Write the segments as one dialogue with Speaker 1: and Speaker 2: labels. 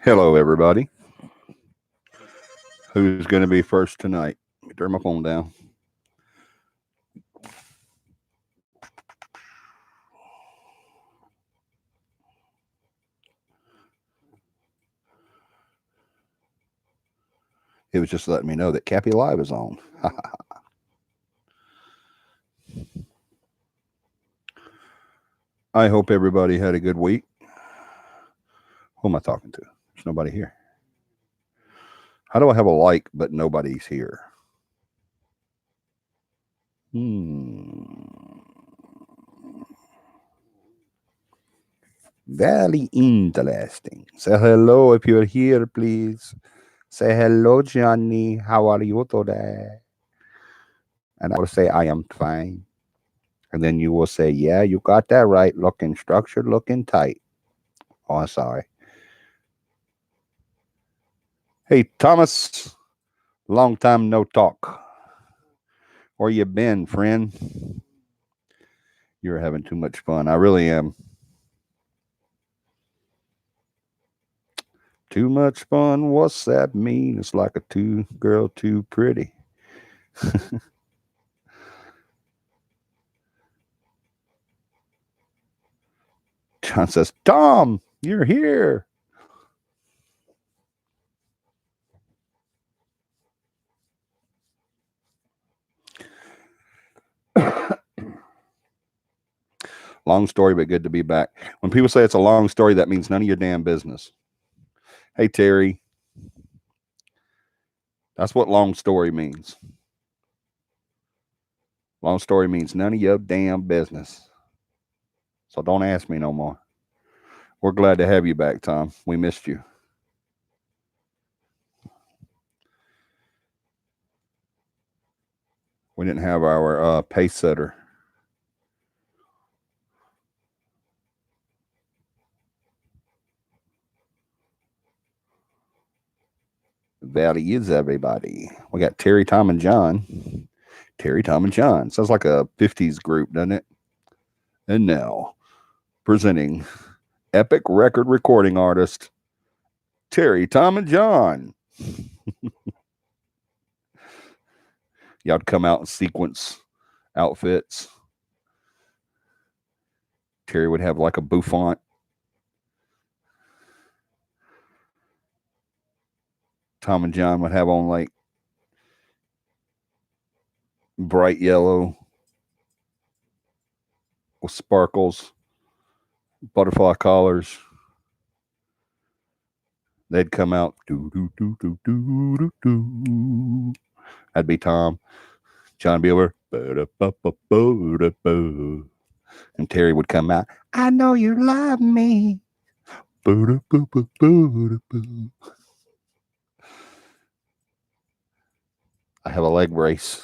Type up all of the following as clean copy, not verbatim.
Speaker 1: Hello, everybody. Who's going to be first tonight? Let me turn my phone down. It was just letting me know that Cappy Live is on. I hope everybody had a good week. Who am I talking to? There's nobody here. How do I have a like, but nobody's here? Very interesting. Say hello if you're here, please. Say hello, Johnny. How are you today? And I will say, I am fine. And then you will say, yeah, you got that right. Looking structured, looking tight. Oh, sorry. Hey, Thomas. Long time no talk. Where you been, friend? You're having too much fun. I really am. Too much fun. What's that mean? It's like a two girl too pretty. John says, Tom, you're here. Long story, but good to be back. When people say it's a long story, that means none of your damn business. Hey, Terry. That's what long story means. Long story means none of your damn business. So don't ask me no more. We're glad to have you back, Tom. We missed you. We didn't have our pace setter. Valley is everybody. We got Terry, Tom, and John. Terry, Tom, and John. Sounds like a 50s group, doesn't it? And now, presenting epic record recording artist, Terry, Tom, and John. Y'all would come out in sequence outfits. Terry would have like a bouffant. Tom and John would have on like bright yellow with sparkles, butterfly collars. They'd come out. Do, do, do, do, do, do, do. That'd be Tom. John would be over. And Terry would come out. I know you love me. I have a leg brace.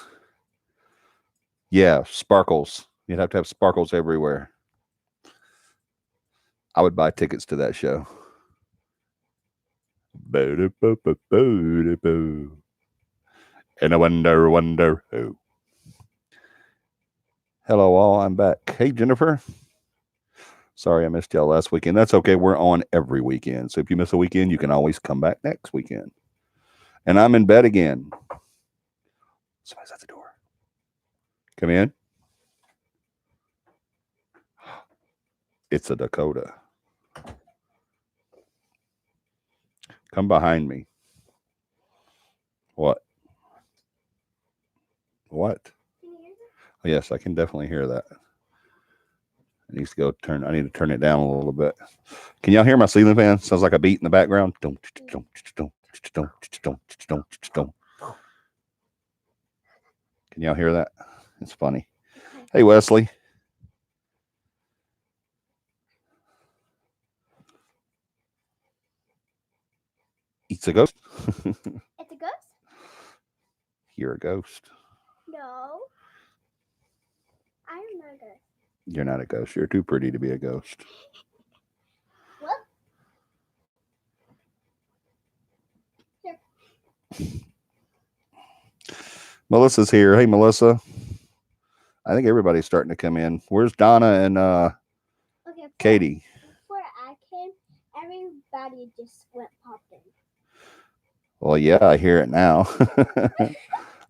Speaker 1: Yeah, sparkles. You'd have to have sparkles everywhere. I would buy tickets to that show. And I wonder who. Hello, all. I'm back. Hey, Jennifer. Sorry I missed y'all last weekend. That's okay. We're on every weekend. So if you miss a weekend, you can always come back next weekend. And I'm in bed again. Somebody's at the door. Come in. It's a Dakota. Come behind me. What? What? Oh, yes, I can definitely hear that. I need to turn it down a little bit. Can y'all hear my ceiling fan? Sounds like a beat in the background. Can y'all hear that? It's funny. Hey, Wesley. It's a ghost.
Speaker 2: It's a ghost?
Speaker 1: You're a ghost.
Speaker 2: No. I am not a ghost.
Speaker 1: You're not a ghost. You're too pretty to be a ghost.
Speaker 2: What? Here.
Speaker 1: Melissa's here. Hey, Melissa. I think everybody's starting to come in. Where's Donna and
Speaker 2: Okay,
Speaker 1: Katie?
Speaker 2: Before I came, Everybody just went popping.
Speaker 1: Well, yeah, I hear it now.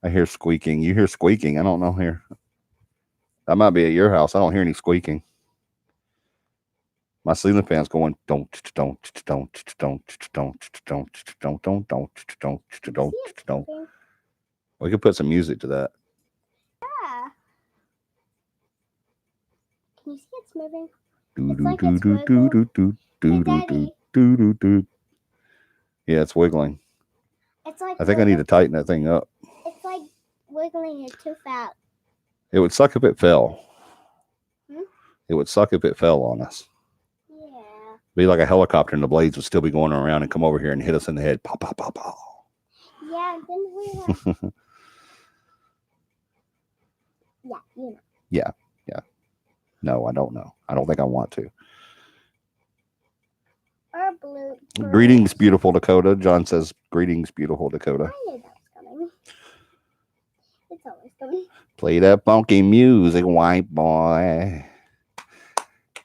Speaker 1: I hear squeaking. You hear squeaking. I don't know here. That might be at your house. I don't hear any squeaking. My ceiling fan's going don't. We could put some music to that.
Speaker 2: Yeah. Can you see it's moving?
Speaker 1: Do
Speaker 2: It's
Speaker 1: do
Speaker 2: like
Speaker 1: do
Speaker 2: it's
Speaker 1: do do
Speaker 2: wiggling.
Speaker 1: do do do do do do do. Yeah, it's wiggling.
Speaker 2: It's like
Speaker 1: I think I need to tighten that thing up.
Speaker 2: It's like wiggling it too fast.
Speaker 1: It would suck if it fell.
Speaker 2: Hmm?
Speaker 1: It would suck if it fell on us.
Speaker 2: Yeah.
Speaker 1: Be like a helicopter, and the blades would still be going around and come over here and hit us in the head. Pow, pow, pow, pow.
Speaker 2: Yeah, and then we have. Yeah, you know.
Speaker 1: Yeah. No, I don't know. I don't think I want to.
Speaker 2: Or blue.
Speaker 1: Greetings, beautiful Dakota. John says, greetings, beautiful Dakota.
Speaker 2: I knew that was coming. It's always coming.
Speaker 1: Play that funky music, white boy.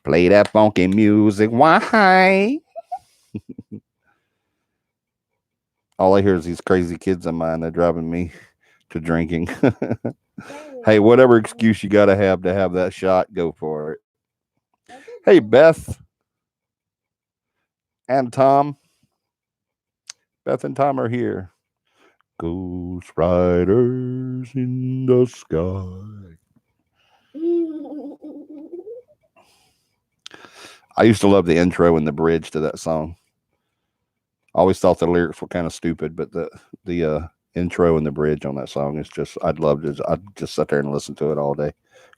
Speaker 1: Play that funky music, white. All I hear is these crazy kids of mine. They're driving me to drinking. Hey, whatever excuse you got to have that shot, go for it. Hey, Beth and Tom. Beth and Tom are here. Ghost riders in the sky. I used to love the intro and the bridge to that song. I always thought the lyrics were kind of stupid, but the intro and the bridge on that song is just, I'd just sit there and listen to it all day.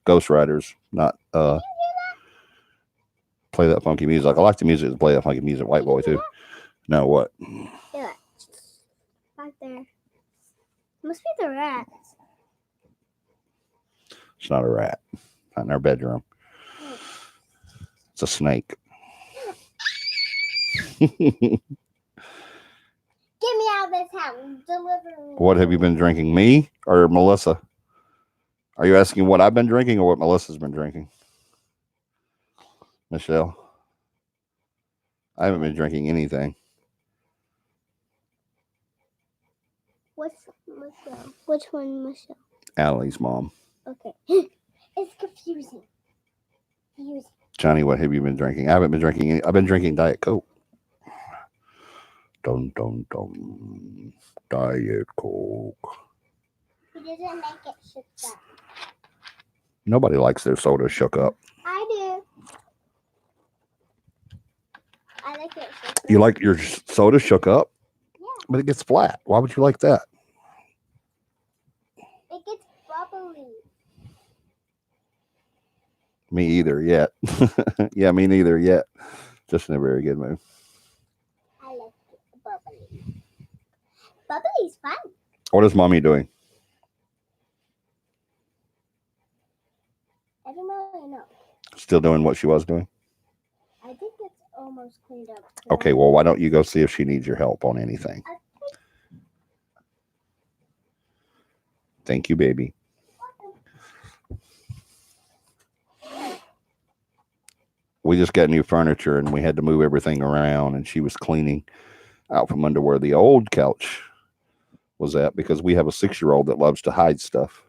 Speaker 1: Ghost Riders, not play that funky music. I like the music to play that funky music, white boy too. Now what?
Speaker 2: Yeah. Right there. Must be the rats.
Speaker 1: It's not a rat. Not in our bedroom. It's a snake.
Speaker 2: Get me out of this house. Deliver me.
Speaker 1: What have you been drinking? Me or Melissa? Are you asking what I've been drinking or what Melissa's been drinking? Michelle? I haven't been drinking anything.
Speaker 2: Which one, Michelle?
Speaker 1: Allie's mom.
Speaker 2: Okay. It's confusing.
Speaker 1: Johnny, what have you been drinking? I haven't been drinking any. I've been drinking Diet Coke. Dun, dun, dun. Diet Coke.
Speaker 2: He doesn't make it shook up.
Speaker 1: Nobody likes their soda shook up.
Speaker 2: I do. I like it shook up.
Speaker 1: You like your soda shook up?
Speaker 2: Yeah.
Speaker 1: But it gets flat. Why would you like that?
Speaker 2: It gets bubbly.
Speaker 1: Me either yet. Yeah, me neither yet. Just in a very good mood.
Speaker 2: I like it bubbly. Bubbly's fun.
Speaker 1: What is mommy doing?
Speaker 2: I don't really know.
Speaker 1: Still doing what she was doing?
Speaker 2: I think it's almost cleaned up.
Speaker 1: Okay, well, why don't you go see if she needs your help on anything? Thank you, baby. We just got new furniture and we had to move everything around, and she was cleaning out from under where the old couch was at because we have a 6-year-old that loves to hide stuff.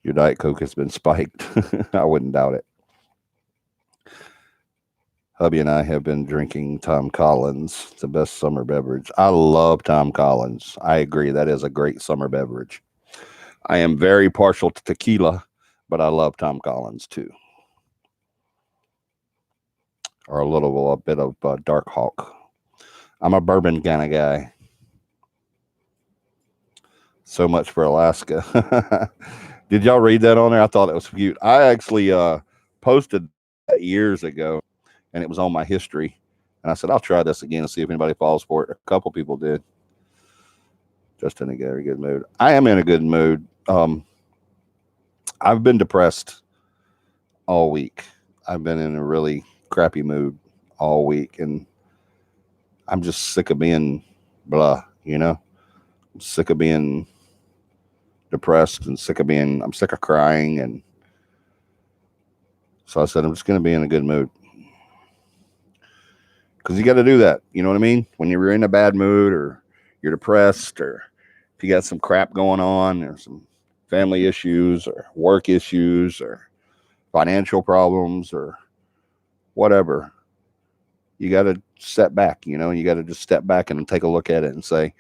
Speaker 1: Your Diet Coke has been spiked. I wouldn't doubt it. Hubby and I have been drinking Tom Collins, the best summer beverage. I love Tom Collins. I agree. That is a great summer beverage. I am very partial to tequila, but I love Tom Collins too. Or a bit of Dark Hawk. I'm a bourbon kind of guy. So much for Alaska. Did y'all read that on there? I thought it was cute. I actually posted that years ago, and it was on my history. And I said, I'll try this again and see if anybody falls for it. A couple people did. Just in a very good mood. I am in a good mood. I've been depressed all week. I've been in a really crappy mood all week, and I'm just sick of being blah, I'm sick of being depressed and I'm sick of crying. And so I said, I'm just going to be in a good mood. because you got to do that. You know what I mean? When you're in a bad mood or you're depressed or if you got some crap going on or some family issues or work issues or financial problems or whatever, you got to step back, you know, you got to just step back and take a look at it and say,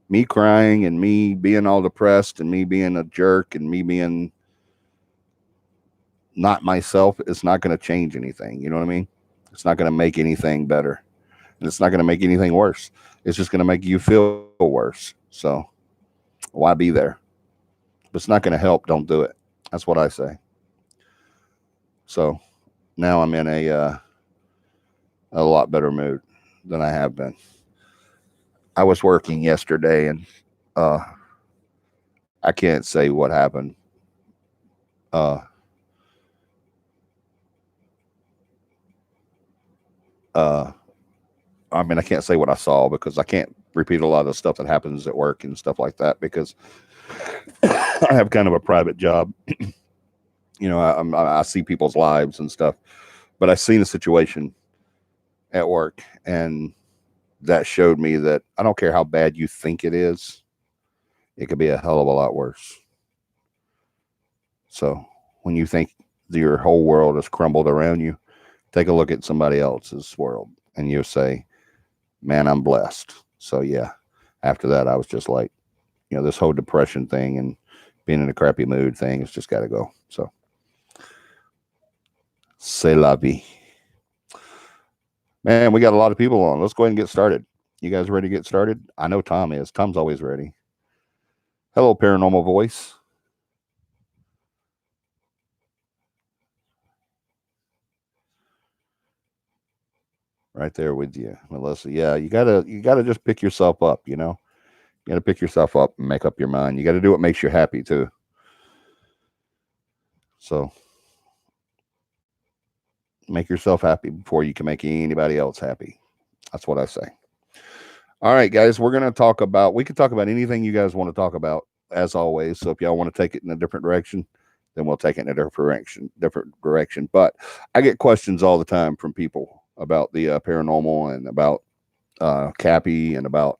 Speaker 1: me crying and me being all depressed and me being a jerk and me being not myself, it's not going to change anything. You know what I mean? It's not going to make anything better and it's not going to make anything worse. It's just going to make you feel worse. So why be there? If it's not going to help, don't do it. That's what I say. So now I'm in a lot better mood than I have been. I was working yesterday and uh, I can't say what happened. Uh, uh, I mean, I can't say what I saw because I can't repeat a lot of the stuff that happens at work and stuff like that because I have kind of a private job. You know, I see people's lives and stuff, but I seen a situation at work and that showed me that I don't care how bad you think it is, it could be a hell of a lot worse. So when you think your whole world has crumbled around you, take a look at somebody else's world and you'll say, man, I'm blessed. So yeah, after that, I was just like, you know, this whole depression thing and being in a crappy mood thing has just got to go. So, c'est la vie. Man, we got a lot of people on. Let's go ahead and get started. You guys ready to get started? I know Tom is. Tom's always ready. Hello, Paranormal Voice. Right there with you, Melissa. Yeah, you gotta just pick yourself up, you know. You gotta pick yourself up and make up your mind. You gotta do what makes you happy too. So make yourself happy before you can make anybody else happy. That's what I say. All right, guys, we can talk about anything you guys want to talk about, as always. So if y'all want to take it in a different direction, then we'll take it in a different direction. But I get questions all the time from people about the paranormal and about Cappy and about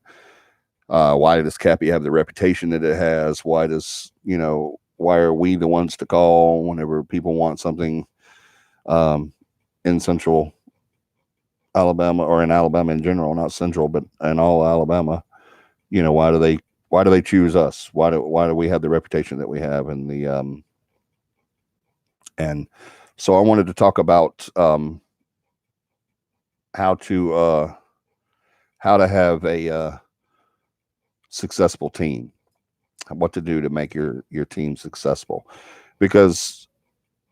Speaker 1: why does Cappy have the reputation that it has? Why are we the ones to call whenever people want something in Central Alabama or in Alabama in general, not Central, but in all Alabama? You know, why do they choose us? Why do we have the reputation that we have? And so I wanted to talk about how to have a successful team, what to do to make your team successful, because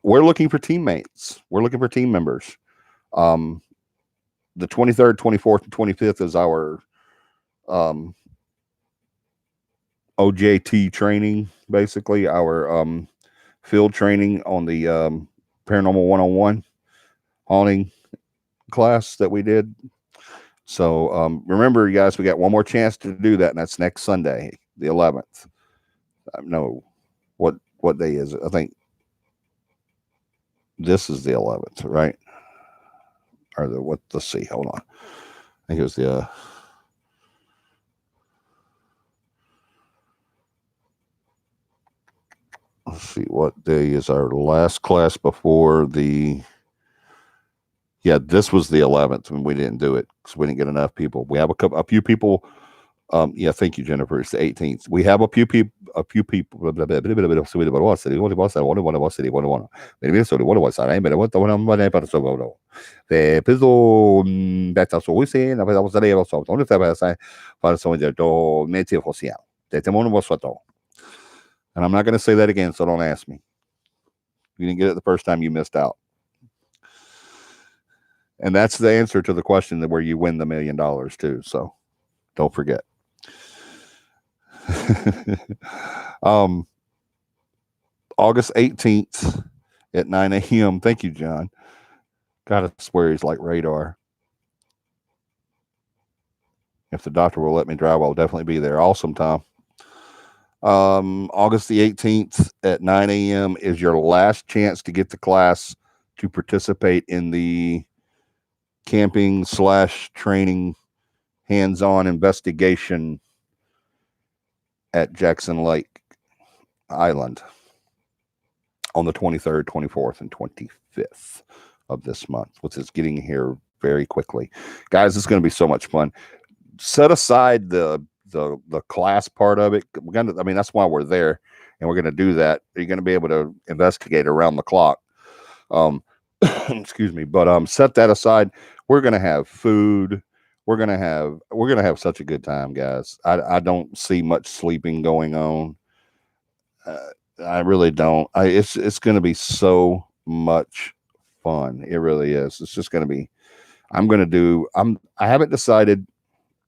Speaker 1: we're looking for teammates, we're looking for team members. um the 23rd, 24th, and 25th is our um OJT training, basically our field training on the paranormal 101 haunting class that we did. So remember, you guys, we got one more chance to do that, and that's next Sunday, the 11th. No, what day is it? I think this is the 11th, right? Or the what? Let's see. Hold on. I think it was the. Let's see. What day is our last class before the? Yeah, this was the 11th when we didn't do it because we didn't get enough people. We have a few people. Yeah, thank you, Jennifer. It's the 18th. We have a few people. And I'm not going to say that again, so don't ask me. If you didn't get it the first time, you missed out. And that's the answer to the question that where you win the $1 million too. So don't forget. August 18th at 9 a.m. Thank you, John. Gotta swear he's like radar. If the doctor will let me drive, I'll definitely be there. Awesome, Tom. August the 18th at 9 a.m. is your last chance to get the class to participate in the camping / training, hands-on investigation at Jackson Lake Island on the 23rd, 24th, and 25th of this month, which is getting here very quickly. Guys, it's going to be so much fun. Set aside the class part of it. I mean, that's why we're there, and we're going to do that. You're going to be able to investigate around the clock. Excuse me, but set that aside. We're going to have food. We're going to have such a good time, guys. I don't see much sleeping going on. I really don't. It's going to be so much fun. It really is. It's just going to be. I haven't decided,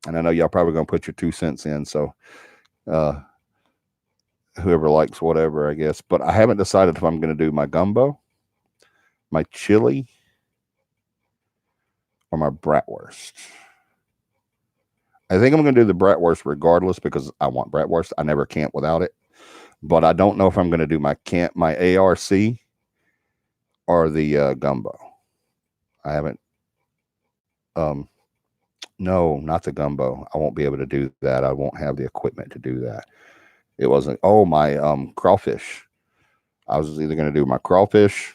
Speaker 1: and I know y'all probably going to put your 2 cents in. So, whoever likes whatever, I guess. But I haven't decided if I'm going to do my gumbo, my chili, or my bratwurst. I think I'm going to do the bratwurst regardless because I want bratwurst. I never camp without it. But I don't know if I'm going to do my ARC or the gumbo. I haven't. No, not the gumbo. I won't be able to do that. I won't have the equipment to do that. It wasn't. Oh, my crawfish. I was either going to do my crawfish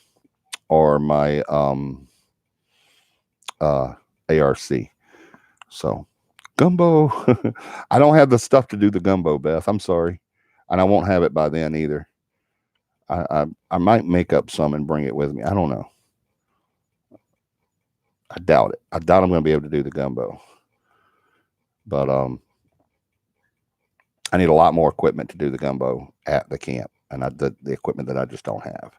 Speaker 1: or my ARC. So gumbo. I don't have the stuff to do the gumbo, Beth. I'm sorry. And I won't have it by then either. I might make up some and bring it with me. I don't know. I doubt it. I doubt I'm going to be able to do the gumbo. But I need a lot more equipment to do the gumbo at the camp, and the equipment that I just don't have.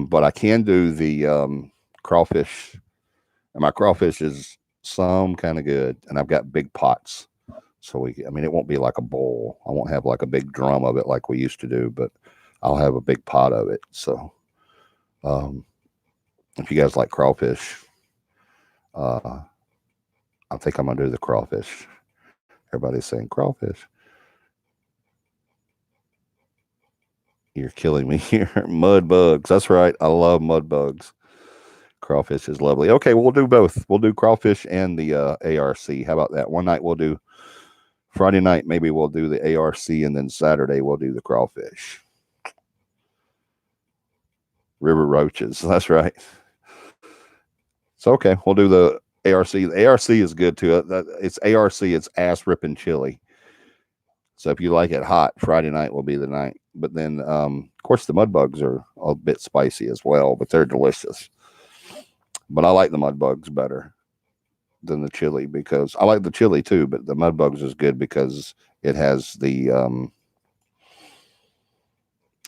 Speaker 1: But I can do the crawfish, and my crawfish is some kind of good, and I've got big pots. So I mean, it won't be like a bowl. I won't have like a big drum of it like we used to do, but I'll have a big pot of it. So if you guys like crawfish, I think I'm going to do the crawfish. Everybody's saying crawfish. You're killing me here. Mud bugs. That's right. I love mud bugs. Crawfish is lovely. Okay, we'll do both. We'll do crawfish and the ARC. How about that? One night we'll do Friday night, maybe we'll do the ARC, and then Saturday we'll do the crawfish. River roaches. That's right. So, okay, we'll do the ARC. The ARC is good too. It's ARC. It's ass ripping chili. So if you like it hot, Friday night will be the night. But then, of course, the mud bugs are a bit spicy as well, but they're delicious. But I like the mud bugs better than the chili because I like the chili too, but the mud bugs is good because it has the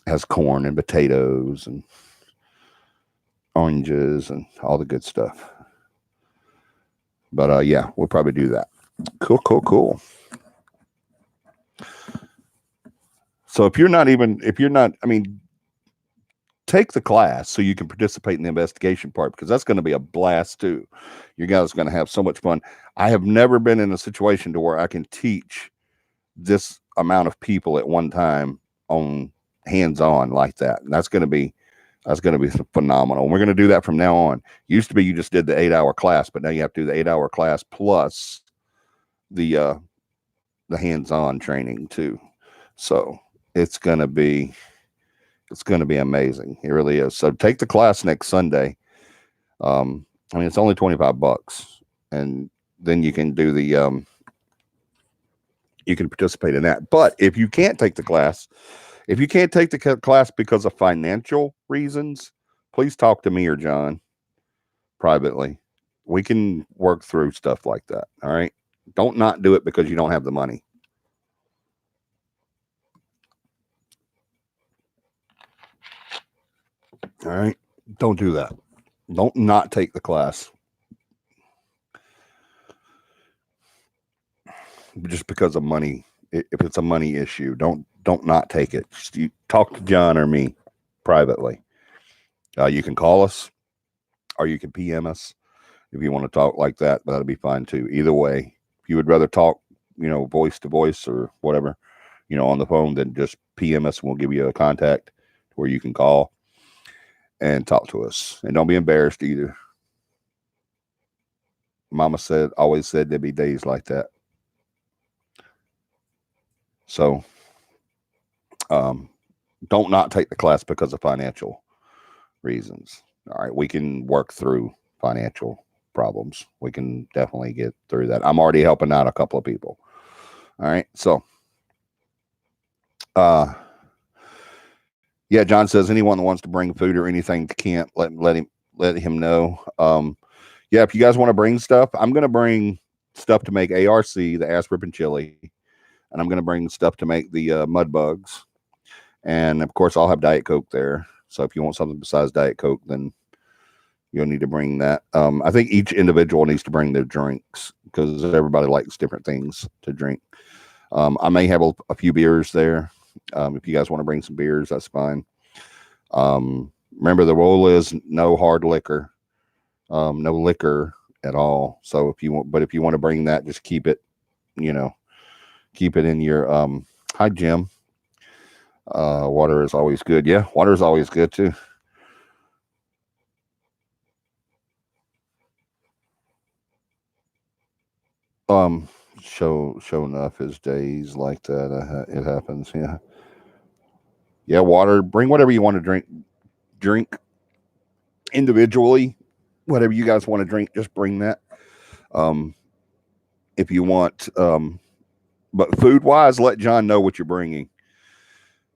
Speaker 1: has corn and potatoes and oranges and all the good stuff. But yeah, we'll probably do that. Cool. So if you're not, I mean, take the class so you can participate in the investigation part because that's going to be a blast too. You guys are going to have so much fun. I have never been in a situation to where I can teach this amount of people at one time on hands-on like that. And that's going to be phenomenal. And we're going to do that from now on. Used to be you just did the 8-hour class, but now you have to do the 8-hour class plus the hands-on training too. So it's going to be amazing. It really is. So take the class next Sunday. I mean, it's only $25, and then you can do the you can participate in that. But if you can't take the class, because of financial reasons, please talk to me or John privately. We can work through stuff like that. All right. Don't not do it because you don't have the money. All right. Don't do that. Don't not take the class. Just because of money. If it's a money issue, don't not take it. Just you talk to John or me privately. You can call us or you can PM us if you want to talk like that. That'll be fine too. Either way, if you would rather talk, voice to voice or whatever, on the phone, then just PM us and we'll give you a contact where you can call and talk to us. And don't be embarrassed either. Mama always said there'd be days like that. So don't not take the class because of financial reasons. All right, we can work through financial problems. We can definitely get through that. I'm already helping out a couple of people. All right, so yeah, John says anyone that wants to bring food or anything to camp, let him know. Yeah, if you guys want to bring stuff, I'm gonna bring stuff to make ARC, the ass ripping chili, and I'm gonna bring stuff to make the mud bugs, and of course I'll have Diet Coke there. So if you want something besides Diet Coke, then you'll need to bring that. I think each individual needs to bring their drinks because everybody likes different things to drink. I may have a few beers there. If you guys want to bring some beers, that's fine. Remember, the rule is no hard liquor, no liquor at all. So if you want to bring that, just keep it, keep it in your. Hi, Jim. Water is always good. Yeah, water is always good too. Show enough is days like that. It happens. Yeah. Water. Bring whatever you want to drink individually. Whatever you guys want to drink, just bring that. If you want, but food wise, let John know what you're bringing.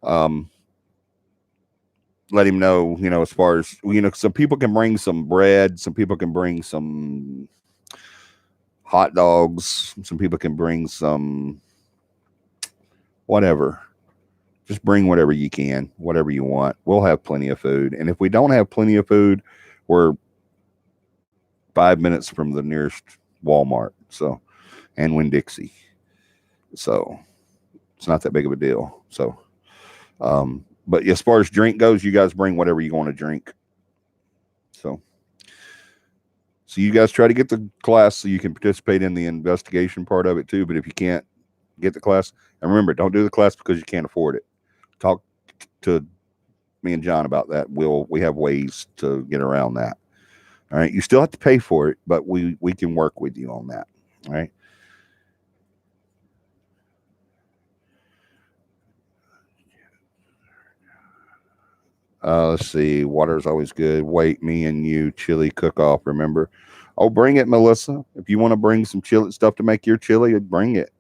Speaker 1: Let him know, as far as, some people can bring some bread, some people can bring some hot dogs, some people can bring some whatever. Just bring whatever you can, whatever you want. We'll have plenty of food. And if we don't have plenty of food, we're 5 minutes from the nearest Walmart. So, and Winn-Dixie. So it's not that big of a deal. So, but as far as drink goes, you guys bring whatever you want to drink. So you guys try to get the class so you can participate in the investigation part of it too. But if you can't get the class, and remember, don't do the class because you can't afford it. Talk to me and John about that. We have ways to get around that. All right. You still have to pay for it, but we can work with you on that. All right. Let's see. Water is always good. Wait, me and you, chili cook off. Remember? Oh, bring it, Melissa. If you want to bring some chili stuff to make your chili, bring it.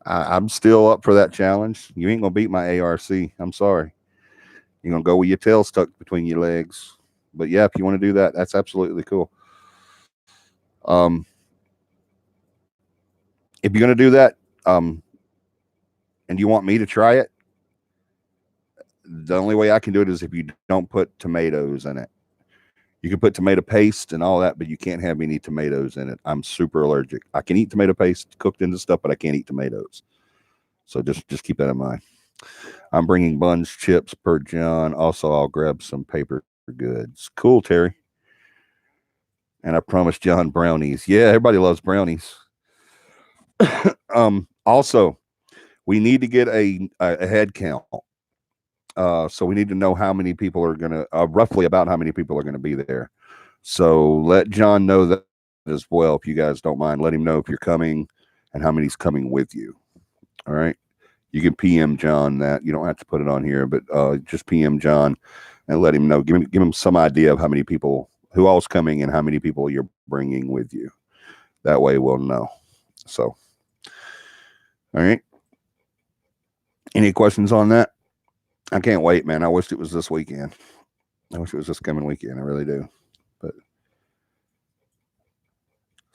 Speaker 1: I'm still up for that challenge. You ain't gonna beat my ARC. I'm sorry. You're gonna go with your tail stuck between your legs. But yeah, if you want to do that, that's absolutely cool. If you're gonna do that, and you want me to try it, the only way I can do it is if you don't put tomatoes in it. You can put tomato paste and all that, but you can't have any tomatoes in it. I'm super allergic. I can eat tomato paste cooked into stuff, but I can't eat tomatoes. So just keep that in mind. I'm bringing buns, chips per John. Also, I'll grab some paper goods. Cool, Terry. And I promised John brownies. Yeah, everybody loves brownies. Also, we need to get a head count. So we need to know how many people are going to, roughly about how many people are going to be there. So let John know that as well, if you guys don't mind. Let him know if you're coming and how many's coming with you. All right. You can PM John that. You don't have to put it on here, but just PM John and let him know. Give him some idea of how many people, who all's coming and how many people you're bringing with you. That way we'll know. So, all right. Any questions on that? I can't wait, man. I wish it was this weekend. I wish it was this coming weekend. I really do. But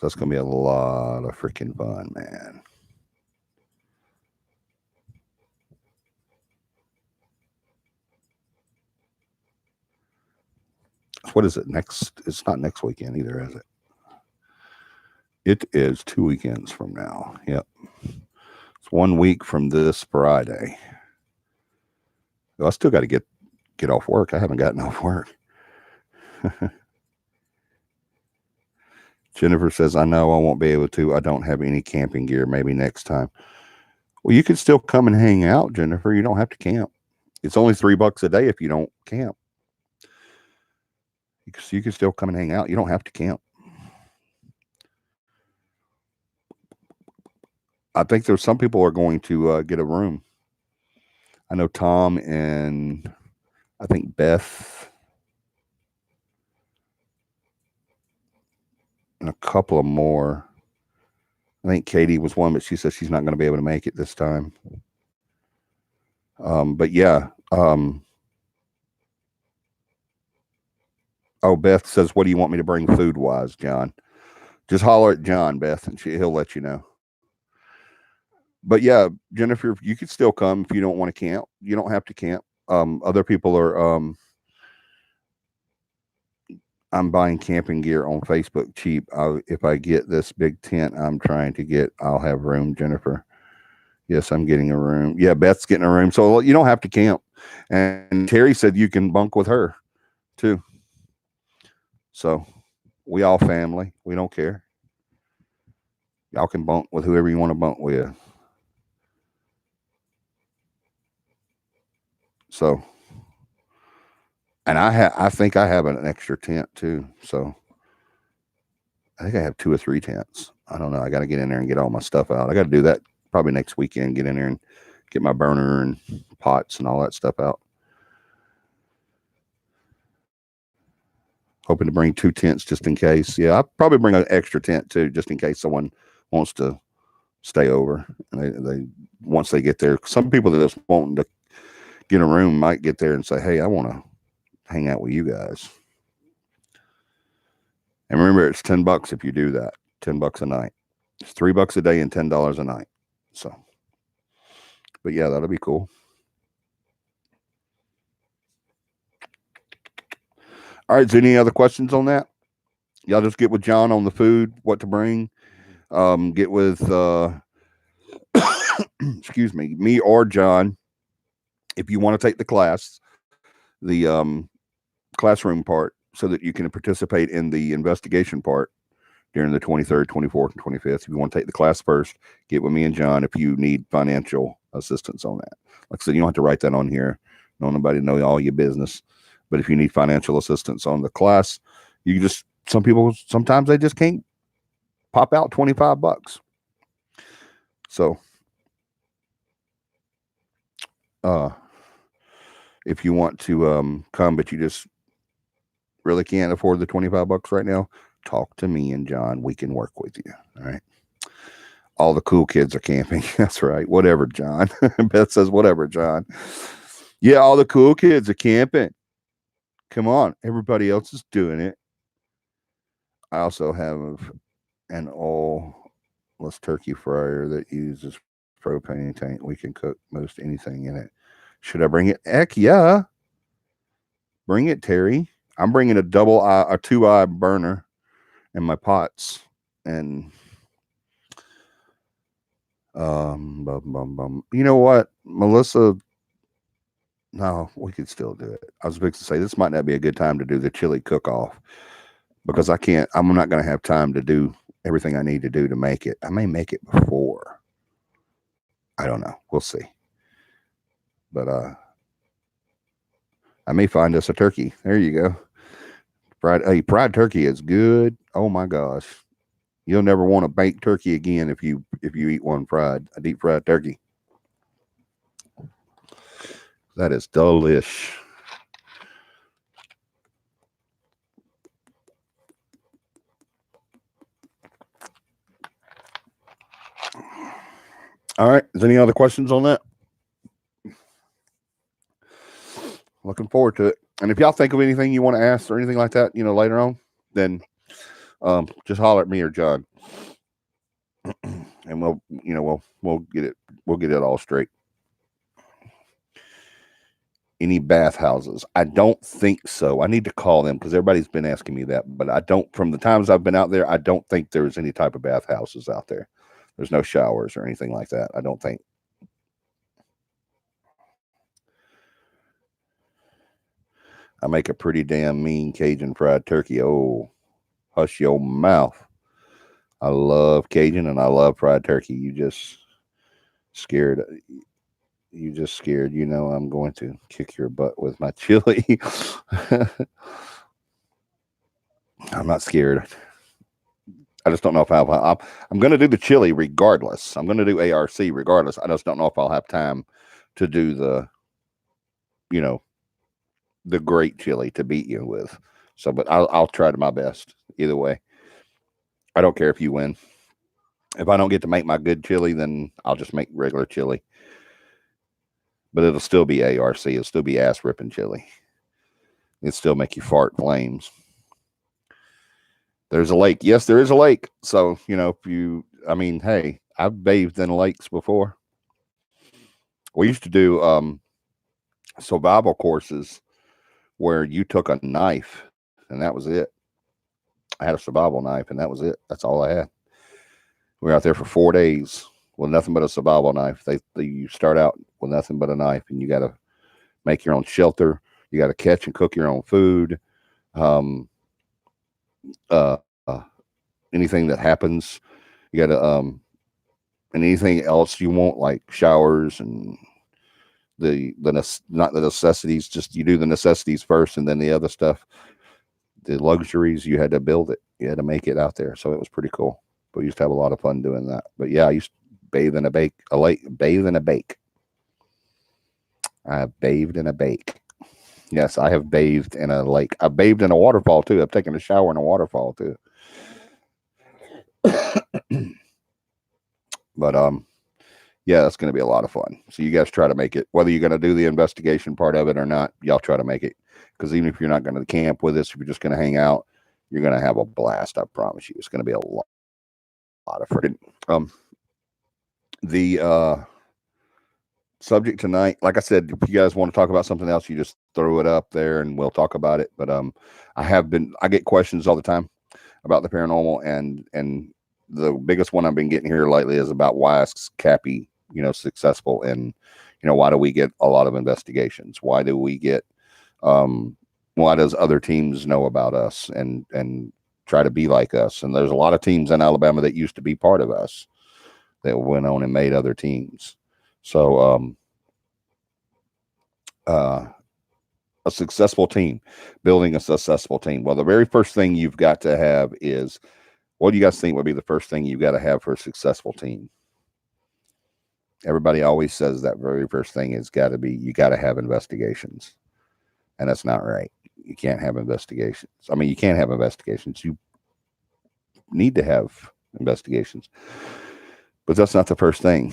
Speaker 1: that's going to be a lot of freaking fun, man. What is it? It's not next weekend either, is it? It is 2 weekends from now. Yep. It's 1 week from this Friday. Well, I still got to get off work. I haven't gotten off work. Jennifer says, I know I won't be able to. I don't have any camping gear. Maybe next time. Well, you can still come and hang out, Jennifer. You don't have to camp. It's only $3 a day if you don't camp. You can still come and hang out. You don't have to camp. I think there's some people are going to get a room. I know Tom and I think Beth and a couple of more. I think Katie was one, but she says she's not going to be able to make it this time. But yeah. Oh, Beth says, "What do you want me to bring food wise, John?" Just holler at John, Beth, and he'll let you know. But yeah, Jennifer, you could still come if you don't want to camp. You don't have to camp. Other people are. I'm buying camping gear on Facebook cheap. If I get this big tent I'm trying to get, I'll have room, Jennifer. Yes, I'm getting a room. Yeah, Beth's getting a room. So you don't have to camp. And Terry said you can bunk with her too. So we all family. We don't care. Y'all can bunk with whoever you want to bunk with. So, and I think I have an extra tent too. So I think I have 2 or 3 tents. I don't know. I got to get in there and get all my stuff out. I got to do that probably next weekend. Get in there and get my burner and pots and all that stuff out. Hoping to bring 2 tents just in case. Yeah, I'll probably bring an extra tent too, just in case someone wants to stay over. And they once they get there, some people that just wanting to get a room might get there and say, "Hey, I want to hang out with you guys." And remember, it's $10 if you do that. $10 a night. It's $3 a day and $10 a night. So, but yeah, that'll be cool. All right. Is there any other questions on that? Y'all just get with John on the food, what to bring. Get with, excuse me or John, if you want to take the class, the classroom part, so that you can participate in the investigation part during the 23rd, 24th, and 25th. If you want to take the class first, get with me and John if you need financial assistance on that. Like I said, you don't have to write that on here. Don't nobody know all your business. But if you need financial assistance on the class, you just, some people, sometimes they just can't pop out $25. So, if you want to come, but you just really can't afford the $25 right now, talk to me and John. We can work with you. All right. All the cool kids are camping. That's right. Whatever, John. Beth says, whatever, John. Yeah, all the cool kids are camping. Come on. Everybody else is doing it. I also have an all-less turkey fryer that uses propane tank. We can cook most anything in it. Should I bring it? Heck yeah. Bring it, Terry. I'm bringing a 2-eye burner and my pots. And you know what, Melissa? No, we could still do it. I was fixing to say this might not be a good time to do the chili cook-off because I'm not going to have time to do everything I need to do to make it. I may make it before. I don't know. We'll see. But I may find us a turkey. There you go. Fried turkey is good. Oh my gosh. You'll never want to bake turkey again if you eat one fried, a deep fried turkey. That is delish. All right. Is there any other questions on that? Looking forward to it. And if y'all think of anything you want to ask or anything like that, later on, then just holler at me or John, and we'll get it all straight. Any bathhouses? I don't think so. I need to call them because everybody's been asking me that, but I don't. From the times I've been out there, I don't think there's any type of bathhouses out there. There's no showers or anything like that. I don't think. I make a pretty damn mean Cajun fried turkey. Oh, hush your mouth. I love Cajun and I love fried turkey. You just scared. I'm going to kick your butt with my chili. I'm not scared. I just don't know if I'm going to do the chili regardless. I'm going to do ARC regardless. I just don't know if I'll have time to do the, you know, the great chili to beat you with. So, but I'll try to my best either way. I don't care if you win. If I don't get to make my good chili, then I'll just make regular chili. But it'll still be ARC. It'll still be ass ripping chili. It'll still make you fart flames. There's a lake. Yes, there is a lake. So, you know, hey, I've bathed in lakes before. We used to do survival courses where you took a knife and that was it. I had a survival knife and that was it. That's all I had. We were out there for 4 days with nothing but a survival knife. You start out with nothing but a knife, and you got to make your own shelter. You got to catch and cook your own food. Anything that happens, you got to and anything else you want, like showers and not the necessities. Just you do the necessities first, and then the other stuff, the luxuries, you had to build it. You had to make it out there. So it was pretty cool. But we used to have a lot of fun doing that. But yeah, I used to bathe in a bake. I bathed in a bake. Yes, I have bathed in a lake. I bathed in a waterfall too. I've taken a shower in a waterfall too. But yeah, that's going to be a lot of fun. So you guys try to make it. Whether you're going to do the investigation part of it or not, y'all try to make it. Because even if you're not going to camp with us, if you're just going to hang out, you're going to have a blast. I promise you. It's going to be a lot of freaking. The subject tonight, like I said, if you guys want to talk about something else, you just throw it up there and we'll talk about it. But I get questions all the time about the paranormal, and the biggest one I've been getting here lately is about why is Cappy, successful, and why do we get a lot of investigations? Why do we get why does other teams know about us and try to be like us? And there's a lot of teams in Alabama that used to be part of us that went on and made other teams. So a successful team, building a successful team. Well, the very first thing you've got to have is, what do you guys think would be the first thing you've got to have for a successful team? Everybody always says that very first thing is got to be, you got to have investigations. And that's not right. You can't have investigations. I mean, you can't have investigations. You need to have investigations. But that's not the first thing.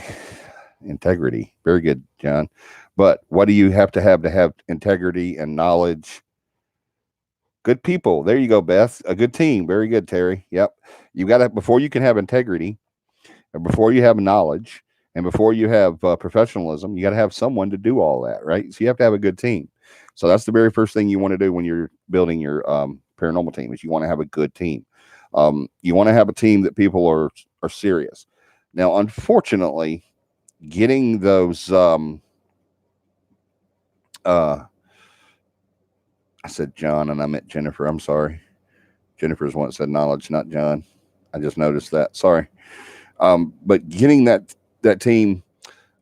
Speaker 1: Integrity. Very good, John. But what do you have to have integrity and knowledge? Good people. There you go, Beth. A good team. Very good, Terry. Yep. You got to, before you can have integrity, and before you have knowledge, and before you have professionalism, you got to have someone to do all that, right? So you have to have a good team. So that's the very first thing you want to do when you're building your paranormal team, is you want to have a good team. You want to have a team that people are serious. Now, unfortunately, getting those I said John and I meant Jennifer. I'm sorry. Jennifer's one that said knowledge, not John. I just noticed that. Sorry. But getting that team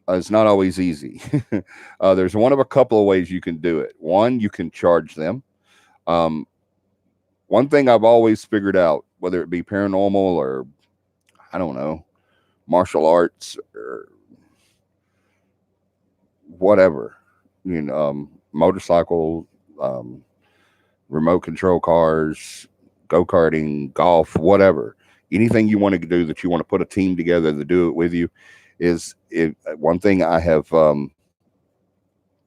Speaker 1: is not always easy. There's one of a couple of ways you can do it. One, you can charge them. One thing I've always figured out, whether it be paranormal or, I don't know, martial arts or whatever, motorcycle, remote control cars, go-karting, golf, whatever, anything you want to do that you want to put a team together to do it with you, one thing I have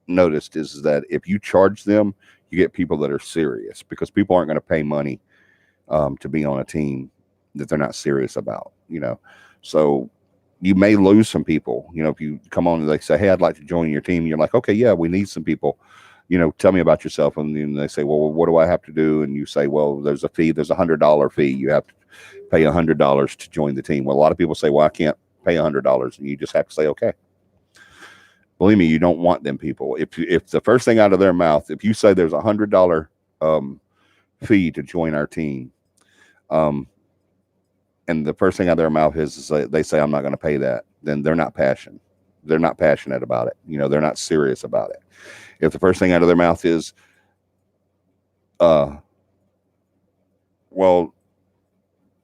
Speaker 1: noticed is that if you charge them, you get people that are serious, because people aren't going to pay money to be on a team that they're not serious about, so you may lose some people. If you come on and they say, hey, I'd like to join your team, you're like, okay, yeah, we need some people. Tell me about yourself. And then they say, well, what do I have to do? And you say, well, there's a fee. There's $100 fee. You have to pay $100 to join the team. Well, a lot of people say, well, I can't pay $100. And you just have to say, okay. Believe me, you don't want them people. If the first thing out of their mouth, if you say there's $100 fee to join our team, and the first thing out of their mouth is they say, I'm not going to pay that, then they're not passionate. They're not passionate about it. They're not serious about it. If the first thing out of their mouth is, well,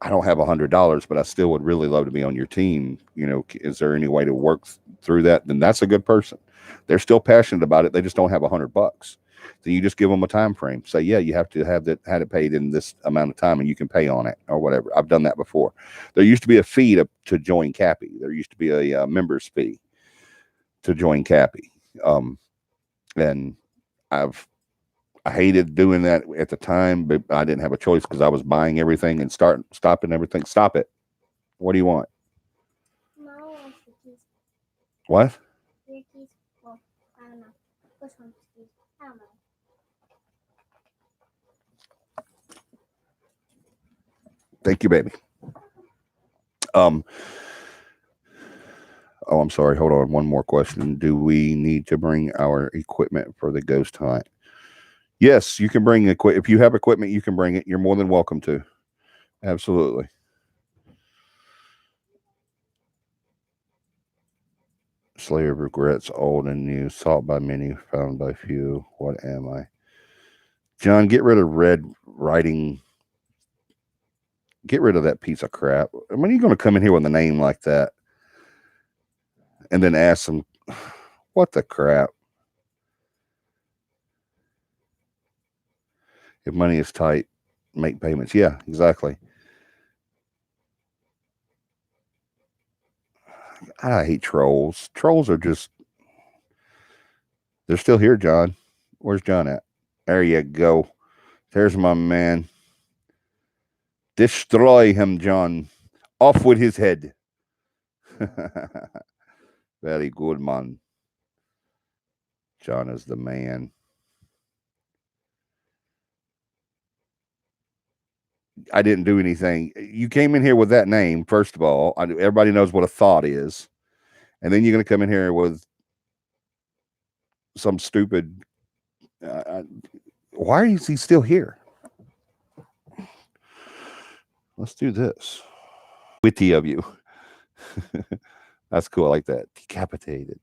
Speaker 1: I don't have $100, but I still would really love to be on your team. Is there any way to work through that? Then that's a good person. They're still passionate about it. They just don't have $100. Then you just give them a time frame. Say, yeah, you have to have it paid in this amount of time, and you can pay on it or whatever. I've done that before. There used to be a fee to join Cappy. There used to be a members fee to join Cappy, and I hated doing that at the time, but I didn't have a choice because I was buying everything and stopping everything. Stop it. What do you want?
Speaker 2: No, keys.
Speaker 1: What?
Speaker 2: Your keys. Well, I don't know. Which one's keys? I don't know.
Speaker 1: Thank you, baby. Oh, I'm sorry. Hold on. One more question. Do we need to bring our equipment for the ghost hunt? Yes, you can bring equipment. If you have equipment, you can bring it. You're more than welcome to. Absolutely. Slayer of Regrets, old and new, sought by many, found by few. What am I? John, get rid of red writing. Get rid of that piece of crap. When are you going to come in here with a name like that and then ask them, what the crap? If money is tight, make payments. Yeah, exactly. I hate trolls. Trolls are just, they're still here, John. Where's John at? There you go. There's my man. Destroy him, John. Off with his head. Very good, man. John is the man. I didn't do anything. You came in here with that name, first of all. Everybody knows what a thought is. And then you're going to come in here with some stupid. Why is he still here? Let's do this. Witty of you. That's cool. I like that. Decapitated.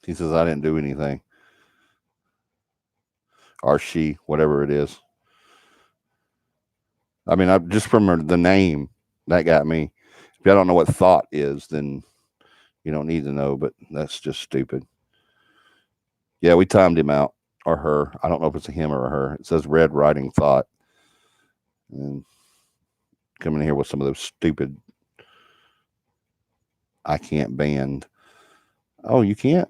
Speaker 1: He says, I didn't do anything. Or she, whatever it is. I mean, I just from the name, that got me. If y'all don't know what thought is, then you don't need to know, but that's just stupid. Yeah, we timed him out, or her. I don't know if it's a him or a her. It says red writing thought. And coming in here with some of those stupid, I can't band. Oh, you can't?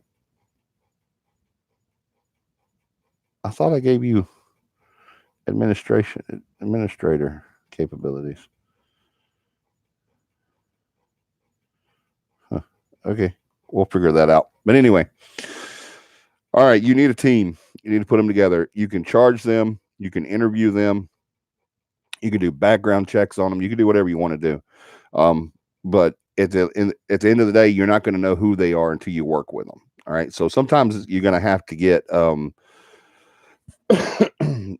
Speaker 1: I thought I gave you administrator capabilities. Huh. Okay, we'll figure that out. But anyway, all right, you need a team. You need to put them together. You can charge them. You can interview them. You can do background checks on them. You can do whatever you want to do. But at the end of the day, you're not going to know who they are until you work with them. All right. So sometimes you're going to have to get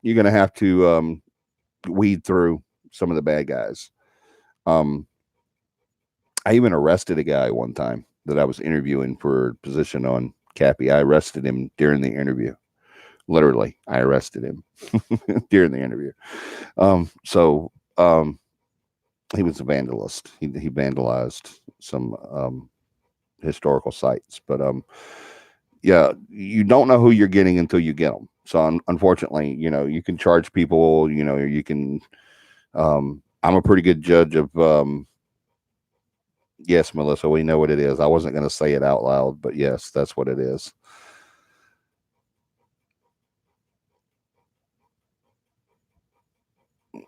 Speaker 1: you're going to have to weed through some of the bad guys. I even arrested a guy one time that I was interviewing for a position on Cappy. I arrested him during the interview. Literally, I arrested him during the interview. He was a vandalist. He vandalized some historical sites. But yeah, you don't know who you're getting until you get them. So unfortunately, you can charge people. You can. I'm a pretty good judge of. Yes, Melissa, we know what it is. I wasn't going to say it out loud, but yes, that's what it is.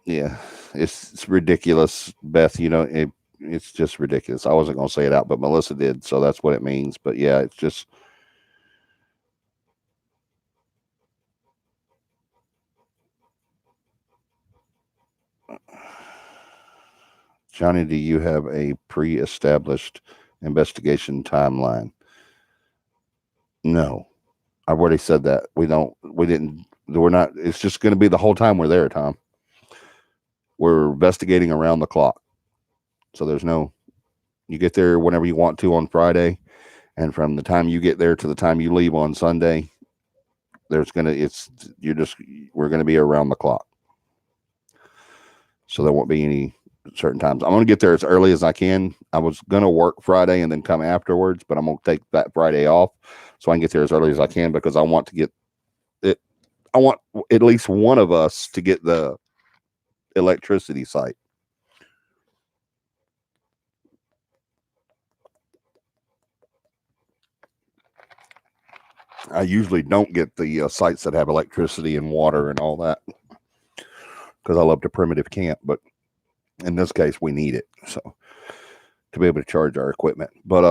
Speaker 1: Yeah, it's ridiculous, Beth. It's just ridiculous. I wasn't going to say it out, but Melissa did, so that's what it means. But yeah, it's just. Johnny, do you have a pre-established investigation timeline? No, I've already said that. We're not, it's just going to be the whole time we're there, Tom. We're investigating around the clock. So you get there whenever you want to on Friday. And from the time you get there to the time you leave on Sunday, we're going to be around the clock. So there won't be any certain times. I'm going to get there as early as I can. I was going to work Friday and then come afterwards, but I'm going to take that Friday off so I can get there as early as I can because I want to get it. I want at least one of us to get the electricity site. I usually don't get the sites that have electricity and water and all that because I love to primitive camp, but in this case we need it so to be able to charge our equipment. But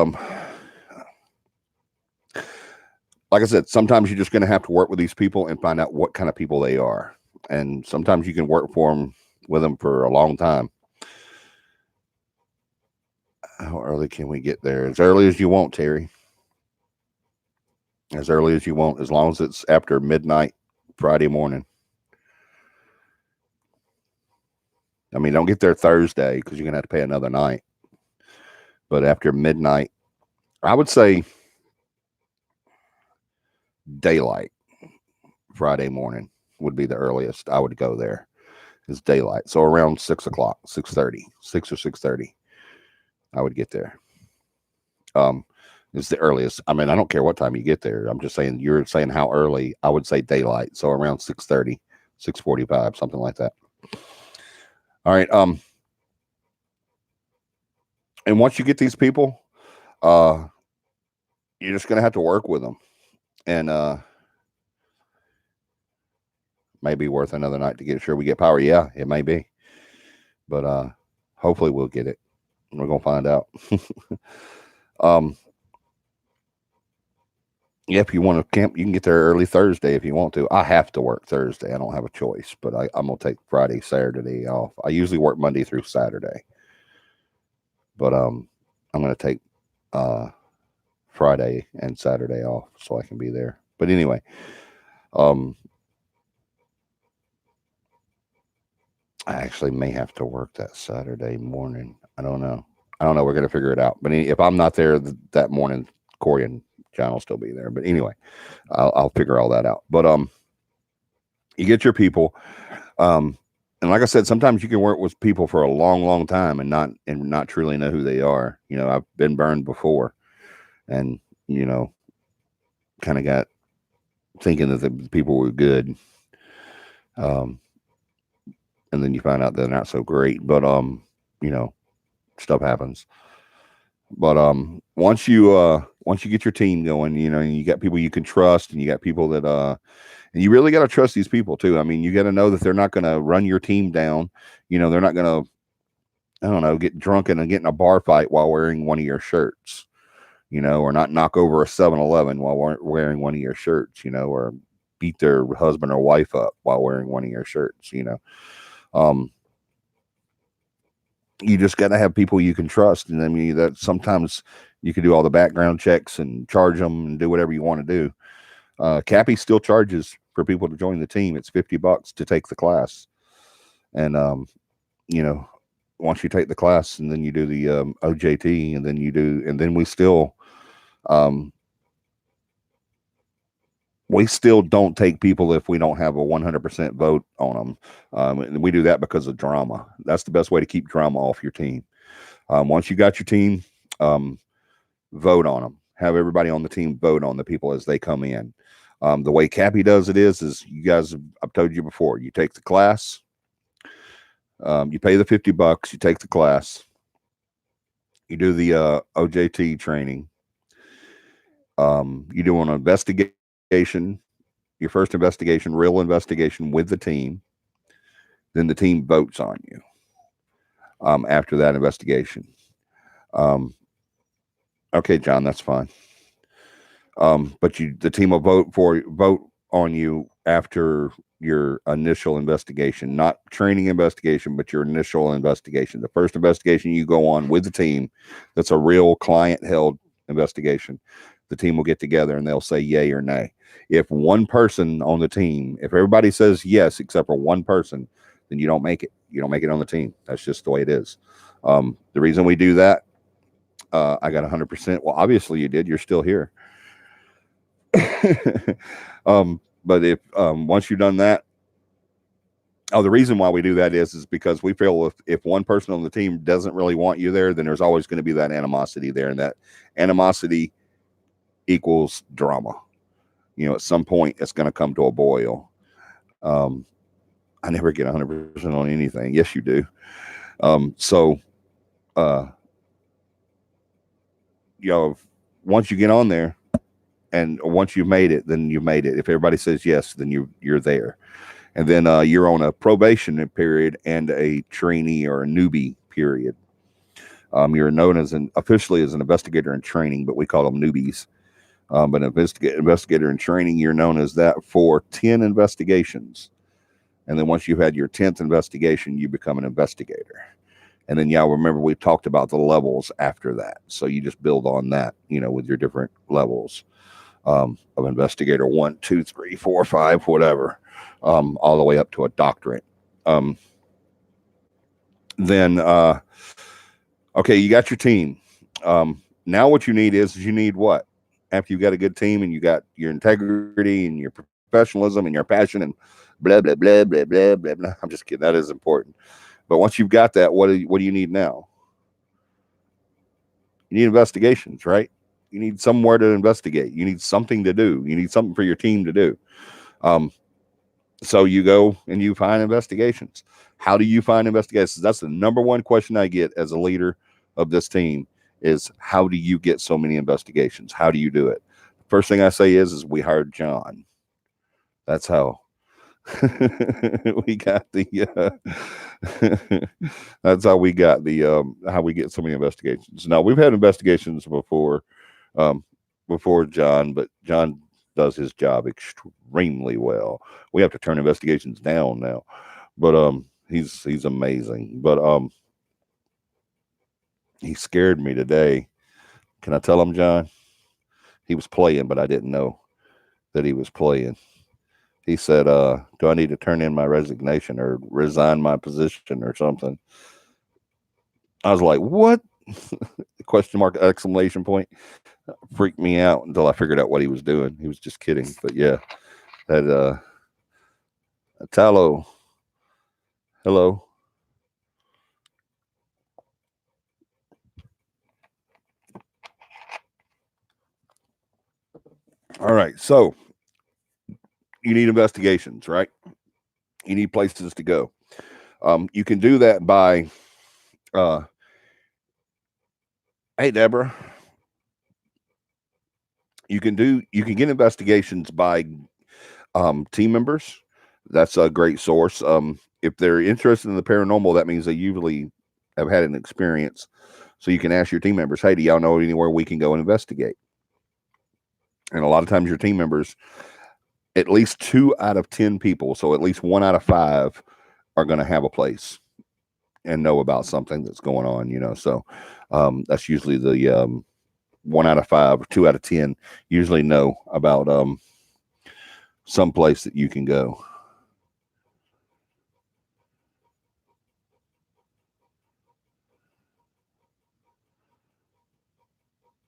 Speaker 1: like I said, sometimes you're just going to have to work with these people and find out what kind of people they are, and sometimes you can work with them for a long time. How early can we get there? As early as you want, Terry. As early as you want, as long as it's after midnight Friday morning. I mean, don't get there Thursday because you're going to have to pay another night. But after midnight, I would say daylight Friday morning would be the earliest I would go there. Is daylight. So around 6 o'clock, 6:30, 6 or 6:30, I would get there. It's the earliest. I mean, I don't care what time you get there. I'm just saying, you're saying how early. I would say daylight. So around 6:30, 6:45, something like that. All right. And once you get these people, you're just going to have to work with them. And may be worth another night to get sure we get power. Yeah, it may be. But hopefully we'll get it. We're going to find out. Yeah, if you want to camp, you can get there early Thursday if you want to. I have to work Thursday. I don't have a choice, but I'm going to take Friday, Saturday off. I usually work Monday through Saturday. But I'm going to take Friday and Saturday off so I can be there. But anyway, I actually may have to work that Saturday morning. I don't know. We're going to figure it out. But if I'm not there that morning, Corey and John will still be there. But anyway, I'll figure all that out. But you get your people. And like I said, sometimes you can work with people for a long, long time and not truly know who they are. You know, I've been burned before, and kind of got thinking that the people were good. And then you find out they're not so great. But stuff happens. But once you get your team going, and you got people you can trust, and you got people that and you really got to trust these people too. I mean, you got to know that they're not going to run your team down. They're not going to, I don't know, get drunken and get in a bar fight while wearing one of your shirts, or not knock over a 7-Eleven while wearing one of your shirts, or beat their husband or wife up while wearing one of your shirts, you just got to have people you can trust. And I mean, that sometimes you can do all the background checks and charge them and do whatever you want to do. Cappy still charges for people to join the team. It's $50 to take the class. And, once you take the class and then you do the OJT and then we still don't take people if we don't have a 100% vote on them. And we do that because of drama. That's the best way to keep drama off your team. Once you got your team, vote on them. Have everybody on the team vote on the people as they come in. The way Cappy does it is you guys, I've told you before, you take the class, you pay the $50, you take the class, you do the OJT training, you do an investigation, your first investigation, real investigation with the team, then the team votes on you after that investigation. Okay, John, that's fine. But the team will vote on you after your initial investigation, not training investigation, but your initial investigation. The first investigation you go on with the team, that's a real client held investigation. The team will get together and they'll say yay or nay. If one person on the team, if everybody says yes except for one person, then you don't make it. You don't make it on the team. That's just the way it is. The reason we do that, I got 100%. Well, obviously you did. You're still here. But if once you've done that, the reason why we do that is because we feel if one person on the team doesn't really want you there, then there's always going to be that animosity there, and that animosity equals drama. You know, at some point it's going to come to a boil. I never get 100% on anything. Yes, you do. So, you know, once you get on there, and once you've made it, then you've made it. If everybody says yes, then you're there. And then you're on a probation period and a trainee or a newbie period. You're known as officially as an investigator in training, but we call them newbies. But investigator in training, you're known as that for 10 investigations. And then once you've had your 10th investigation, you become an investigator. And then, yeah, remember we talked about the levels after that. So you just build on that, you know, with your different levels. Of investigator 1, 2, 3, 4, 5, whatever, all the way up to a doctorate. Then, okay, you got your team. Now what you need is you need what? After you've got a good team and you got your integrity and your professionalism and your passion and blah, blah, blah, blah, blah, blah, blah. I'm just kidding. That is important. But once you've got that, what do you need now? You need investigations, right? You need somewhere to investigate. You need something to do. You need something for your team to do. So you go and you find investigations. How do you find investigations? That's the number one question I get as a leader of this team is how do you get so many investigations? How do you do it? First thing I say is we hired John. That's how we got the that's how we got the how we get so many investigations. Now we've had investigations before John, but John does his job extremely well. We have to turn investigations down now, but he's amazing. But he scared me today. Can I tell him, John? He was playing, but I didn't know that he was playing. He said, do I need to turn in my resignation or resign my position or something? I was like, what? Question mark, exclamation point. Freaked me out until I figured out what he was doing. He was just kidding. But yeah, that Talo. Hello. All right. So you need investigations, right? You need places to go. You can do that by, hey, Deborah. You can get investigations by team members. That's a great source. If they're interested in the paranormal, that means they usually have had an experience. So you can ask your team members, hey, do y'all know anywhere we can go and investigate? And a lot of times your team members, at least 2 out of 10 people, so at least 1 out of 5 are going to have a place and know about something that's going on, you know. So that's usually the 1 out of 5 or 2 out of 10 usually know about some place that you can go.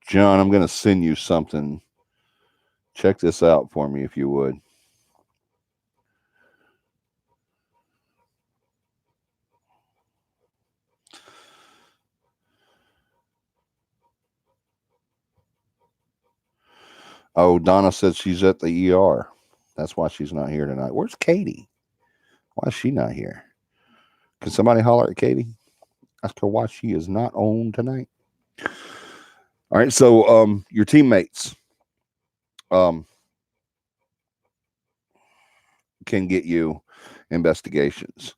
Speaker 1: John, I'm going to send you something. Check this out for me if you would. Oh, Donna said she's at the ER. That's why she's not here tonight. Where's Katie? Why is she not here? Can somebody holler at Katie? Ask her why she is not on tonight. All right, so your teammates can get you investigations.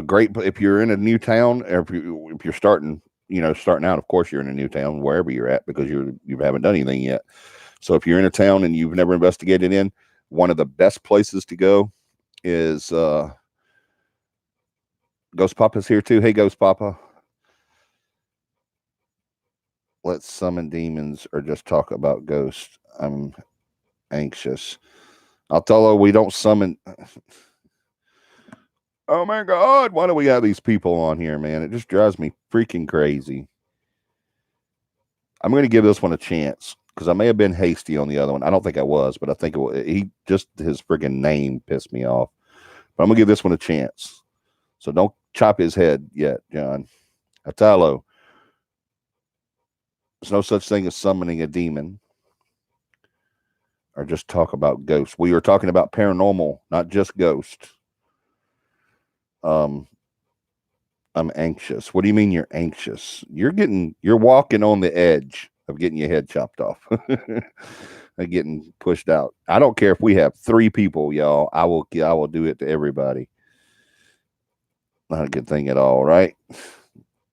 Speaker 1: Great if you're in a new town, or if you're starting out. Of course, you're in a new town wherever you're at because you haven't done anything yet. So if you're in a town and you've never investigated in, one of the best places to go is Ghost Papa's here too. Hey, Ghost Papa. Let's summon demons or just talk about ghosts. I'm anxious. I'll tell her we don't summon. Oh my God, why do we have these people on here, man? It just drives me freaking crazy. I'm going to give this one a chance because I may have been hasty on the other one. I don't think I was, but I think he just his freaking name pissed me off. But I'm going to give this one a chance. So don't chop his head yet, John. Atalo. There's no such thing as summoning a demon or just talk about ghosts. We are talking about paranormal, not just ghosts. I'm anxious. What do you mean you're anxious? You're walking on the edge of getting your head chopped off. And getting pushed out. I don't care if we have 3 people, y'all. I will do it to everybody. Not a good thing at all, right?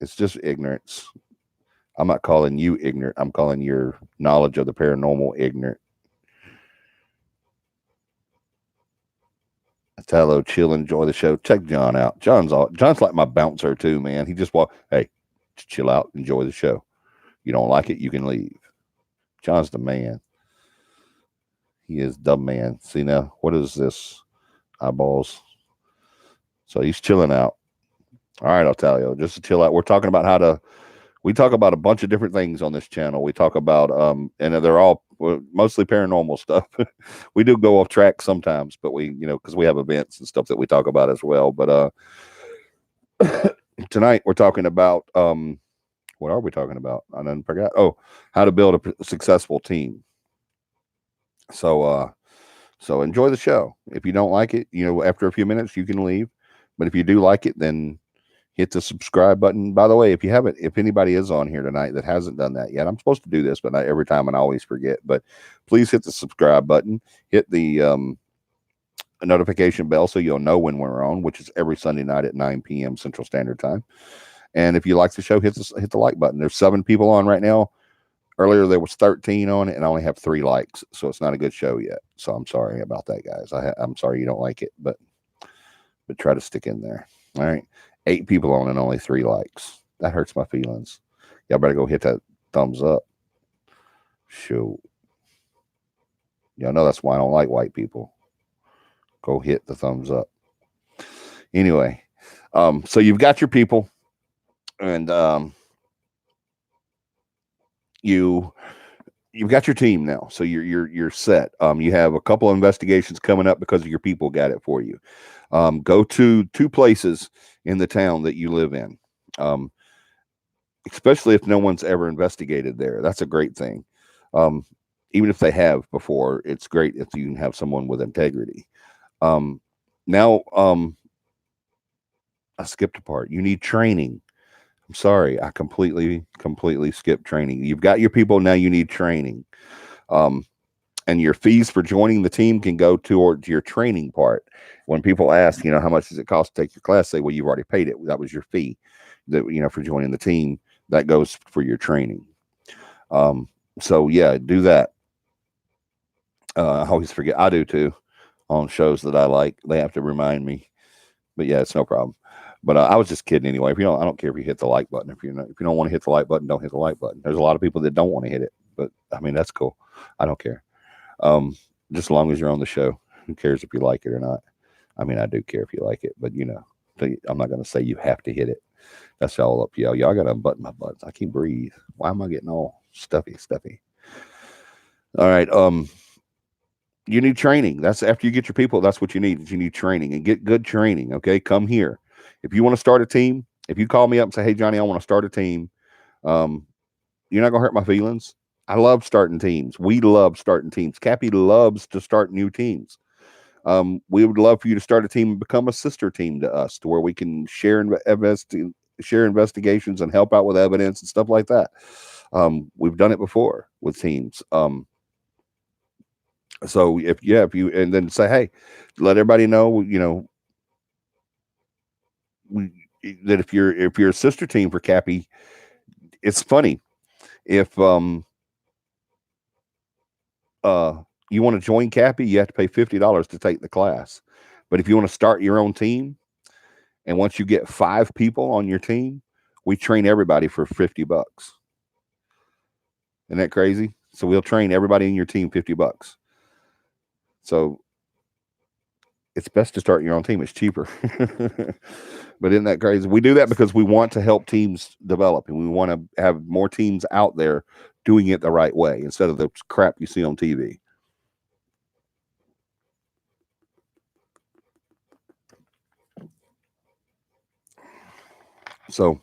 Speaker 1: It's just ignorance. I'm not calling you ignorant. I'm calling your knowledge of the paranormal ignorant. Hello, chill, enjoy the show. Check John out. John's like my bouncer too, man. He just hey, just chill out, enjoy the show. You don't like it, you can leave. John's the man. He is the man. See now, what is this? Eyeballs. So he's chilling out. All right, I'll tell you. Just to chill out. We're talking about we talk about a bunch of different things on this channel. We talk about and they're all mostly paranormal stuff. We do go off track sometimes, but we, because we have events and stuff that we talk about as well. But tonight we're talking about what are we talking about? I didn't forget. Oh, how to build a successful team. So enjoy the show. If you don't like it, after a few minutes you can leave. But if you do like it, then hit the subscribe button. By the way, if anybody is on here tonight that hasn't done that yet, I'm supposed to do this, but not every time and I always forget. But please hit the subscribe button, hit the notification bell so you'll know when we're on, which is every Sunday night at 9 p.m. Central Standard Time. And if you like the show, hit the like button. There's 7 people on right now. Earlier there was 13 on it, and I only have 3 likes, so it's not a good show yet. So I'm sorry about that, guys. I'm sorry you don't like it, but try to stick in there. All right. 8 people on and only 3 likes. That hurts my feelings. Y'all better go hit that thumbs up. Shoot. Y'all know that's why I don't like white people. Go hit the thumbs up. Anyway, so you've got your people, and you've got your team now. So you're set. You have a couple of investigations coming up because of your people got it for you. Go to 2 places in the town that you live in, especially if no one's ever investigated there. That's a great thing. Even if they have before, it's great if you can have someone with integrity. Now, I skipped a part. You need training. I'm sorry. I completely skipped training. You've got your people. Now you need training. And your fees for joining the team can go towards your training part. When people ask, how much does it cost to take your class? Say, well, you've already paid it. That was your fee that, for joining the team. That goes for your training. So yeah, do that. I always forget. I do too. On shows that I like, they have to remind me. But yeah, it's no problem. But I was just kidding anyway. I don't care if you hit the like button. If you don't want to hit the like button, don't hit the like button. There's a lot of people that don't want to hit it, but I mean that's cool. I don't care. Just as long as you're on the show, who cares if you like it or not? I mean, I do care if you like it, but I'm not going to say you have to hit it. That's all up to y'all. Y'all got to unbutton my buttons. I can't breathe. Why am I getting all stuffy? All right. You need training. That's after you get your people. That's what you need. You need training and get good training. Okay. Come here. If you want to start a team, if you call me up and say, hey, Johnny, I want to start a team. You're not going to hurt my feelings. I love starting teams. We love starting teams. Cappy loves to start new teams. We would love for you to start a team and become a sister team to us, to where we can share investigations and help out with evidence and stuff like that. We've done it before with teams. So if you, and then say, hey, let everybody know, that if you're a sister team for Cappy, it's funny. If you want to join Cappy, you have to pay $50 to take the class. But if you want to start your own team, and once you get 5 people on your team, we train everybody for $50. Isn't that crazy? So we'll train everybody in your team $50. So it's best to start your own team. It's cheaper. But isn't that crazy? We do that because we want to help teams develop, and we want to have more teams out there doing it the right way instead of the crap you see on TV. So,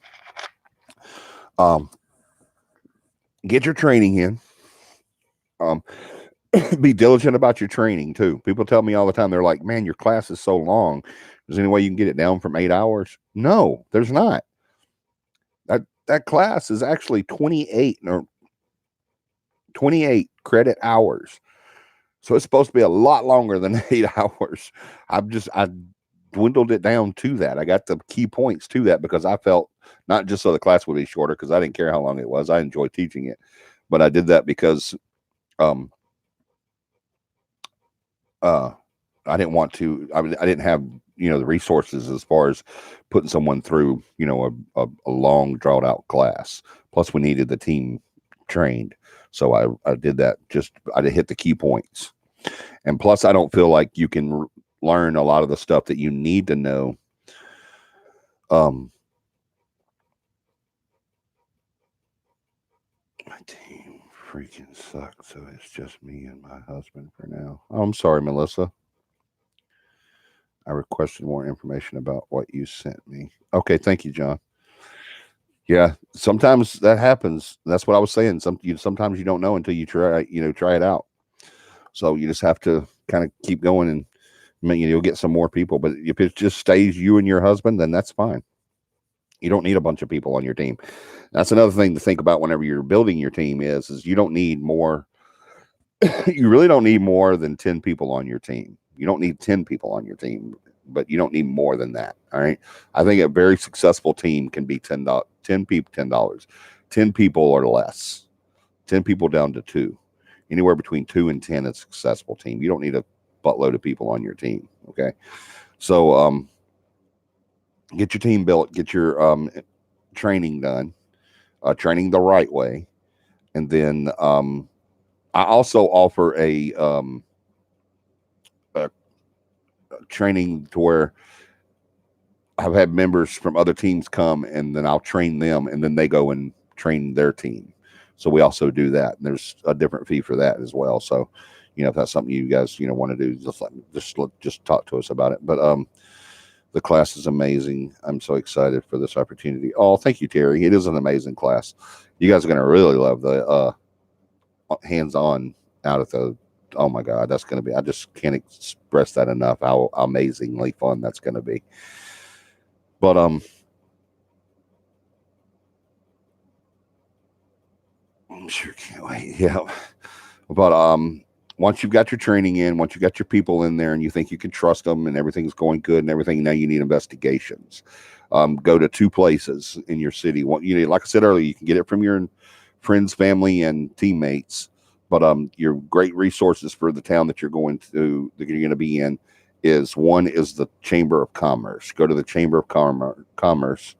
Speaker 1: get your training in. Be diligent about your training too. People tell me all the time, they're like, man, your class is so long. Is there any way you can get it down from 8 hours? No, there's not. That class is actually 28 credit hours. So it's supposed to be a lot longer than 8 hours. I dwindled it down to that. I got the key points to that because I felt not just so the class would be shorter, because I didn't care how long it was. I enjoyed teaching it, but I did that because I didn't want to. I didn't have the resources as far as putting someone through a long drawn out class. Plus, we needed the team trained, so I did that. I hit the key points, and plus, I don't feel like you can learn a lot of the stuff that you need to know. My team freaking sucks, so it's just me and my husband for now. Oh, I'm sorry, Melissa. I requested more information about what you sent me. Okay, thank you, John. Yeah, sometimes that happens. That's what I was saying. Sometimes you don't know until you try it out. So you just have to kind of keep going, and you'll get some more people. But if it just stays you and your husband, then that's fine. You don't need a bunch of people on your team. That's another thing to think about whenever you're building your team is you don't need more. You really don't need more than 10 people on your team. You don't need 10 people on your team, but you don't need more than that. All right. I think a very successful team can be $10 people, $10, 10 people or less, 10 people down to 2, anywhere between 2 and 10 is a successful team. You don't need a buttload of people on your team. Okay. So, get your team built, get your, training done, training the right way. And then, I also offer a training to where I've had members from other teams come, and then I'll train them, and then they go and train their team. So we also do that. And there's a different fee for that as well. So, if that's something you guys want to do, just talk to us about it. But the class is amazing. I'm so excited for this opportunity. Oh, thank you, Terry. It is an amazing class. You guys are going to really love the hands-on out at the. Oh my God, that's going to be. I just can't express that enough. How amazingly fun that's going to be. But I sure can't wait. Yeah. But once you've got your training in, once you've got your people in there, and you think you can trust them, and everything's going good and everything, now you need investigations. Go to 2 places in your city. Like I said earlier, you can get it from your friends, family, and teammates. But your great resources for the town that you're going to be in is one is the Chamber of Commerce. Go to the Chamber of Commerce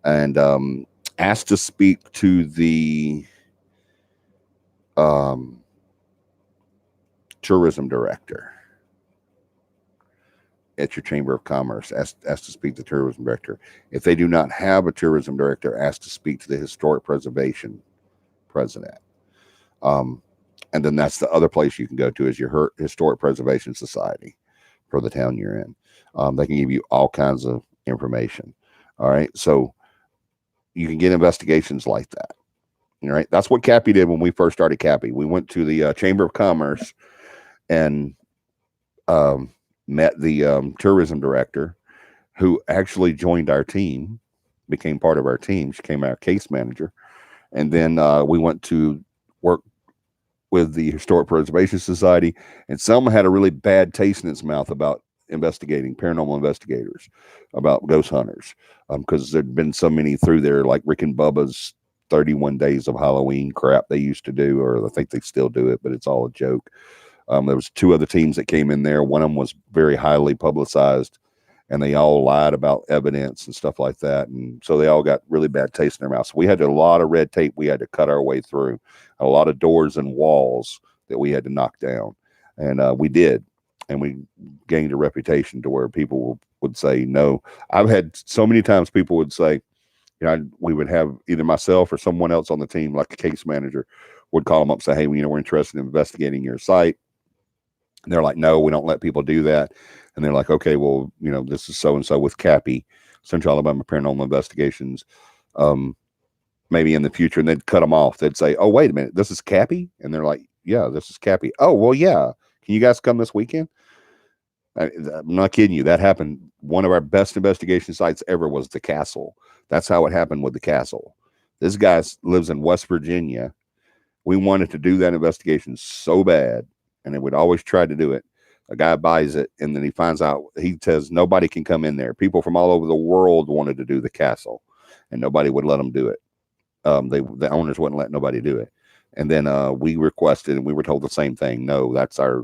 Speaker 1: and ask to speak to the tourism director at your Chamber of Commerce. Ask to speak to the tourism director. If they do not have a tourism director, ask to speak to the historic preservation president. And then that's the other place you can go to is your Historic Preservation Society for the town you're in. They can give you all kinds of information. All right. So you can get investigations like that. All right. That's what Cappy did when we first started Cappy. We went to the Chamber of Commerce and met the tourism director, who actually joined our team, became part of our team. She became our case manager. And then we went to work with the Historic Preservation Society, and Selma had a really bad taste in its mouth about investigating paranormal investigators, about ghost hunters, because there'd been so many through there, like Rick and Bubba's 31 days of Halloween crap they used to do, or I think they still do it, but it's all a joke. There was 2 other teams that came in there. One of them was very highly publicized, and they all lied about evidence and stuff like that. And so they all got really bad taste in their mouth. So we had a lot of red tape we had to cut our way through, a lot of doors and walls that we had to knock down. And we did. And we gained a reputation to where people would say no. I've had so many times people would say, we would have either myself or someone else on the team, like a case manager, would call them up and say, hey, we're interested in investigating your site. And they're like, no, we don't let people do that. And they're like, okay, well, this is so-and-so with CAPI, Central Alabama Paranormal Investigations. Maybe in the future, and they'd cut them off. They'd say, oh, wait a minute, this is CAPI? And they're like, yeah, this is CAPI. Oh, well, yeah. Can you guys come this weekend? I'm not kidding you. That happened. One of our best investigation sites ever was the Castle. That's how it happened with the Castle. This guy lives in West Virginia. We wanted to do that investigation so bad, and they would always try to do it. A guy buys it, and then he finds out, he says nobody can come in there. People from all over the world wanted to do the Castle, and nobody would let them do it. The owners wouldn't let nobody do it. And then we requested, and we were told the same thing. No, that's our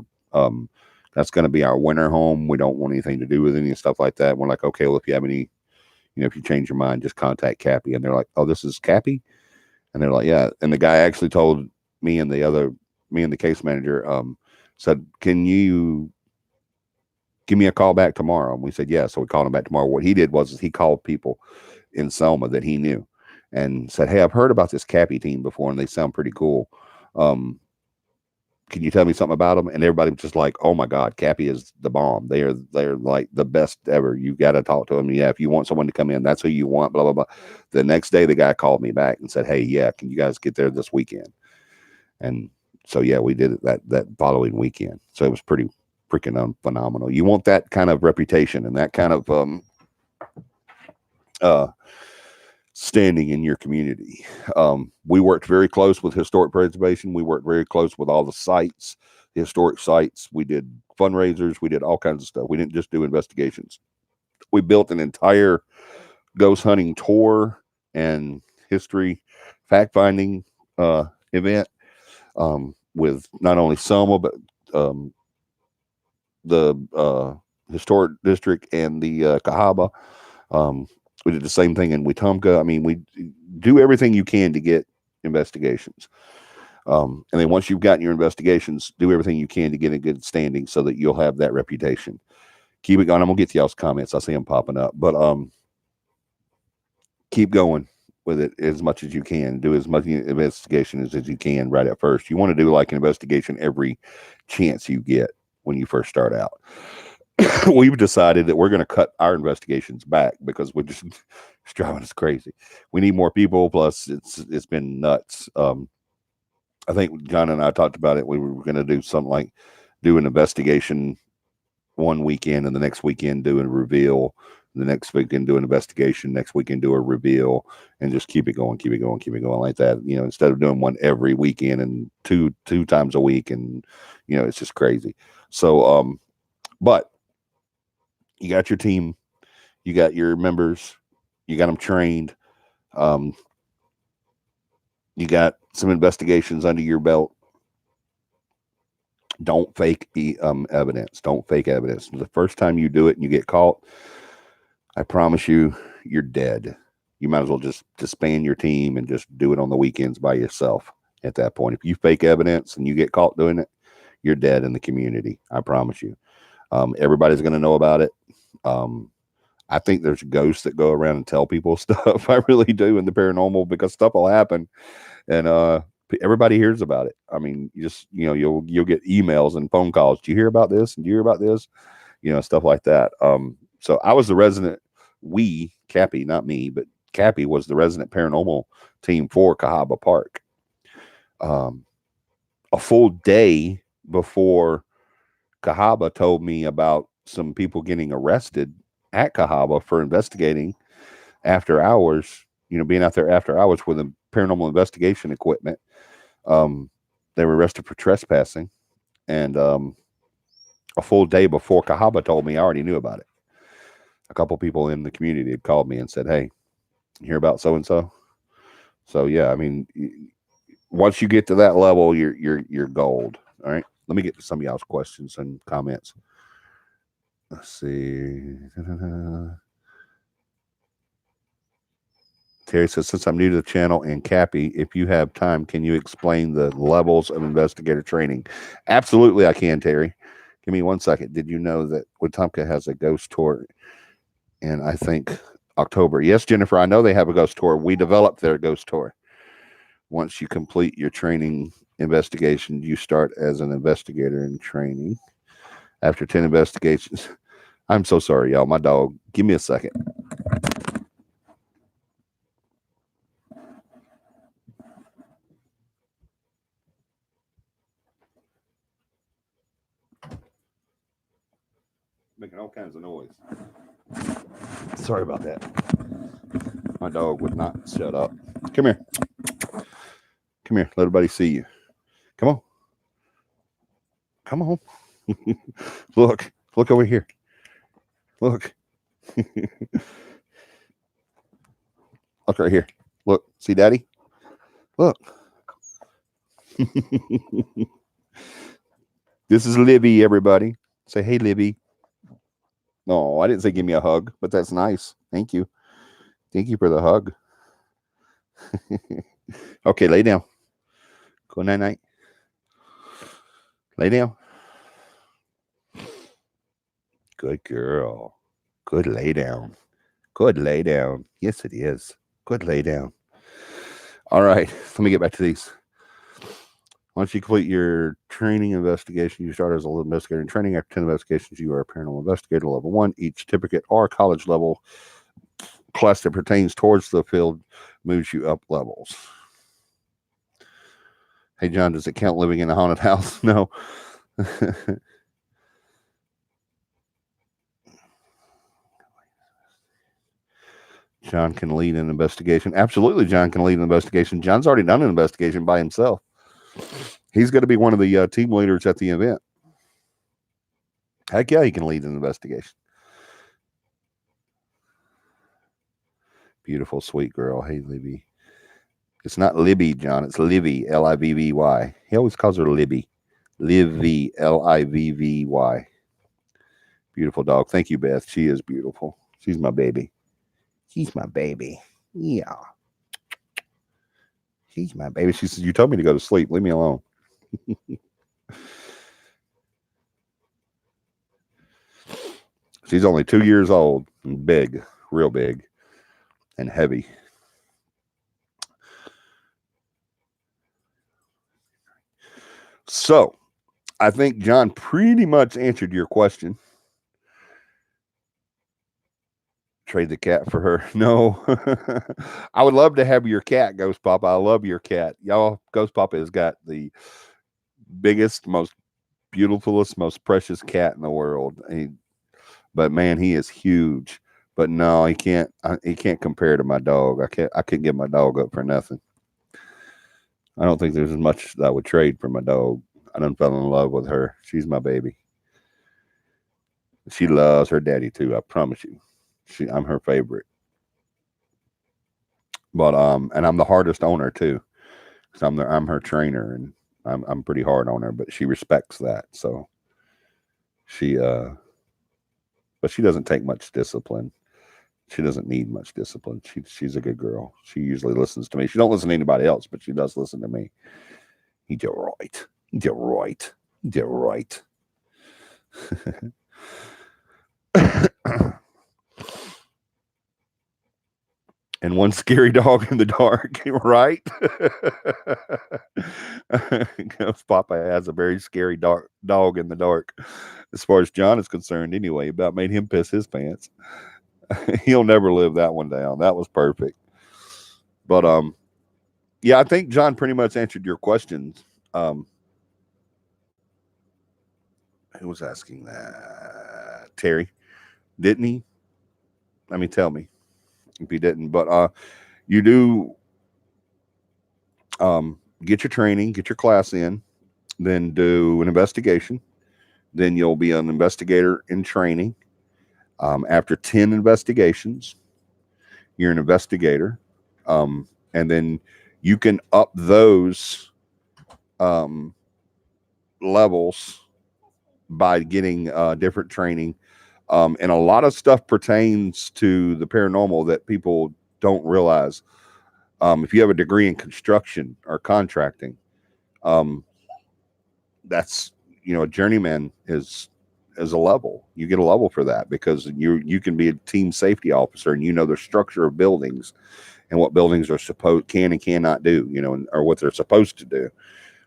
Speaker 1: that's going to be our winter home. We don't want anything to do with any stuff like that. And we're like, okay, well, if you have any, if you change your mind, just contact CAPI. And they're like, oh, this is CAPI? And they're like, yeah. And the guy actually told me and the case manager, said, can you give me a call back tomorrow? And we said, yeah. So we called him back tomorrow. What he did was he called people in Selma that he knew and said, hey, I've heard about this CAPI team before, and they sound pretty cool. Can you tell me something about them? And everybody was just like, oh my God, CAPI is the bomb. They're like the best ever. You got to talk to them. Yeah. If you want someone to come in, that's who you want, blah, blah, blah. The next day, the guy called me back and said, hey, yeah, can you guys get there this weekend? And so, yeah, we did it that following weekend. So it was pretty freaking phenomenal. You want that kind of reputation and that kind of, standing in your community. We worked very close with historic preservation. We worked very close with all the sites, the historic sites. We did fundraisers. We did all kinds of stuff. We didn't just do investigations. We built an entire ghost hunting tour and history fact-finding event with not only Selma, but the historic district and the Cahaba. We did the same thing in Wetumpka. I mean, we do everything you can to get investigations. And then once you've gotten your investigations, do everything you can to get a good standing so that you'll have that reputation. Keep it going. I'm going to get to y'all's comments. I see them popping up. But keep going with it as much as you can. Do as much investigation as you can right at first. You want to do like an investigation every chance you get when you first start out. We've decided that we're going to cut our investigations back because we're just it's driving us crazy. We need more people. Plus, it's been nuts. I think John and I talked about it. We were going to do something like do an investigation one weekend, and the next weekend do a reveal. The next weekend do an investigation. Next weekend do a reveal, and just keep it going like that. Instead of doing one every weekend and two times a week, and it's just crazy. So, but you got your team, you got your members, you got them trained. You got some investigations under your belt. Don't fake evidence. Don't fake evidence. The first time you do it and you get caught, I promise you, you're dead. You might as well just disband your team and just do it on the weekends by yourself at that point. If you fake evidence and you get caught doing it, you're dead in the community. I promise you. Everybody's going to know about it. I think there's ghosts that go around and tell people stuff. I really do in the paranormal, because stuff will happen and everybody hears about it. I mean, you'll get emails and phone calls. Do you hear about this? And do you hear about this? Stuff like that. So I was the resident, CAPI, not me, but CAPI was the resident paranormal team for Cahaba Park. A full day before Cahaba told me about some people getting arrested at Cahaba for investigating after hours, being out there after hours with a paranormal investigation equipment. They were arrested for trespassing, and a full day before Cahaba told me, I already knew about it. A couple people in the community had called me and said, hey, you hear about so-and-so? So yeah, I mean, once you get to that level, you're gold. All right. Let me get to some of y'all's questions and comments. Let's see. Terry says, since I'm new to the channel and Cappy, if you have time, can you explain the levels of investigator training? Absolutely, I can, Terry. Give me 1 second. Did you know that Wetumpka has a ghost tour in, I think, October? Yes, Jennifer, I know they have a ghost tour. We developed their ghost tour. Once you complete your training investigation, you start as an investigator in training. After 10 investigations, I'm so sorry, y'all. My dog. Give me a second. Making all kinds of noise. Sorry about that. My dog would not shut up. Come here. Come here. Let everybody see you. Come on. Come on. Look. Look over here. Look. Look right here. Look. See Daddy? Look. This is Libby, everybody. Say, hey, Libby. No, I didn't say give me a hug, but that's nice. Thank you. Thank you for the hug. Okay, lay down. Go night-night. Lay down. Good girl. Good lay down. Good lay down. Yes, it is. Good lay down. All right, let me get back to these. Once you complete your training investigation, you start as an investigator in training. After 10 investigations, you are a paranormal investigator level 1. Each certificate or college level class that pertains towards the field moves you up levels. Hey, John, does it count living in a haunted house? No. John can lead an investigation. Absolutely, John can lead an investigation. John's already done an investigation by himself. He's going to be one of the team leaders at the event. Heck yeah, he can lead an investigation. Beautiful, sweet girl. Hey, Libby. It's not Libby, John. It's Livy, Livvy. He always calls her Libby. Livy, Livvy. Beautiful dog. Thank you, Beth. She is beautiful. She's my baby. She's my baby. Yeah. She's my baby. She says, you told me to go to sleep. Leave me alone. She's only 2 years old and big, real big and heavy. So I think John pretty much answered your question. Trade the cat for her. No. I would love to have your cat, Ghost Papa. I love your cat. Y'all, Ghost Papa has got the biggest, most beautifulest, most precious cat in the world. But man, he is huge. But no, he can't compare to my dog. I couldn't give my dog up for nothing. I don't think there's as much that I would trade for my dog. I done fell in love with her. She's my baby. She loves her daddy too, I promise you. I'm her favorite. But and I'm the hardest on her too. Cause I'm her trainer and I'm pretty hard on her, but she respects that. So but she doesn't take much discipline. She doesn't need much discipline. She's a good girl. She usually listens to me. She don't listen to anybody else, but she does listen to me. He did right. He did right. He did right. And one scary dog in the dark, right? Ghost Papa has a very scary dog in the dark, as far as John is concerned. Anyway, about made him piss his pants. He'll never live that one down. That was perfect. But yeah, I think John pretty much answered your questions. Who was asking that? Terry, didn't he? I mean, tell me if he didn't. But you do get your training, get your class in, then do an investigation. Then you'll be an investigator in training. After 10 investigations, you're an investigator. and then you can up those levels by getting different training. And a lot of stuff pertains to the paranormal that people don't realize. If you have a degree in construction or contracting, that's, a journeyman is a level. You get a level for that because you can be a team safety officer, and the structure of buildings and what buildings are can and cannot do, or what they're supposed to do.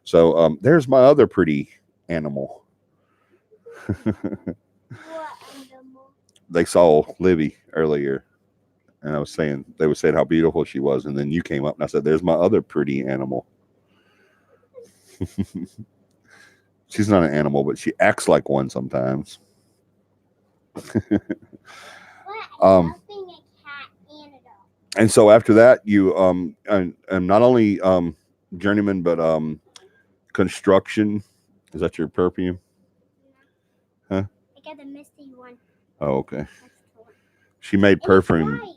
Speaker 1: So there's my other pretty animal.
Speaker 2: What animal?
Speaker 1: They saw Livy earlier, and they were saying how beautiful she was, and then you came up and I said, "There's my other pretty animal." She's not an animal, but she acts like one sometimes.
Speaker 2: What? I love being a cat and a dog.
Speaker 1: And so after that, you and not only journeyman, but construction. Is that your perfume?
Speaker 2: I got the misty one.
Speaker 1: Oh, okay.
Speaker 2: That's the one.
Speaker 1: She made
Speaker 2: It's
Speaker 1: perfume.
Speaker 2: white.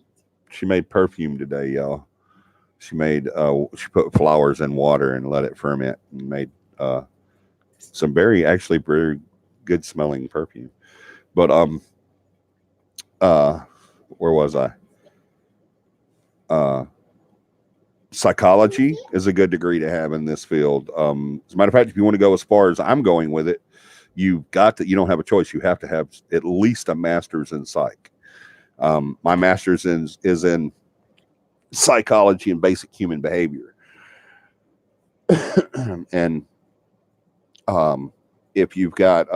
Speaker 1: She made perfume today, y'all. She put flowers in water and let it ferment, and made some very good smelling perfume. But where was I? Psychology is a good degree to have in this field. As a matter of fact, if you want to go as far as I'm going with it, you don't have a choice. You have to have at least a master's in psych. My master's is in psychology and basic human behavior. And if you've got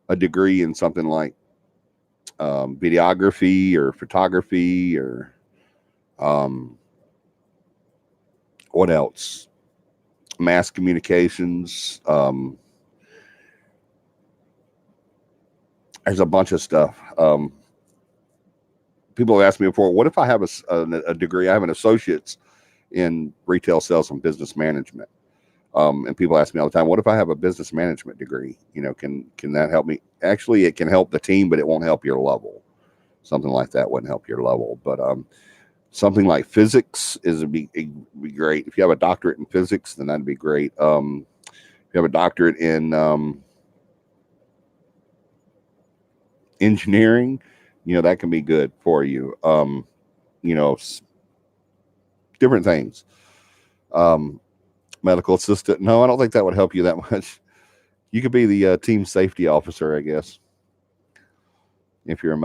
Speaker 1: a degree in something like videography or photography or what else? Mass communications. There's a bunch of stuff. People have asked me before, what if I have a degree? I have an associate's in retail sales and business management. And people ask me all the time, what if I have a business management degree? Can that help me? Actually, it can help the team, but it won't help your level. Something like that wouldn't help your level. But something like physics would be great. If you have a doctorate in physics, then that'd be great. If you have a doctorate in engineering, that can be good for you. Different things. Medical assistant. No, I don't think that would help you that much. You could be the team safety officer, I guess, if you have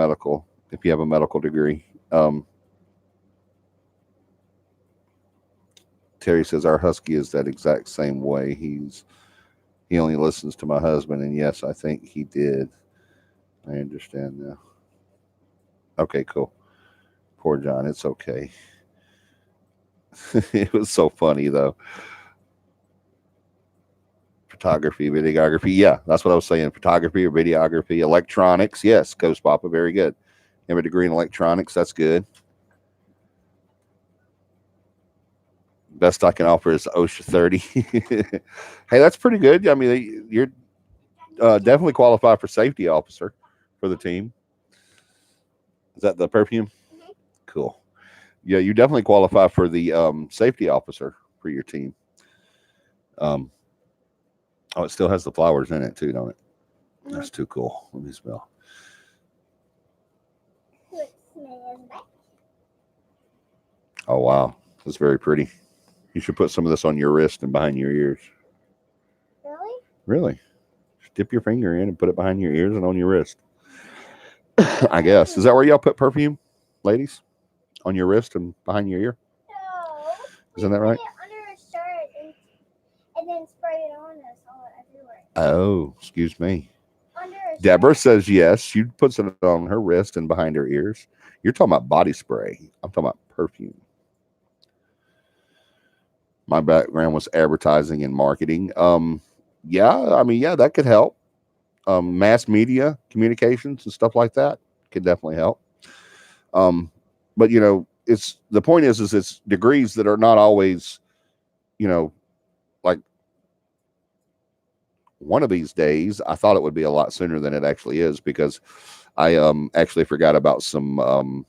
Speaker 1: a medical degree. Terry says our husky is that exact same way. He only listens to my husband, and yes, I think he did. I understand now. Okay, cool. Poor John. It's okay. It was so funny though. Photography, videography. Yeah, that's what I was saying. Photography or videography, electronics. Yes, Ghost Papa, very good. You have a degree in electronics. That's good. Best I can offer is OSHA 30. Hey, that's pretty good. I mean, you're definitely qualified for safety officer for the team. Is that the perfume?
Speaker 2: Mm-hmm.
Speaker 1: Cool. Yeah, you definitely qualify for the safety officer for your team. Oh, it still has the flowers in it too, don't it?
Speaker 2: Mm-hmm.
Speaker 1: That's too cool. Let me smell.
Speaker 2: What smells like?
Speaker 1: Oh, wow. That's very pretty. You should put some of this on your wrist and behind your ears.
Speaker 2: Really?
Speaker 1: Really? Just dip your finger in and put it behind your ears and on your wrist. I guess. Is that where y'all put perfume, ladies? On your wrist and behind your ear?
Speaker 2: No.
Speaker 1: Isn't that right?
Speaker 2: Put it under a shirt and then spray it on us all everywhere.
Speaker 1: Oh, excuse me.
Speaker 2: Under a
Speaker 1: Deborah
Speaker 2: shirt.
Speaker 1: says yes. She puts it on her wrist and behind her ears. You're talking about body spray. I'm talking about perfume. My background was advertising and marketing. Yeah, that could help. Mass media communications and stuff like that could definitely help. But it's the point is it's degrees that are not always, like one of these days. I thought it would be a lot sooner than it actually is because I actually forgot about some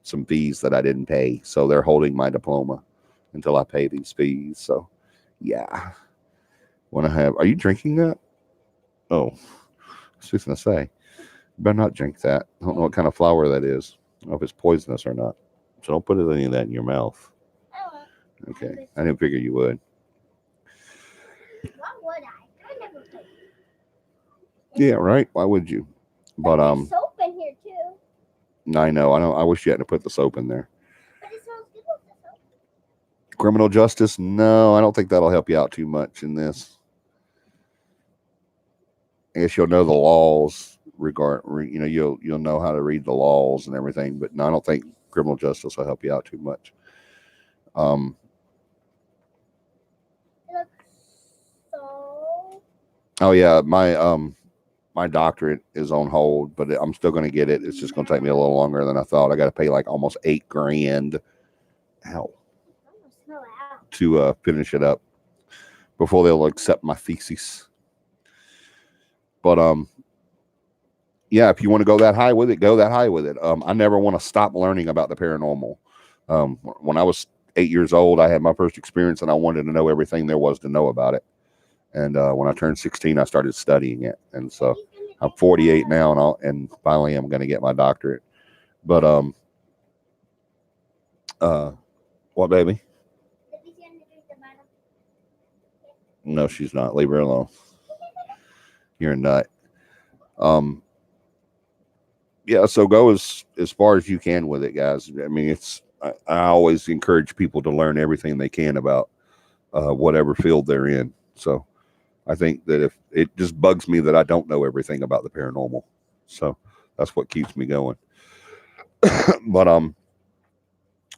Speaker 1: some fees that I didn't pay. So they're holding my diploma until I pay these fees. So yeah. Want to have, are you drinking that? Oh, I was just going to say, you better not drink that. I don't know what kind of flour that is. I don't know if it's poisonous or not. So don't put any of that in your mouth. Okay. I didn't figure you would.
Speaker 2: Why would I? I never put.
Speaker 1: Yeah, right. Why would you? But
Speaker 2: There's soap in here too.
Speaker 1: I know. I wish you hadn't put the soap in there.
Speaker 2: But it smells good with the soap.
Speaker 1: Criminal justice? No, I don't think that'll help you out too much in this. I guess you'll know the laws you'll know how to read the laws and everything, but no, I don't think criminal justice will help you out too much.
Speaker 2: It looks so.
Speaker 1: Oh yeah, my doctorate is on hold, but I'm still going to get it. It's just going to take me a little longer than I thought. I got to pay like almost $8,000. Ow. To finish it up before they'll accept my thesis. But yeah, if you want to go that high with it, go that high with it. I never want to stop learning about the paranormal. When I was 8 years old, I had my first experience, and I wanted to know everything there was to know about it. And when I turned 16, I started studying it, and so I'm 48 now, and finally I'm going to get my doctorate. But what, baby? No, she's not. Leave her alone. You're a nut. Yeah, so go as far as you can with it, guys. I mean, I always encourage people to learn everything they can about whatever field they're in. So I think that if it just bugs me that I don't know everything about the paranormal, so that's what keeps me going. But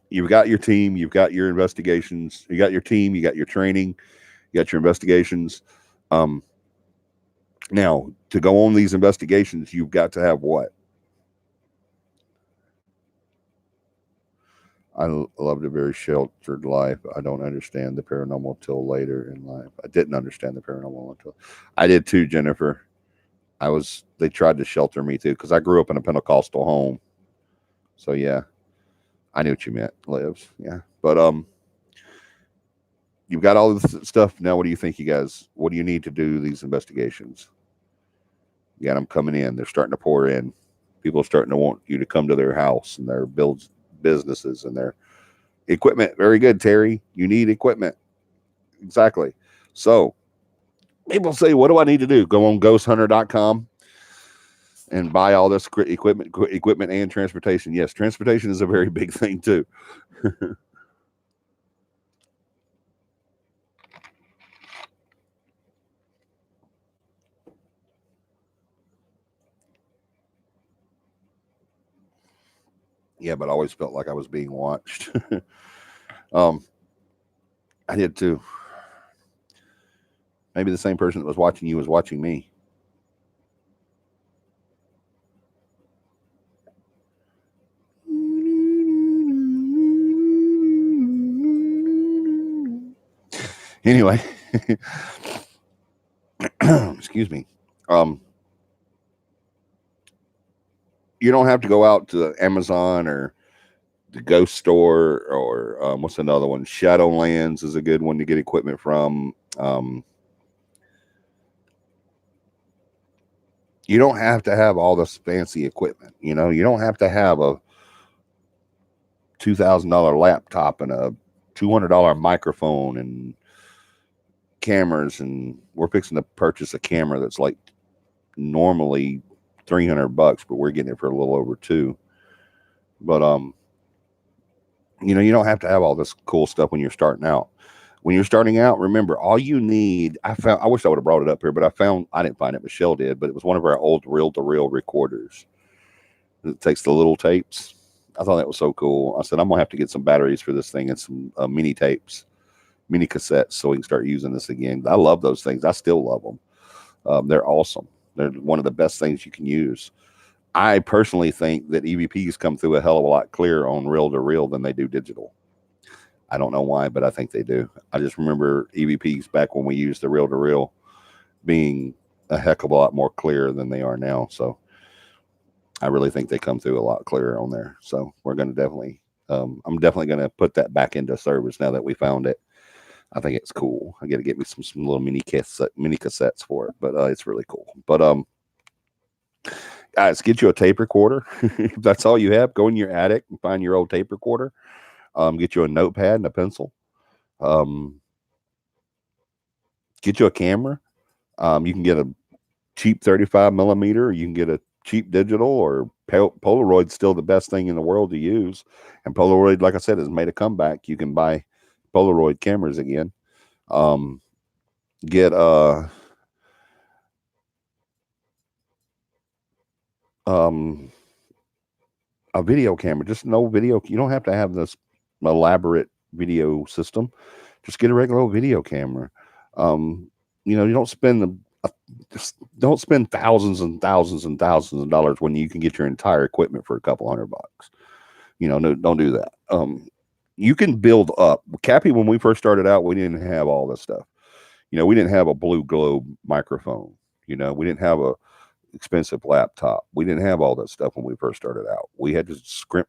Speaker 1: you've got your team, you've got your investigations, you got your team, you got your training, you got your investigations. Now, to go on these investigations, you've got to have what? I loved a very sheltered life. I don't understand the paranormal till later in life. I didn't understand the paranormal until I did too, Jennifer. They tried to shelter me too, because I grew up in a Pentecostal home. So yeah, I knew what you meant, Lives. Yeah. But you've got all this stuff. Now what do you think, you guys? What do you need to do these investigations? You got them coming in. They're starting to pour in. People are starting to want you to come to their house and their businesses and their equipment. Very good, Terry. You need equipment. Exactly. So people say, what do I need to do? Go on ghosthunter.com and buy all this equipment and transportation. Yes, transportation is a very big thing too. Yeah, but I always felt like I was being watched. I did too. Maybe the same person that was watching you was watching me. Anyway, excuse me. You don't have to go out to Amazon or the Ghost Store or what's another one? Shadowlands is a good one to get equipment from. You don't have to have all this fancy equipment. You don't have to have a $2,000 laptop and a $200 microphone and cameras. And we're fixing to purchase a camera that's like normally $300, but we're getting it for a little over $200. But you don't have to have all this cool stuff when you're starting out. When you're starting out, remember, all you need, I wish I would have brought it up here, but I didn't find it. Michelle did, but it was one of our old reel-to-reel recorders. It takes the little tapes. I thought that was so cool. I said, I'm going to have to get some batteries for this thing and some mini tapes, mini cassettes, so we can start using this again. I love those things. I still love them. They're awesome. They're one of the best things you can use. I personally think that EVPs come through a hell of a lot clearer on reel-to-reel than they do digital. I don't know why, but I think they do. I just remember EVPs back when we used the reel-to-reel being a heck of a lot more clear than they are now. So I really think they come through a lot clearer on there. So we're going to definitely, I'm definitely going to put that back into service now that we found it. I think it's cool. I got to get me some little mini cassettes for it, but it's really cool. But guys, get you a tape recorder. If that's all you have, go in your attic and find your old tape recorder. Get you a notepad and a pencil. Get you a camera. You can get a cheap 35 millimeter. You can get a cheap digital, or Polaroid's still the best thing in the world to use. And Polaroid, like I said, has made a comeback. You can buy Polaroid cameras again. Get a video camera. Just no video. You don't have to have this elaborate video system. Just get a regular old video camera. You know, you don't spend just don't spend thousands and thousands and thousands of dollars when you can get your entire equipment for a couple $100. You know, no, don't do that. You can build up. Cappy, when we first started out, we didn't have all this stuff. You know, we didn't have a Blue Globe microphone. You know, we didn't have a expensive laptop. We didn't have all that stuff when we first started out. We had to scrape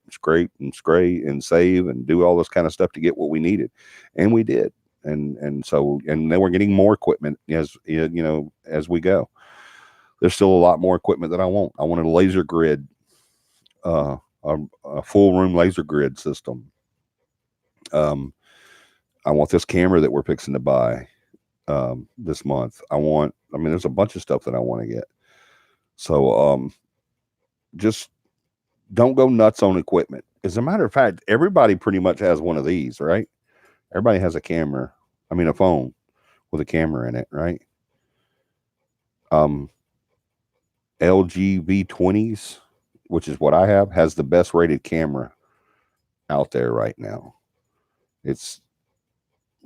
Speaker 1: and scrape and save and do all this kind of stuff to get what we needed, and we did. And so then we're getting more equipment as you know as we go. There's still a lot more equipment that I want. I wanted a laser grid, a full room laser grid system. I want this camera that we're fixing to buy this month. I mean, there's a bunch of stuff that I want to get. So just don't go nuts on equipment. As a matter of fact, everybody pretty much has one of these, right? Everybody has a camera. I mean, a phone with a camera in it, right? LG V20s, which is what I have, has the best rated camera out there right now. It's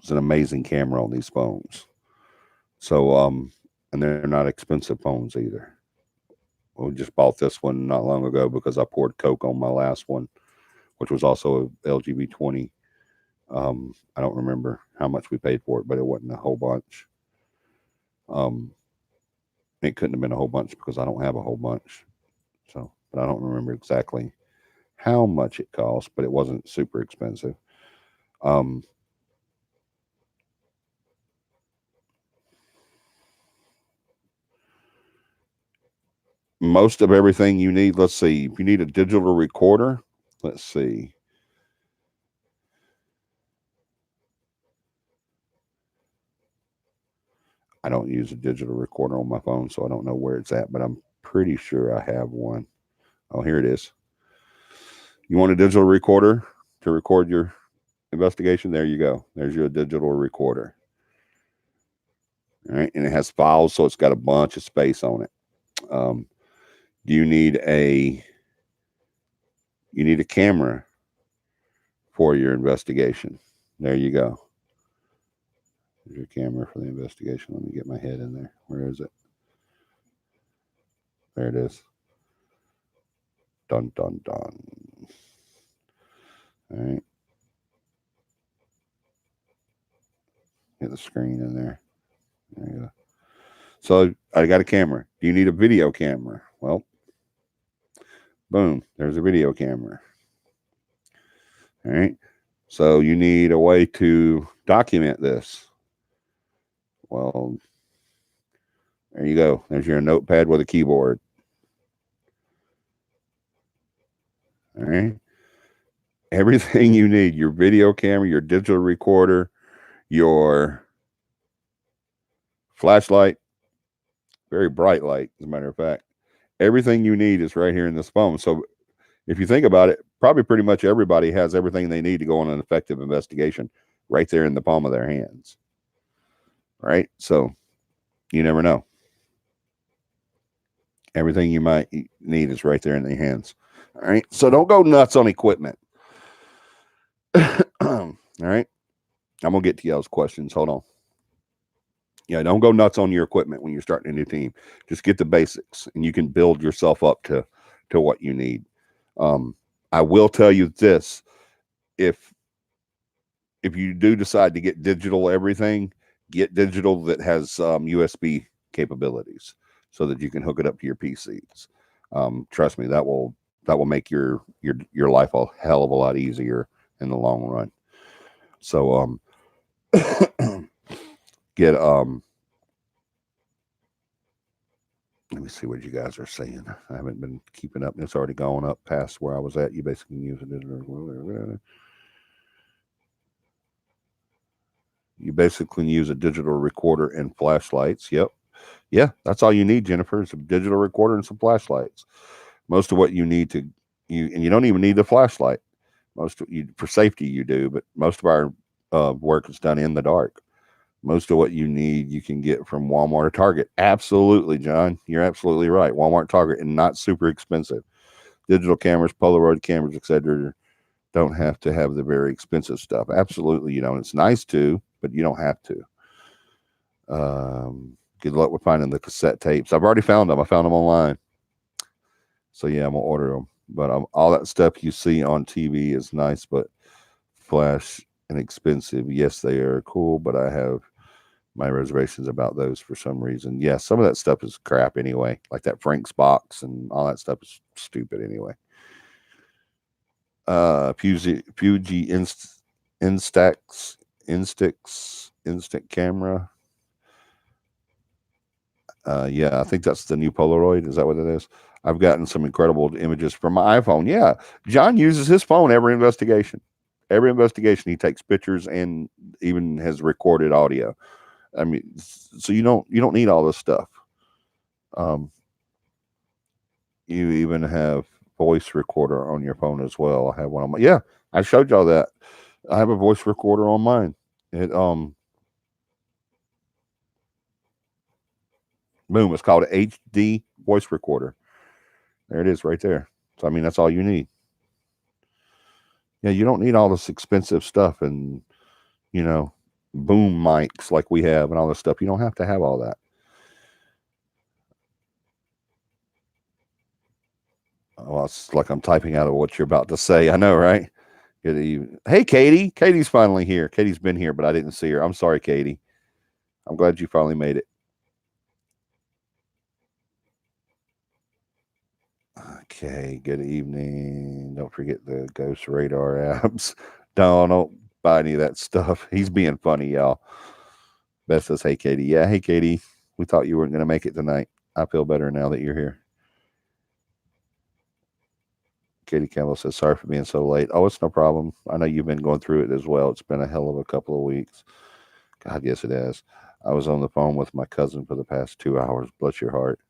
Speaker 1: an amazing camera on these phones. So, and they're not expensive phones either. We just bought this one not long ago because I poured Coke on my last one, which was also a LG V20. I don't remember how much we paid for it, but it wasn't a whole bunch. It couldn't have been a whole bunch because I don't have a whole bunch. So, but I don't remember exactly how much it cost, but it wasn't super expensive. Most of everything you need. Let's see. If you need a digital recorder, let's see. I don't use a digital recorder on my phone, so I don't know where it's at, but I'm pretty sure I have one. Oh, here it is. You want a digital recorder to record your investigation? There you go. There's your digital recorder. All right. And it has files, so it's got a bunch of space on it. Do you need a camera for your investigation? There you go. There's your camera for the investigation. Let me get my head in there. Where is it? There it is. Dun, dun, dun. All right. Get the screen in there. There you go. So I got a camera. Do you need a video camera? Well, boom, there's a video camera. All right. So you need a way to document this. Well, there you go. There's your notepad with a keyboard. All right. Everything you need, your video camera, your digital recorder, your flashlight, very bright light, as a matter of fact. Everything you need is right here in this phone. So if you think about it, probably pretty much everybody has everything they need to go on an effective investigation right there in the palm of their hands. Right? So you never know. Everything you might need is right there in their hands. All right. So don't go nuts on equipment. All right. I'm going to get to y'all's questions. Hold on. Yeah, don't go nuts on your equipment when you're starting a new team. Just get the basics, and you can build yourself up to what you need. I will tell you this: if you do decide to get digital everything, get digital that has USB capabilities so that you can hook it up to your PCs. Trust me, that will make your life a hell of a lot easier in the long run. So get let me see what you guys are saying. I haven't been keeping up. It's already gone up past where I was at. You basically use it. You basically use a digital recorder and flashlights. Yep. Yeah, that's all you need, Jennifer. It's a digital recorder and some flashlights. Most of what you need and you don't even need the flashlight. Most of you, for safety, you do, but most of our work is done in the dark. Most of what you need you can get from Walmart or Target. Absolutely, John. You're absolutely right. Walmart, Target, and not super expensive. Digital cameras, Polaroid cameras, etc. don't have to have the very expensive stuff. Absolutely, you don't. It's nice to, but you don't have to. Good luck with finding the cassette tapes. I've already found them. I found them online. So yeah, I'm gonna order them. But all that stuff you see on TV is nice, but flash and expensive. Yes, they are cool, but I have my reservations about those for some reason. Yeah, some of that stuff is crap anyway. Like that Frank's box and all that stuff is stupid anyway. Fuji Instax instant camera. Yeah, I think that's the new Polaroid. Is that what it is? I've gotten some incredible images from my iPhone. Yeah, John uses his phone every investigation. Every investigation, he takes pictures and even has recorded audio. I mean, so you don't need all this stuff. You even have voice recorder on your phone as well. I have one on my. Yeah, I showed y'all that. I have a voice recorder on mine. It boom. It's called an HD voice recorder. There it is, right there. So I mean, that's all you need. Yeah, you don't need all this expensive stuff and boom mics like we have and all this stuff. You don't have to have all that. Oh, it's like I'm typing out of what you're about to say. I know, right? Good evening. Hey, Katie. Katie's finally here. Katie's been here, but I didn't see her. I'm sorry, Katie. I'm glad you finally made it. Okay, good evening. Don't forget the Ghost Radar apps. Don't buy any of that stuff. He's being funny, y'all. Beth says, hey, Katie. Yeah, hey, Katie. We thought you weren't going to make it tonight. I feel better now that you're here. Katie Campbell says, sorry for being so late. Oh, it's no problem. I know you've been going through it as well. It's been a hell of a couple of weeks. God, yes, it has. I was on the phone with my cousin for the past 2 hours. Bless your heart.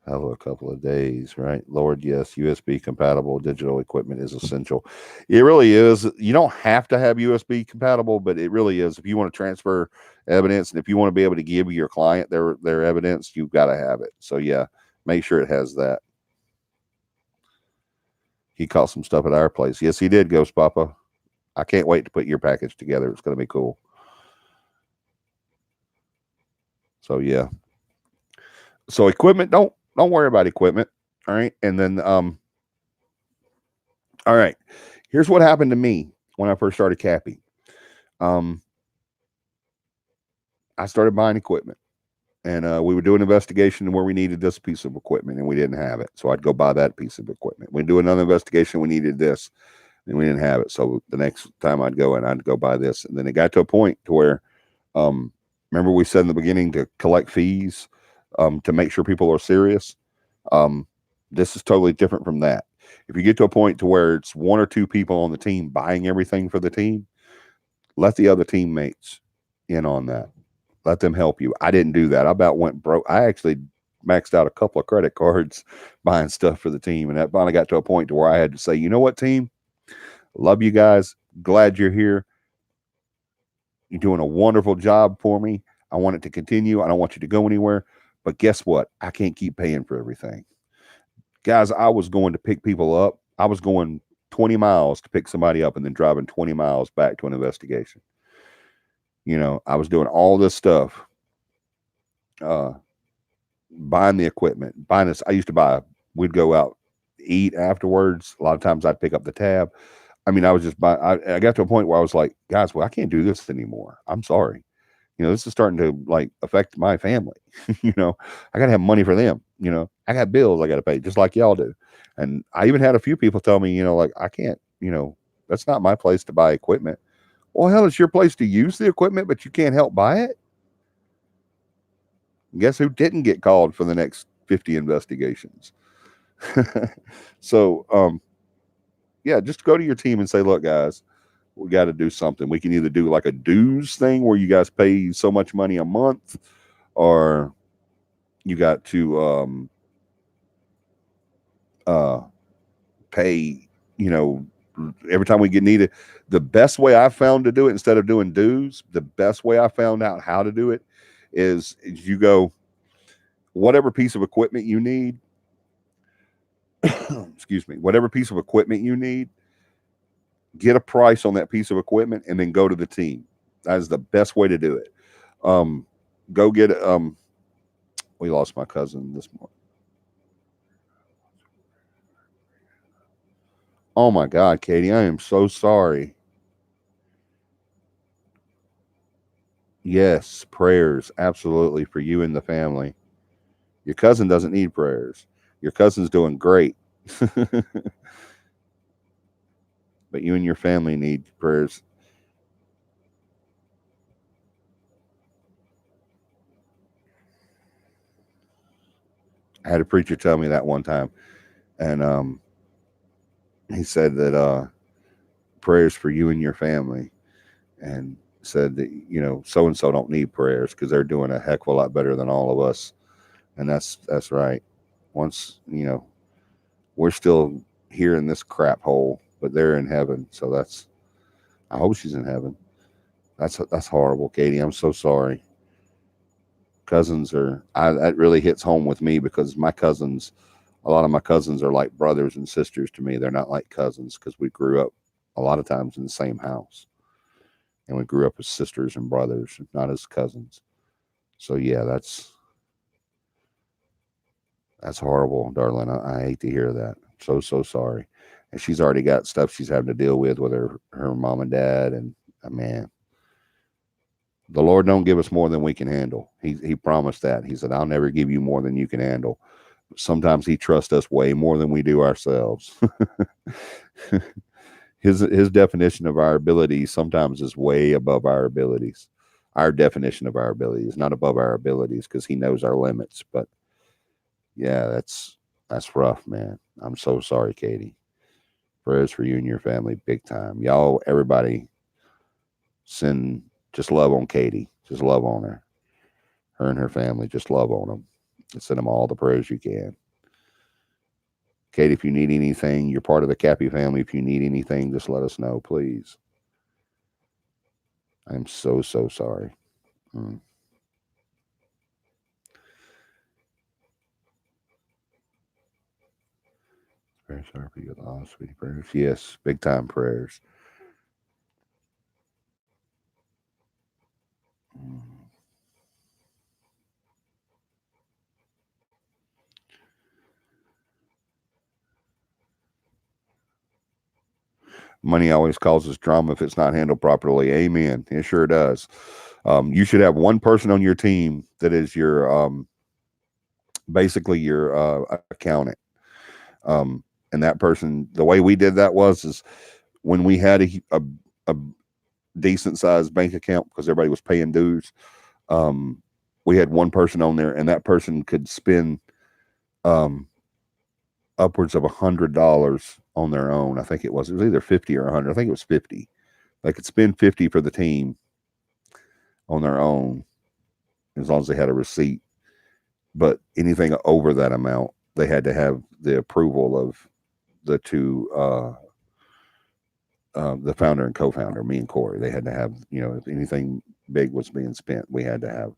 Speaker 1: Hell of a couple of days, right? Lord, yes, USB compatible digital equipment is essential. It really is. You don't have to have USB compatible, but it really is. If you want to transfer evidence and if you want to be able to give your client their evidence, you've got to have it. So yeah, make sure it has that. He caught some stuff at our place. Yes, he did, Ghost Papa. I can't wait to put your package together. It's going to be cool. So yeah. So equipment, don't worry about equipment. All right. And then all right. Here's what happened to me when I first started Cappy. I started buying equipment. And we would do an investigation where we needed this piece of equipment and we didn't have it. So I'd go buy that piece of equipment. We'd do another investigation, we needed this, and we didn't have it. So the next time I'd go and I'd go buy this. And then it got to a point to where, remember we said in the beginning to collect fees to make sure people are serious. This is totally different from that. If you get to a point to where it's one or two people on the team buying everything for the team, let the other teammates in on that. Let them help you. I didn't do that. I about went broke. I actually maxed out a couple of credit cards buying stuff for the team. And that finally got to a point to where I had to say, you know what, team? Love you guys. Glad you're here. You're doing a wonderful job for me. I want it to continue. I don't want you to go anywhere. But guess what? I can't keep paying for everything. Guys, I was going to pick people up. I was going 20 miles to pick somebody up and then driving 20 miles back to an investigation. I was doing all this stuff, buying the equipment, buying this. I used to buy, we'd go out, eat afterwards. A lot of times I'd pick up the tab. I mean, I was just buying. I got to a point where I was like, guys, well, I can't do this anymore. I'm sorry. This is starting to like affect my family. I got to have money for them. I got bills I got to pay just like y'all do. And I even had a few people tell me, like, I can't, that's not my place to buy equipment. Well, hell, it's your place to use the equipment, but you can't help buy it. Guess who didn't get called for the next 50 investigations? So, yeah, just go to your team and say, look, guys, we got to do something. We can either do like a dues thing where you guys pay so much money a month, or you got to pay, every time we get needed. The best way I found to do it, instead of doing dues, the best way I found out how to do it is you go, whatever piece of equipment you need, excuse me, whatever piece of equipment you need, get a price on that piece of equipment and then go to the team. That is the best way to do it. Go get we lost my cousin this morning. Oh my God, Katie, I am so sorry. Yes, prayers, absolutely, for you and the family. Your cousin doesn't need prayers. Your cousin's doing great. But you and your family need prayers. I had a preacher tell me that one time. And he said that prayers for you and your family. And said that, so and so don't need prayers because they're doing a heck of a lot better than all of us. And that's right. Once, we're still here in this crap hole, but they're in heaven. So I hope she's in heaven. That's horrible, Katie. I'm so sorry. Cousins that really hits home with me because a lot of my cousins are like brothers and sisters to me. They're not like cousins because we grew up a lot of times in the same house, and we grew up as sisters and brothers, not as cousins. So yeah, that's horrible, darling. I hate to hear that. So sorry. And she's already got stuff she's having to deal with her mom and dad, and man, the Lord don't give us more than we can handle. He promised that. He said, I'll never give you more than you can handle. Sometimes he trusts us way more than we do ourselves. His definition of our abilities sometimes is way above our abilities. Our definition of our ability is not above our abilities because he knows our limits. But yeah, that's rough, man. I'm so sorry, Katie. Prayers for you and your family, big time. Y'all, everybody, just love on Katie. Just love on her. Her and her family, just love on them. And send them all the prayers you can. Katie, if you need anything, you're part of the Cappy family. If you need anything, just let us know, please. I'm so sorry. Very sorry for your loss, sweetie. Prayers. Yes, big time prayers. Money always causes drama if it's not handled properly. Amen. It sure does. You should have one person on your team that is your basically your accountant. And that person, the way we did that is when we had a decent sized bank account because everybody was paying dues. We had one person on there, and that person could spend upwards of $100 on their own. I think it was either 50 or 100. I think it was 50. They could spend 50 for the team on their own as long as they had a receipt. But anything over that amount, they had to have the approval of the two, the founder and co-founder, me and Corey. They had to have, if anything big was being spent, we had to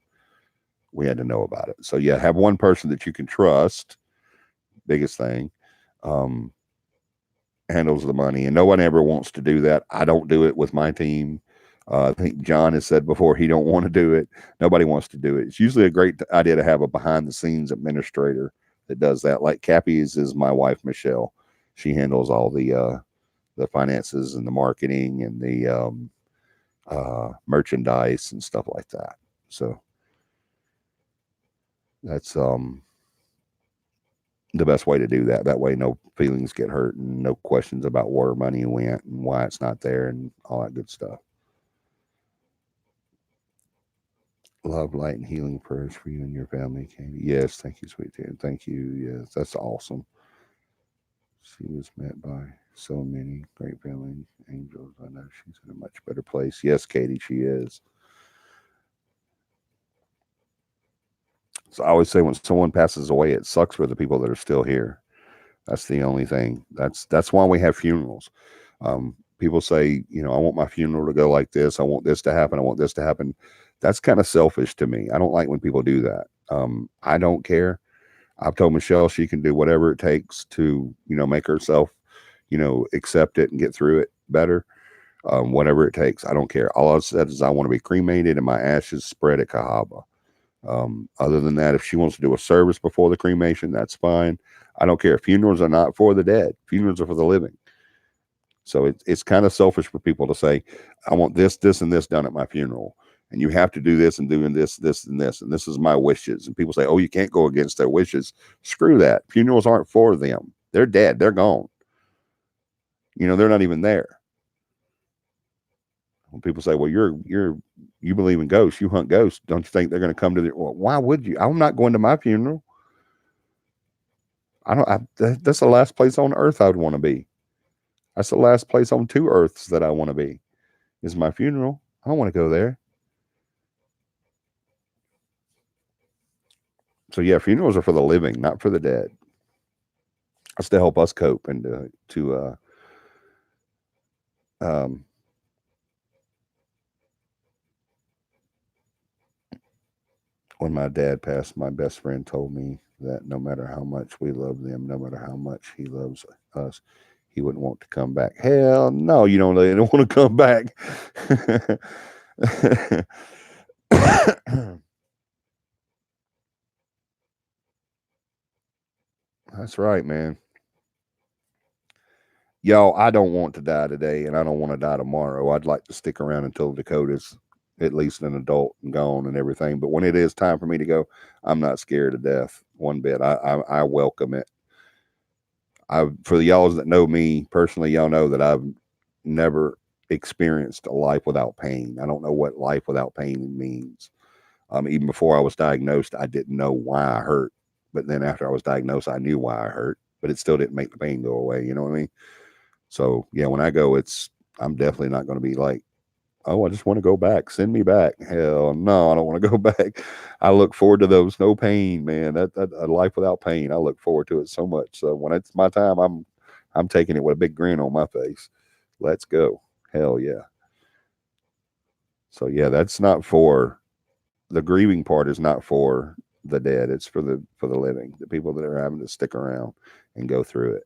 Speaker 1: know about it. So yeah, have one person that you can trust. Biggest thing. Handles the money, and no one ever wants to do that. I don't do it with my team. I think John has said before he don't want to do it. Nobody wants to do it. It's usually a great idea to have a behind the scenes administrator that does that. Like Cappy's is my wife Michelle. She handles all the finances and the marketing and the merchandise and stuff like that. So that's the best way to do that. That way no feelings get hurt and no questions about where money went and why it's not there and all that good stuff. Love, light, and healing prayers for you and your family, Katie. Yes, thank you, sweet dear. Thank you. Yes, that's awesome. She was met by so many great family angels. I know she's in a much better place. Yes, Katie, she is. So I always say when someone passes away, it sucks for the people that are still here. That's the only thing. That's why we have funerals. People say, I want my funeral to go like this. I want this to happen. I want this to happen. That's kind of selfish to me. I don't like when people do that. I don't care. I've told Michelle she can do whatever it takes to, make herself, accept it and get through it better. Whatever it takes. I don't care. All I've said is I want to be cremated and my ashes spread at Cahaba. Other than that, if she wants to do a service before the cremation, that's fine. I don't care. Funerals are not for the dead. Funerals are for the living. So it's kind of selfish for people to say, I want this, this, and this done at my funeral. And you have to do this and doing this, this, and this. And this is my wishes. And people say, oh, you can't go against their wishes. Screw that. Funerals aren't for them. They're dead. They're gone. They're not even there. When people say, well, you believe in ghosts, you hunt ghosts. Don't you think they're going to come to the, well, why would you? I'm not going to my funeral. That's the last place on earth I would want to be. That's the last place on 2 earths that I want to be is my funeral. I don't want to go there. So yeah, funerals are for the living, not for the dead. That's to help us cope and when my dad passed, my best friend told me that no matter how much we love them, no matter how much he loves us, he wouldn't want to come back. Hell no, you don't want to come back. That's right, man. Y'all, I don't want to die today and I don't want to die tomorrow. I'd like to stick around until Dakota's at least an adult and gone and everything. But when it is time for me to go, I'm not scared to death one bit. I welcome it. For the y'all that know me personally, y'all know that I've never experienced a life without pain. I don't know what life without pain means. Even before I was diagnosed, I didn't know why I hurt. But then after I was diagnosed, I knew why I hurt, but it still didn't make the pain go away. You know what I mean? So yeah, when I go, I'm definitely not going to be like, oh, I just want to go back. Send me back. Hell no, I don't want to go back. I look forward to those no pain, man. That a life without pain. I look forward to it so much. So when it's my time, I'm taking it with a big grin on my face. Let's go. Hell yeah. So yeah, that's not for the grieving part is not for the dead. It's for the living, the people that are having to stick around and go through it.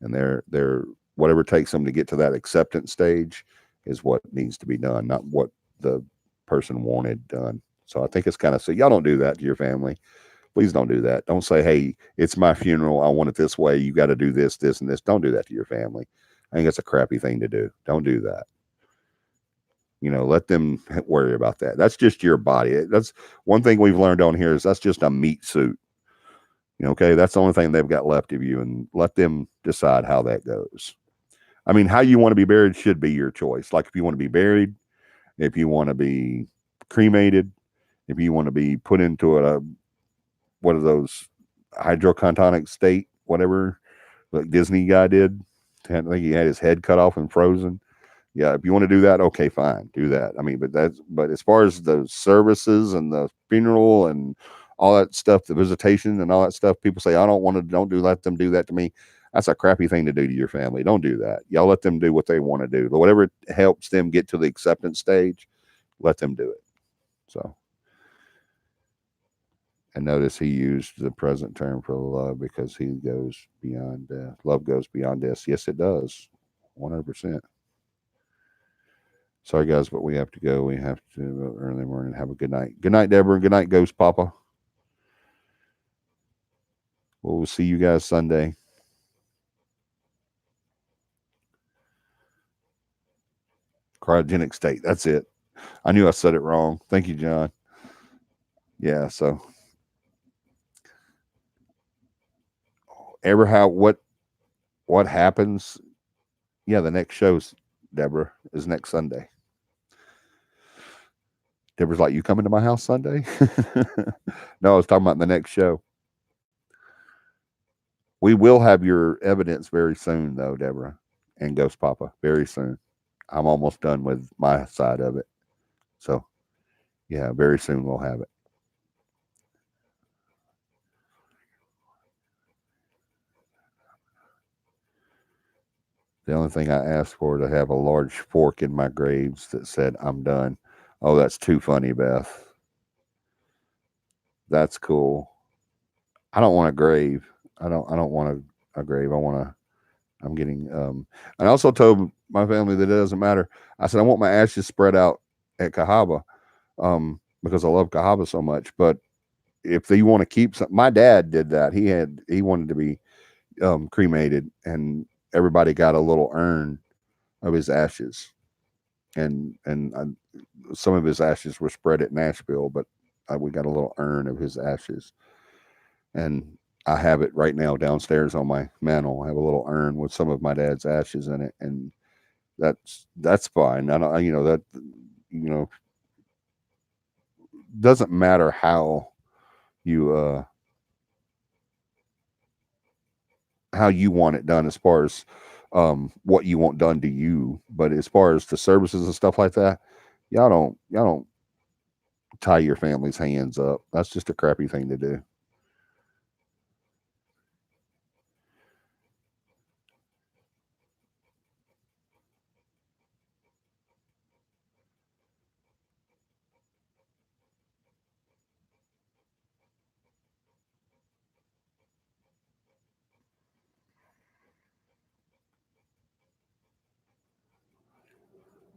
Speaker 1: And they're whatever it takes them to get to that acceptance stage is what needs to be done, not what the person wanted done. So I think it's kind of, so y'all don't do that to your family. Please don't do that. Don't say, hey, it's my funeral. I want it this way. You got to do this, this, and this. Don't do that to your family. I think it's a crappy thing to do. Don't do that. Let them worry about that. That's just your body. That's one thing we've learned on here is that's just a meat suit. Okay, that's the only thing they've got left of you, and let them decide how that goes. I mean, how you want to be buried should be your choice. Like if you want to be buried, if you want to be cremated, if you want to be put into what are those hydrocarbonic state, whatever, like Disney guy did. I think he had his head cut off and frozen. Yeah, if you want to do that, okay, fine, do that. I mean, but as far as the services and the funeral and all that stuff, the visitation and all that stuff, people say, I don't want to, don't do, let them do that to me. That's a crappy thing to do to your family. Don't do that. Y'all let them do what they want to do. Whatever helps them get to the acceptance stage, let them do it. So, and notice he used the present term for love because he goes beyond death. Love goes beyond death. Yes, it does. 100%. Sorry, guys, but we have to go. We have to early morning. Have a good night. Good night, Deborah. Good night, Ghost Papa. We'll see you guys Sunday. Cryogenic state. That's it. I knew I said it wrong. Thank you, John. Yeah. So ever how what happens? Yeah, the next show's Deborah is next Sunday. Deborah's like, you coming to my house Sunday? No, I was talking about the next show. We will have your evidence very soon, though, Deborah and Ghost Papa. Very soon. I'm almost done with my side of it. So, yeah, very soon we'll have it. The only thing I asked for to have a large fork in my graves that said, I'm done. Oh, that's too funny, Beth. That's cool. I don't want a grave. I don't want a grave. I'm getting and I also told my family that it doesn't matter. I said I want my ashes spread out at Cahaba, because I love Cahaba so much. But if they want to keep some, my dad did that. He wanted to be cremated, and everybody got a little urn of his ashes, and some of his ashes were spread at Nashville, but we got a little urn of his ashes, and I have it right now downstairs on my mantle. I have a little urn with some of my dad's ashes in it, and that's fine. I don't, that doesn't matter you how you want it done as far as what you want done to you, but as far as the services and stuff like that, y'all don't tie your family's hands up. That's just a crappy thing to do.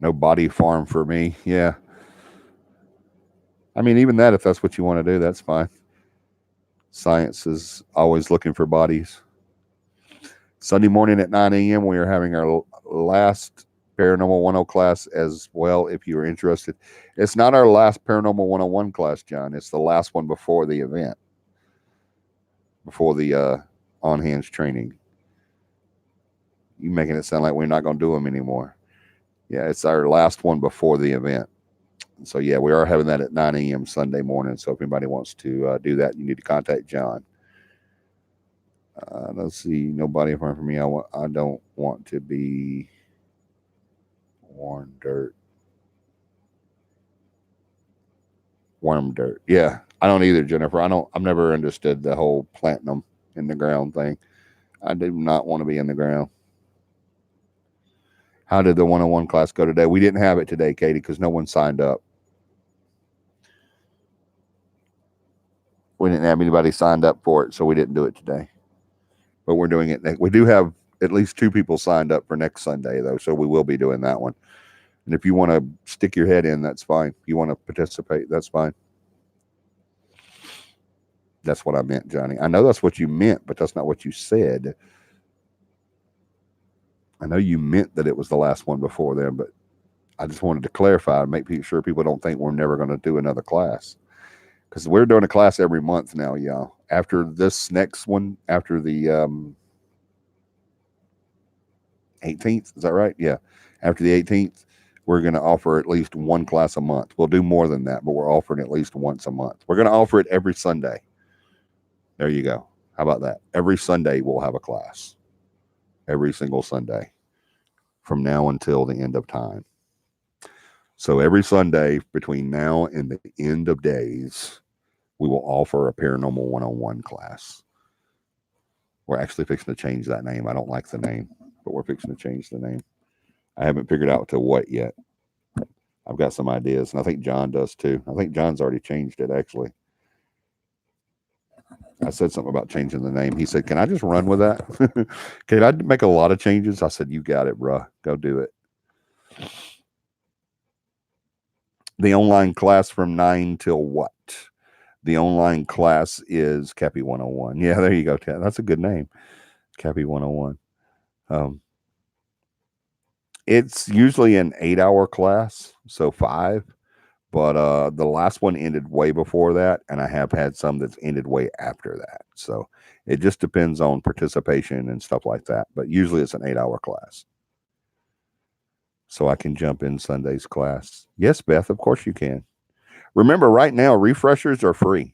Speaker 1: No body farm for me. Yeah. I mean, even that, if that's what you want to do, that's fine. Science is always looking for bodies. Sunday morning at 9 a.m., we are having our last Paranormal 10 class as well, if you're interested. It's not our last Paranormal 101 class, John. It's the last one before the event, before the on hands training. You making it sound like we're not going to do them anymore. Yeah, it's our last one before the event. So, yeah, we are having that at 9 a.m. Sunday morning. So, if anybody wants to do that, you need to contact John. Let's see. Nobody farm for me. I don't want to be worn dirt. Worm dirt. Yeah, I don't either, Jennifer. I've never understood the whole planting them in the ground thing. I do not want to be in the ground. How did the 101 class go today? We didn't have it today, Katie, because no one signed up. We didn't have anybody signed up for it, so we didn't do it today. But we're doing it next. We do have at least 2 people signed up for next Sunday, though, so we will be doing that one. And if you want to stick your head in, that's fine. If you want to participate, that's fine. That's what I meant, Johnny. I know that's what you meant, but that's not what you said. I know you meant that it was the last one before then, but I just wanted to clarify and make sure people don't think we're never going to do another class. Because we're doing a class every month now, y'all. After this next one, after the 18th, is that right? Yeah. After the 18th, we're going to offer at least one class a month. We'll do more than that, but we're offering at least once a month. We're going to offer it every Sunday. There you go. How about that? Every Sunday, we'll have a class. Every single Sunday from now until the end of time. So every Sunday between now and the end of days, we will offer a Paranormal 101 class. We're actually fixing to change that name. I don't like the name, but we're fixing to change the name. I haven't figured out to what yet. I've got some ideas, and I think John does too. I think John's already changed it, actually. I said something about changing the name. He said, can I just run with that? Can I make a lot of changes? I said, you got it, bruh. Go do it. The online class from 9 till what? The online class is Cappy 101. Yeah, there you go, Ted. That's a good name. Cappy 101. It's usually an 8-hour class, so 5. But the last one ended way before that, and I have had some that's ended way after that. So it just depends on participation and stuff like that. But usually it's an 8-hour class. So I can jump in Sunday's class. Yes, Beth, of course you can. Remember, right now, refreshers are free.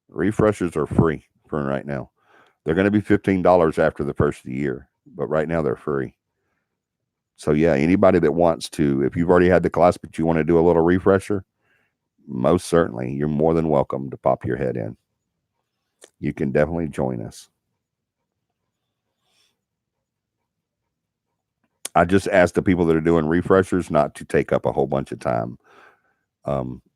Speaker 1: Refreshers are free for right now. They're going to be $15 after the first of the year, but right now they're free. So yeah, anybody that wants to, if you've already had the class but you want to do a little refresher, most certainly you're more than welcome to pop your head in. You can definitely join us. I just ask the people that are doing refreshers not to take up a whole bunch of time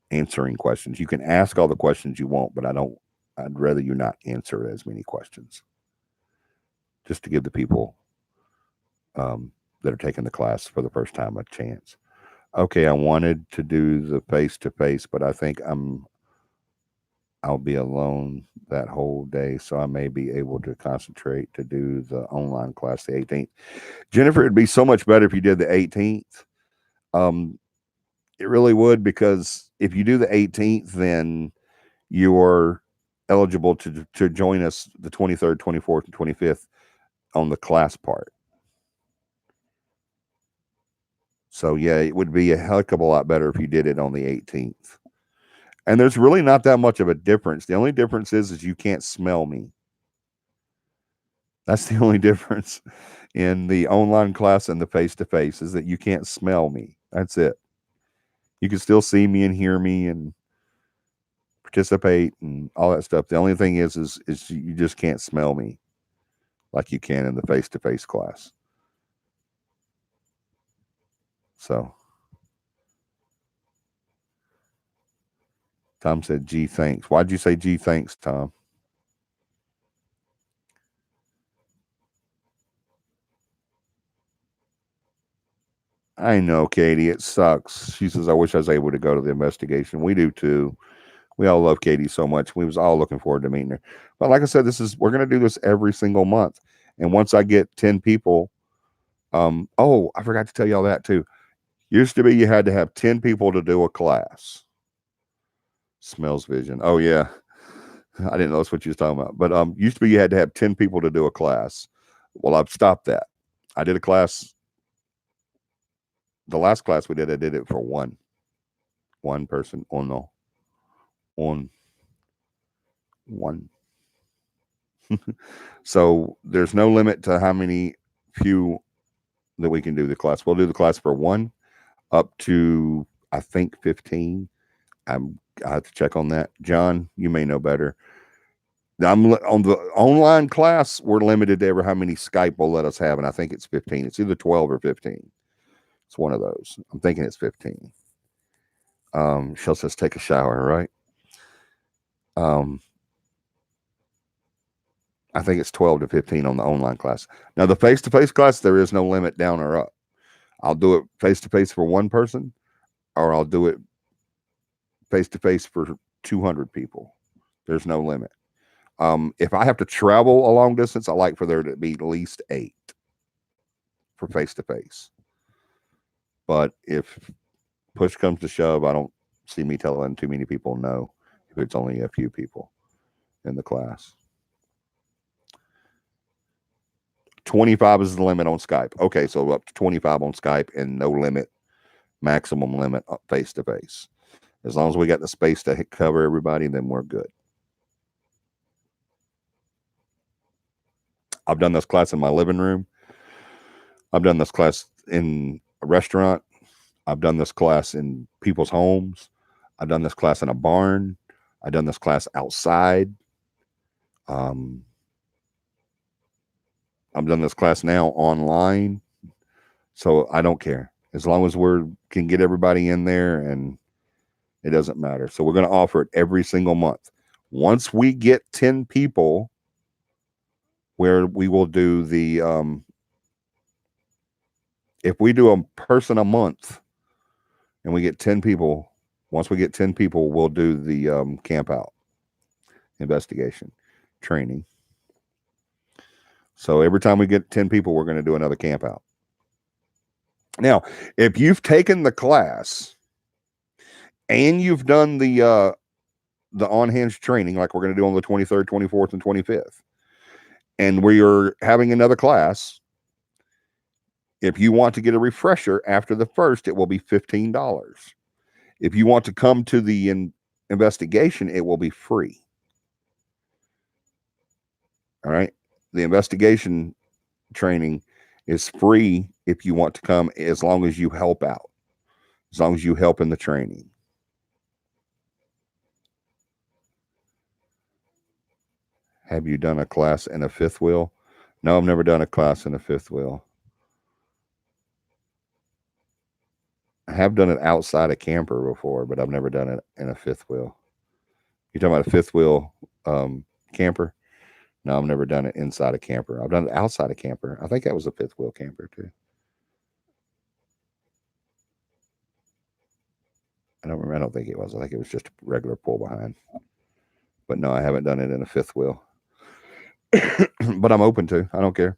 Speaker 1: answering questions. You can ask all the questions you want, but I'd rather you not answer as many questions. Just to give the people that are taking the class for the first time a chance. Okay, I wanted to do the face-to-face, but I think I'll be alone that whole day, so I may be able to concentrate to do the online class the 18th. Jennifer, it'd be so much better if you did the 18th. It really would, because if you do the 18th, then you're eligible to join us the 23rd, 24th, and 25th on the class part. So yeah, it would be a heck of a lot better if you did it on the 18th. And there's really not that much of a difference. The only difference is you can't smell me. That's the only difference in the online class and the face-to-face, is that you can't smell me. That's it. You can still see me and hear me and participate and all that stuff. The only thing is you just can't smell me like you can in the face-to-face class. So Tom said, gee, thanks. Why'd you say gee, thanks, Tom? I know, Katie, it sucks. She says, I wish I was able to go to the investigation. We do too. We all love Katie so much. We was all looking forward to meeting her. But like I said, we're going to do this every single month. And once I get 10 people, oh, I forgot to tell y'all that too. Used to be you had to have 10 people to do a class. Smells vision. Oh yeah. I didn't know that's what you was talking about. But used to be you had to have 10 people to do a class. Well, I've stopped that. I did a class. The last class we did, I did it for one person. Oh no. On one. So there's no limit to how many few that we can do the class. We'll do the class for one up to, I think, 15. I have to check on that. John, you may know better. I'm on the online class. We're limited to ever how many Skype will let us have, and I think it's 15. It's either 12 or 15. It's one of those. I'm thinking it's 15. Shell says take a shower, right? I think it's 12 to 15 on the online class. Now the face-to-face class, there is no limit down or up. I'll do it face-to-face for one person, or I'll do it face-to-face for 200 people. There's no limit. If I have to travel a long distance, I like for there to be at least 8 for face-to-face. But if push comes to shove, I don't see me telling too many people no if it's only a few people in the class. 25 is the limit on Skype. Okay, so up to 25 on Skype and no limit, maximum limit face-to-face. As long as we got the space to cover everybody, then we're good. I've done this class in my living room. I've done this class in a restaurant. I've done this class in people's homes. I've done this class in a barn. I've done this class outside. I've done this class now online. So I don't care. As long as we can get everybody in there, and it doesn't matter. So we're going to offer it every single month. Once we get 10 people, where we will do the, if we do a person a month and we get 10 people, once we get 10 people, we'll do the camp out investigation training. So every time we get 10 people, we're going to do another camp out. Now, if you've taken the class and you've done the on-hands training, like we're going to do on the 23rd, 24th, and 25th, and we are having another class, if you want to get a refresher after the first, it will be $15. If you want to come to the investigation, it will be free. All right. The investigation training is free if you want to come, as long as you help out, as long as you help in the training. Have you done a class in a fifth wheel? No, I've never done a class in a fifth wheel. I have done it outside a camper before, but I've never done it in a fifth wheel. You talking about a fifth wheel camper? No, I've never done it inside a camper. I've done it outside a camper. I think that was a fifth wheel camper too. I don't remember. I don't think it was. I think it was just a regular pull behind. But no, I haven't done it in a fifth wheel. But I'm open to. I don't care.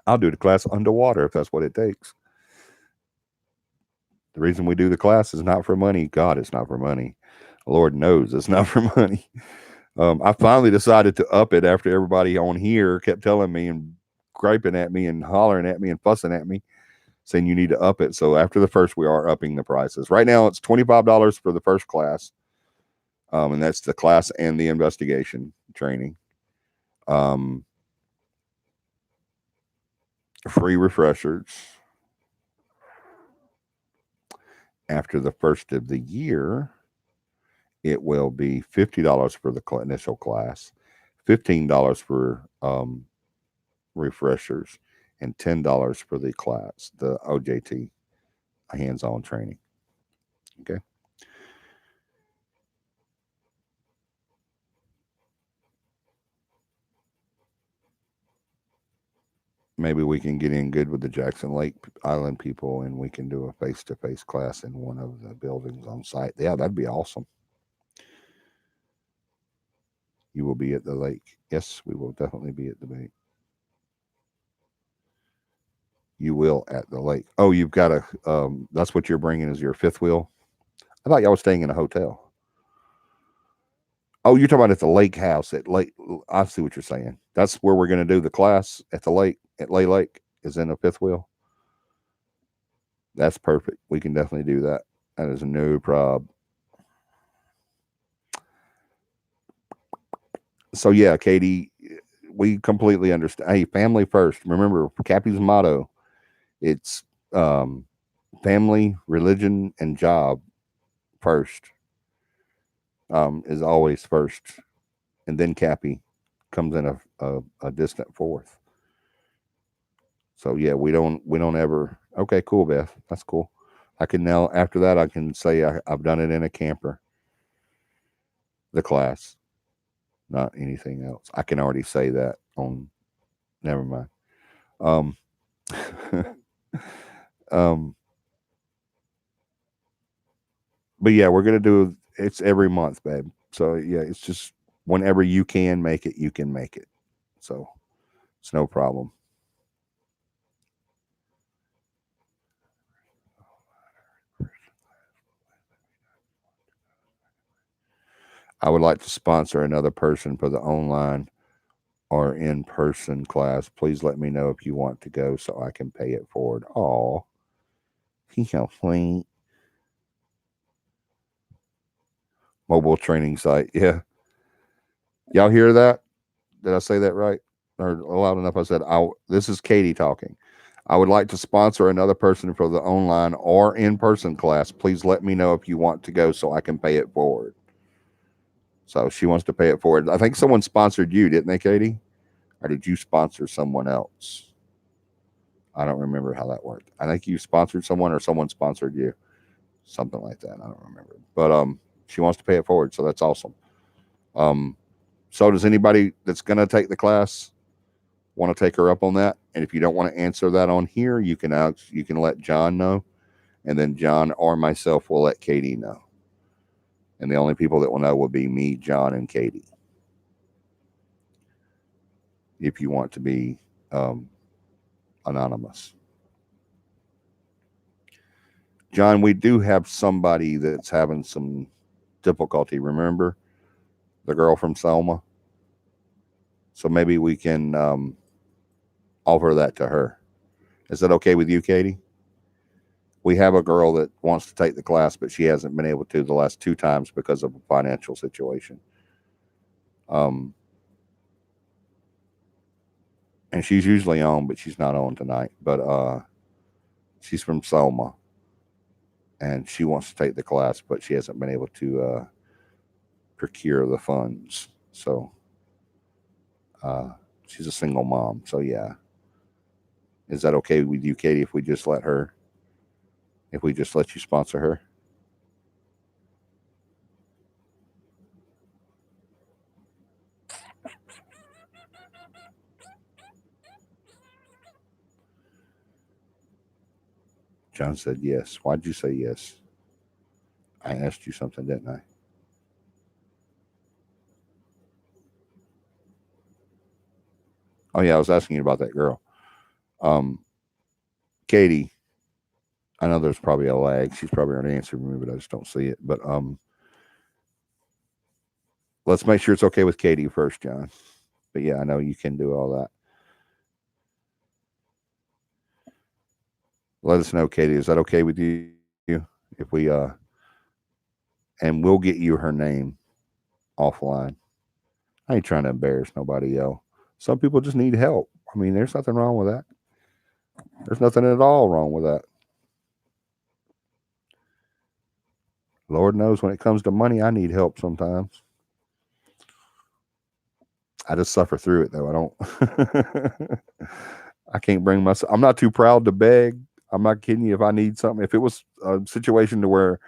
Speaker 1: I'll do the class underwater if that's what it takes. The reason we do the class is not for money. God, it's not for money. Lord knows it's not for money. I finally decided to up it after everybody on here kept telling me and griping at me and hollering at me and fussing at me, saying you need to up it. So after the first, we are upping the prices. Right now, it's $25 for the first class, and that's the class and the investigation training. Free refreshers. After the first of the year, it will be $50 for the initial class, $15 for refreshers, and $10 for the class, the OJT hands-on training. Okay. Maybe we can get in good with the Jackson Lake Island people and we can do a face-to-face class in one of the buildings on site. Yeah, that'd be awesome. You will be at the lake. Yes, we will definitely be at the lake. You will at the lake. Oh, you've got a, that's what you're bringing is your fifth wheel? I thought y'all was staying in a hotel. Oh, you're talking about at the lake house at Lake. I see what you're saying. That's where we're going to do the class at the lake, at Lay Lake, is in a fifth wheel. That's perfect. We can definitely do that. That is no problem. So yeah, Katie, we completely understand. Hey, family first. Remember Cappy's motto. It's family, religion, and job first. Is always first, and then Cappy comes in a distant fourth. So yeah, we don't ever. Okay, cool, Beth. That's cool. I can now after that I can say I've done it in a camper. The class, not anything else. I can already say that on. Never mind. Um, um, but yeah, we're gonna do it's every month, babe. So yeah, it's just whenever you can make it, you can make it. So it's no problem. I would like to sponsor another person for the online or in person class. Please let me know if you want to go so I can pay it forward. Oh, he's so sweet. Mobile training site. Yeah. Y'all hear that? Did I say that right? Or loud enough? I said, this is Katie talking. I would like to sponsor another person for the online or in person class. Please let me know if you want to go so I can pay it forward. So she wants to pay it forward. I think someone sponsored you, didn't they, Katie? Or did you sponsor someone else? I don't remember how that worked. I think you sponsored someone or someone sponsored you. Something like that. I don't remember. But she wants to pay it forward, so that's awesome. So does anybody that's gonna take the class want to take her up on that? And if you don't want to answer that on here, you can let John know, and then John or myself will let Katie know. And the only people that will know will be me, John, and Katie. If you want to be anonymous. John, we do have somebody that's having some difficulty. Remember the girl from Selma? So maybe we can offer that to her. Is that okay with you, Katie? We have a girl that wants to take the class, but she hasn't been able to the last 2 times because of a financial situation. Um, and she's usually on, but she's not on tonight. But she's from Selma, and she wants to take the class, but she hasn't been able to procure the funds. So uh, she's a single mom. So yeah, is that okay with you, Katie? If we just let her, if we just let you sponsor her? John said yes. Why'd you say yes? I asked you something, didn't I? Oh yeah, I was asking you about that girl. Um, Katie, I know there's probably a lag. She's probably already answered me, but I just don't see it. But let's make sure it's okay with Katie first, John. But yeah, I know you can do all that. Let us know, Katie. Is that okay with you? If we and we'll get you her name offline. I ain't trying to embarrass nobody else. Some people just need help. I mean, there's nothing wrong with that. There's nothing at all wrong with that. Lord knows when it comes to money, I need help sometimes. I just suffer through it though. I don't. I can't bring myself. I'm not too proud to beg. I'm not kidding you. If I need something, if it was a situation to where,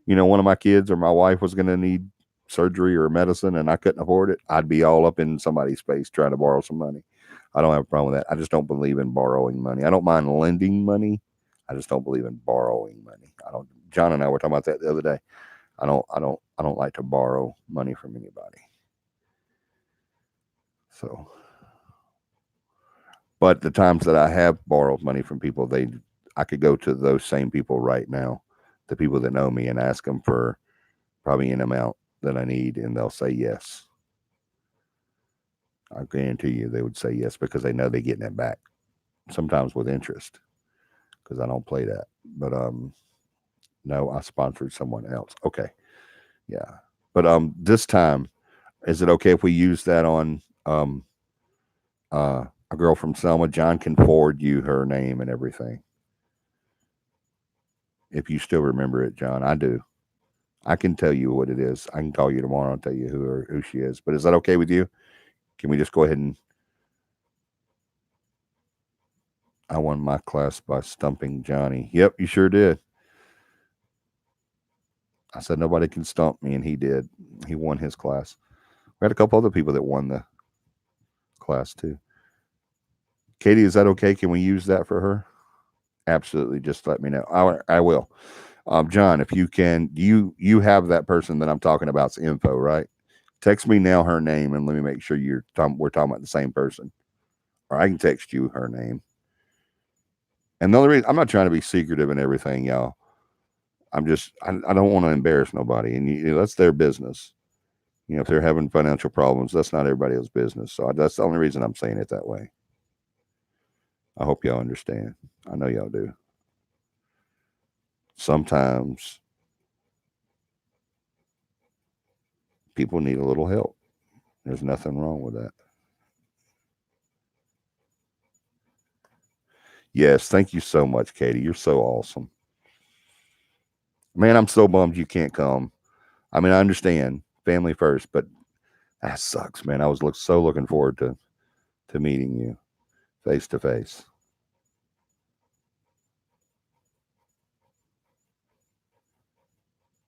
Speaker 1: one of my kids or my wife was going to need surgery or medicine and I couldn't afford it, I'd be all up in somebody's face trying to borrow some money. I don't have a problem with that. I just don't believe in borrowing money. I don't mind lending money. I just don't believe in borrowing money. I don't. John and I were talking about that the other day. I don't like to borrow money from anybody. So, but the times that I have borrowed money from people, I could go to those same people right now, the people that know me, and ask them for probably an amount that I need, and they'll say yes. I guarantee you they would say yes because they know they're getting it back, sometimes with interest, because I don't play that. But no, I sponsored someone else. Okay, yeah. But this time, is it okay if we use that on a girl from Selma? John can forward you her name and everything. If you still remember it, John, I do. I can tell you what it is. I can call you tomorrow and tell you who she is. But is that okay with you? Can we just go ahead and I won my class by stumping Johnny. Yep, you sure did. I said nobody can stump me, and he did. He won his class. We had a couple other people that won the class too. Katie, is that okay? Can we use that for her? Absolutely. Just let me know. I will. John, if you can, you have that person that I'm talking about's info, right? Text me now her name, and let me make sure we're talking about the same person. Or I can text you her name. And the only reason I'm not trying to be secretive and everything, y'all. I don't want to embarrass nobody, and that's their business. If they're having financial problems, that's not everybody else's business. So that's the only reason I'm saying it that way. I hope y'all understand. I know y'all do. Sometimes people need a little help. There's nothing wrong with that. Yes, thank you so much, Katie. You're so awesome. Man, I'm so bummed you can't come. I mean, I understand family first, but that sucks, man. I was so looking forward to meeting you face to face.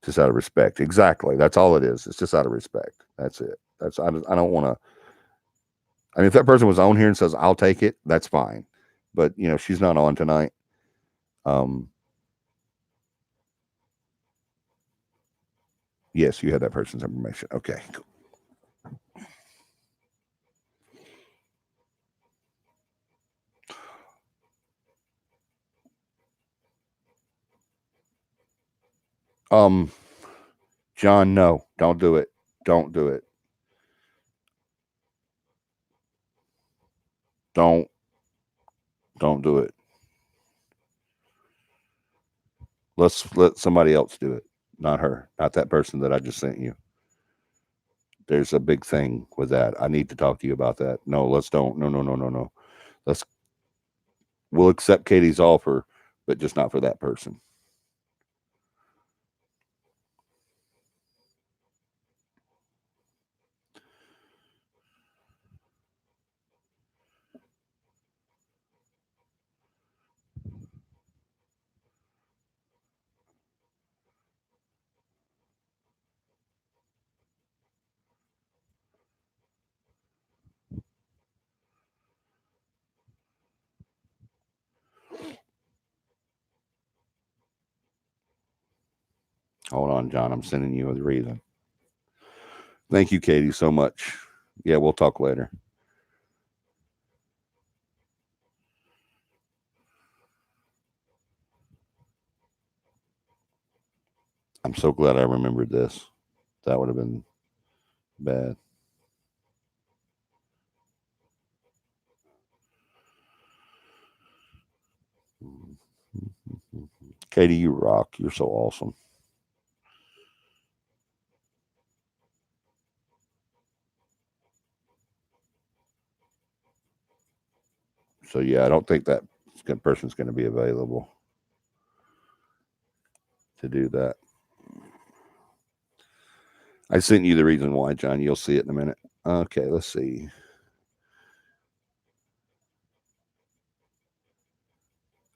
Speaker 1: Just out of respect. Exactly. That's all it is. It's just out of respect. That's it. I don't want to. I mean, if that person was on here and says I'll take it, that's fine. But she's not on tonight. Um, yes, you had that person's information. Okay, cool. John, no, don't do it. Don't do it. Don't do it. Let's let somebody else do it. Not her. Not that person that I just sent you. There's a big thing with that. I need to talk to you about that. No, let's don't. No. Let's we'll accept Katie's offer, but just not for that person. Hold on, John. I'm sending you the reason. Thank you, Katie, so much. Yeah, we'll talk later. I'm so glad I remembered this. That would have been bad. Katie, you rock. You're so awesome. So yeah, I don't think that person's going to be available to do that. I sent you the reason why, John. You'll see it in a minute. Okay, let's see.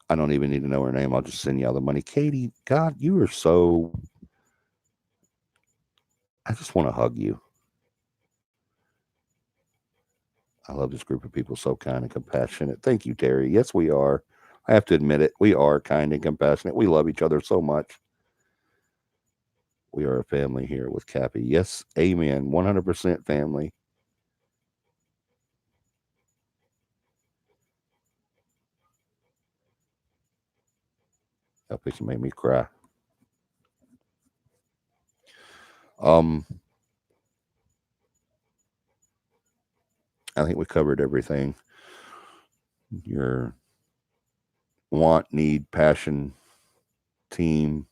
Speaker 1: I don't even need to know her name. I'll just send you all the money. Katie, God, you are so. I just want to hug you. I love this group of people, so kind and compassionate. Thank you, Terry. Yes, we are. I have to admit it. We are kind and compassionate. We love each other so much. We are a family here with Cappy. Yes, amen. 100% family. That picture made me cry. Um, I think we covered everything. Your want, need, passion, team,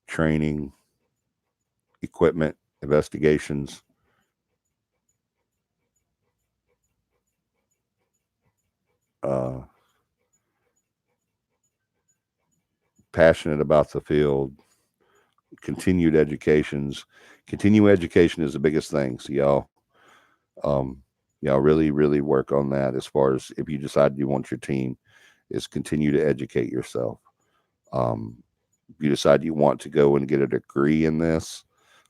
Speaker 1: training, equipment, investigations. Uh, Passionate about the field, continued educations. Continue education is the biggest thing. So um, y'all really work on that. As far as if you decide you want your team, is continue to educate yourself. Um, if you decide you want to go and get a degree in this,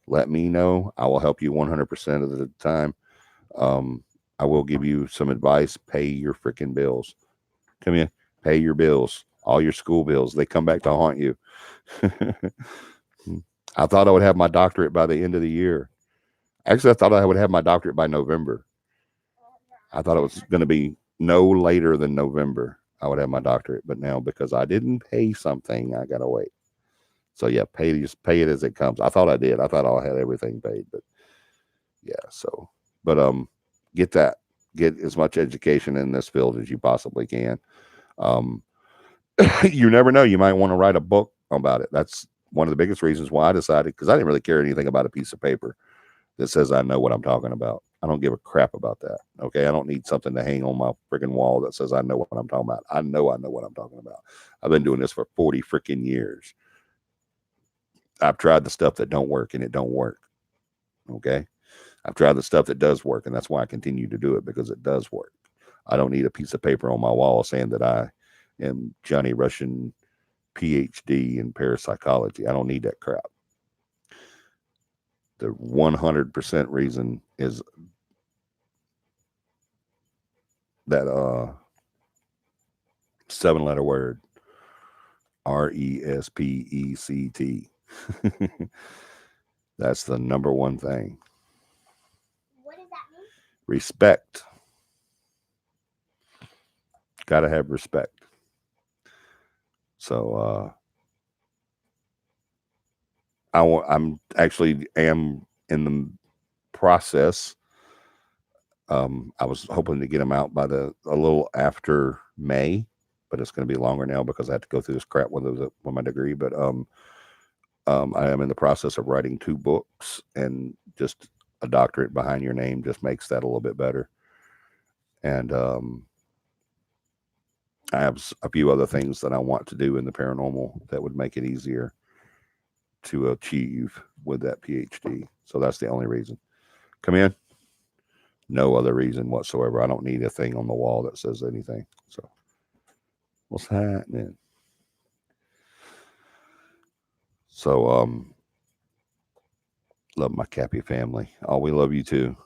Speaker 1: let me know. I will help you 100% of the time. Um, I will give you some advice. Pay your freaking bills. Come in, pay your bills, all your school bills. They come back to haunt you. I thought I would have my doctorate by the end of the year. Actually, I thought I would have my doctorate by November. I thought it was going to be no later than November. I would have my doctorate, but now because I didn't pay something, I gotta wait. So yeah, just pay it as it comes. I thought I did. I thought I had everything paid, but yeah. So, but get that. Get as much education in this field as you possibly can. Um, you never know. You might want to write a book about it. That's one of the biggest reasons why I decided, because I didn't really care anything about a piece of paper that says I know what I'm talking about. I don't give a crap about that. Okay. I don't need something to hang on my freaking wall that says I know what I'm talking about. I know what I'm talking about. I've been doing this for 40 freaking years. I've tried the stuff that don't work and it don't work. Okay. I've tried the stuff that does work, and that's why I continue to do it, because it does work. I don't need a piece of paper on my wall saying that I am Johnny Russian PhD in parapsychology. I don't need that crap. The 100% reason is that 7-letter word, RESPECT. That's the number one thing.
Speaker 2: What does that mean?
Speaker 1: Respect. Gotta have respect. So I'm actually am in the process. I was hoping to get them out by a little after May, but it's going to be longer now because I have to go through this crap with my degree. But I am in the process of writing 2 books, and just a doctorate behind your name just makes that a little bit better. And I have a few other things that I want to do in the paranormal that would make it easier to achieve with that PhD. So that's the only reason. Come in. No other reason whatsoever. I don't need a thing on the wall that says anything. So what's happening? So love my Cappy family. Oh, we love you too.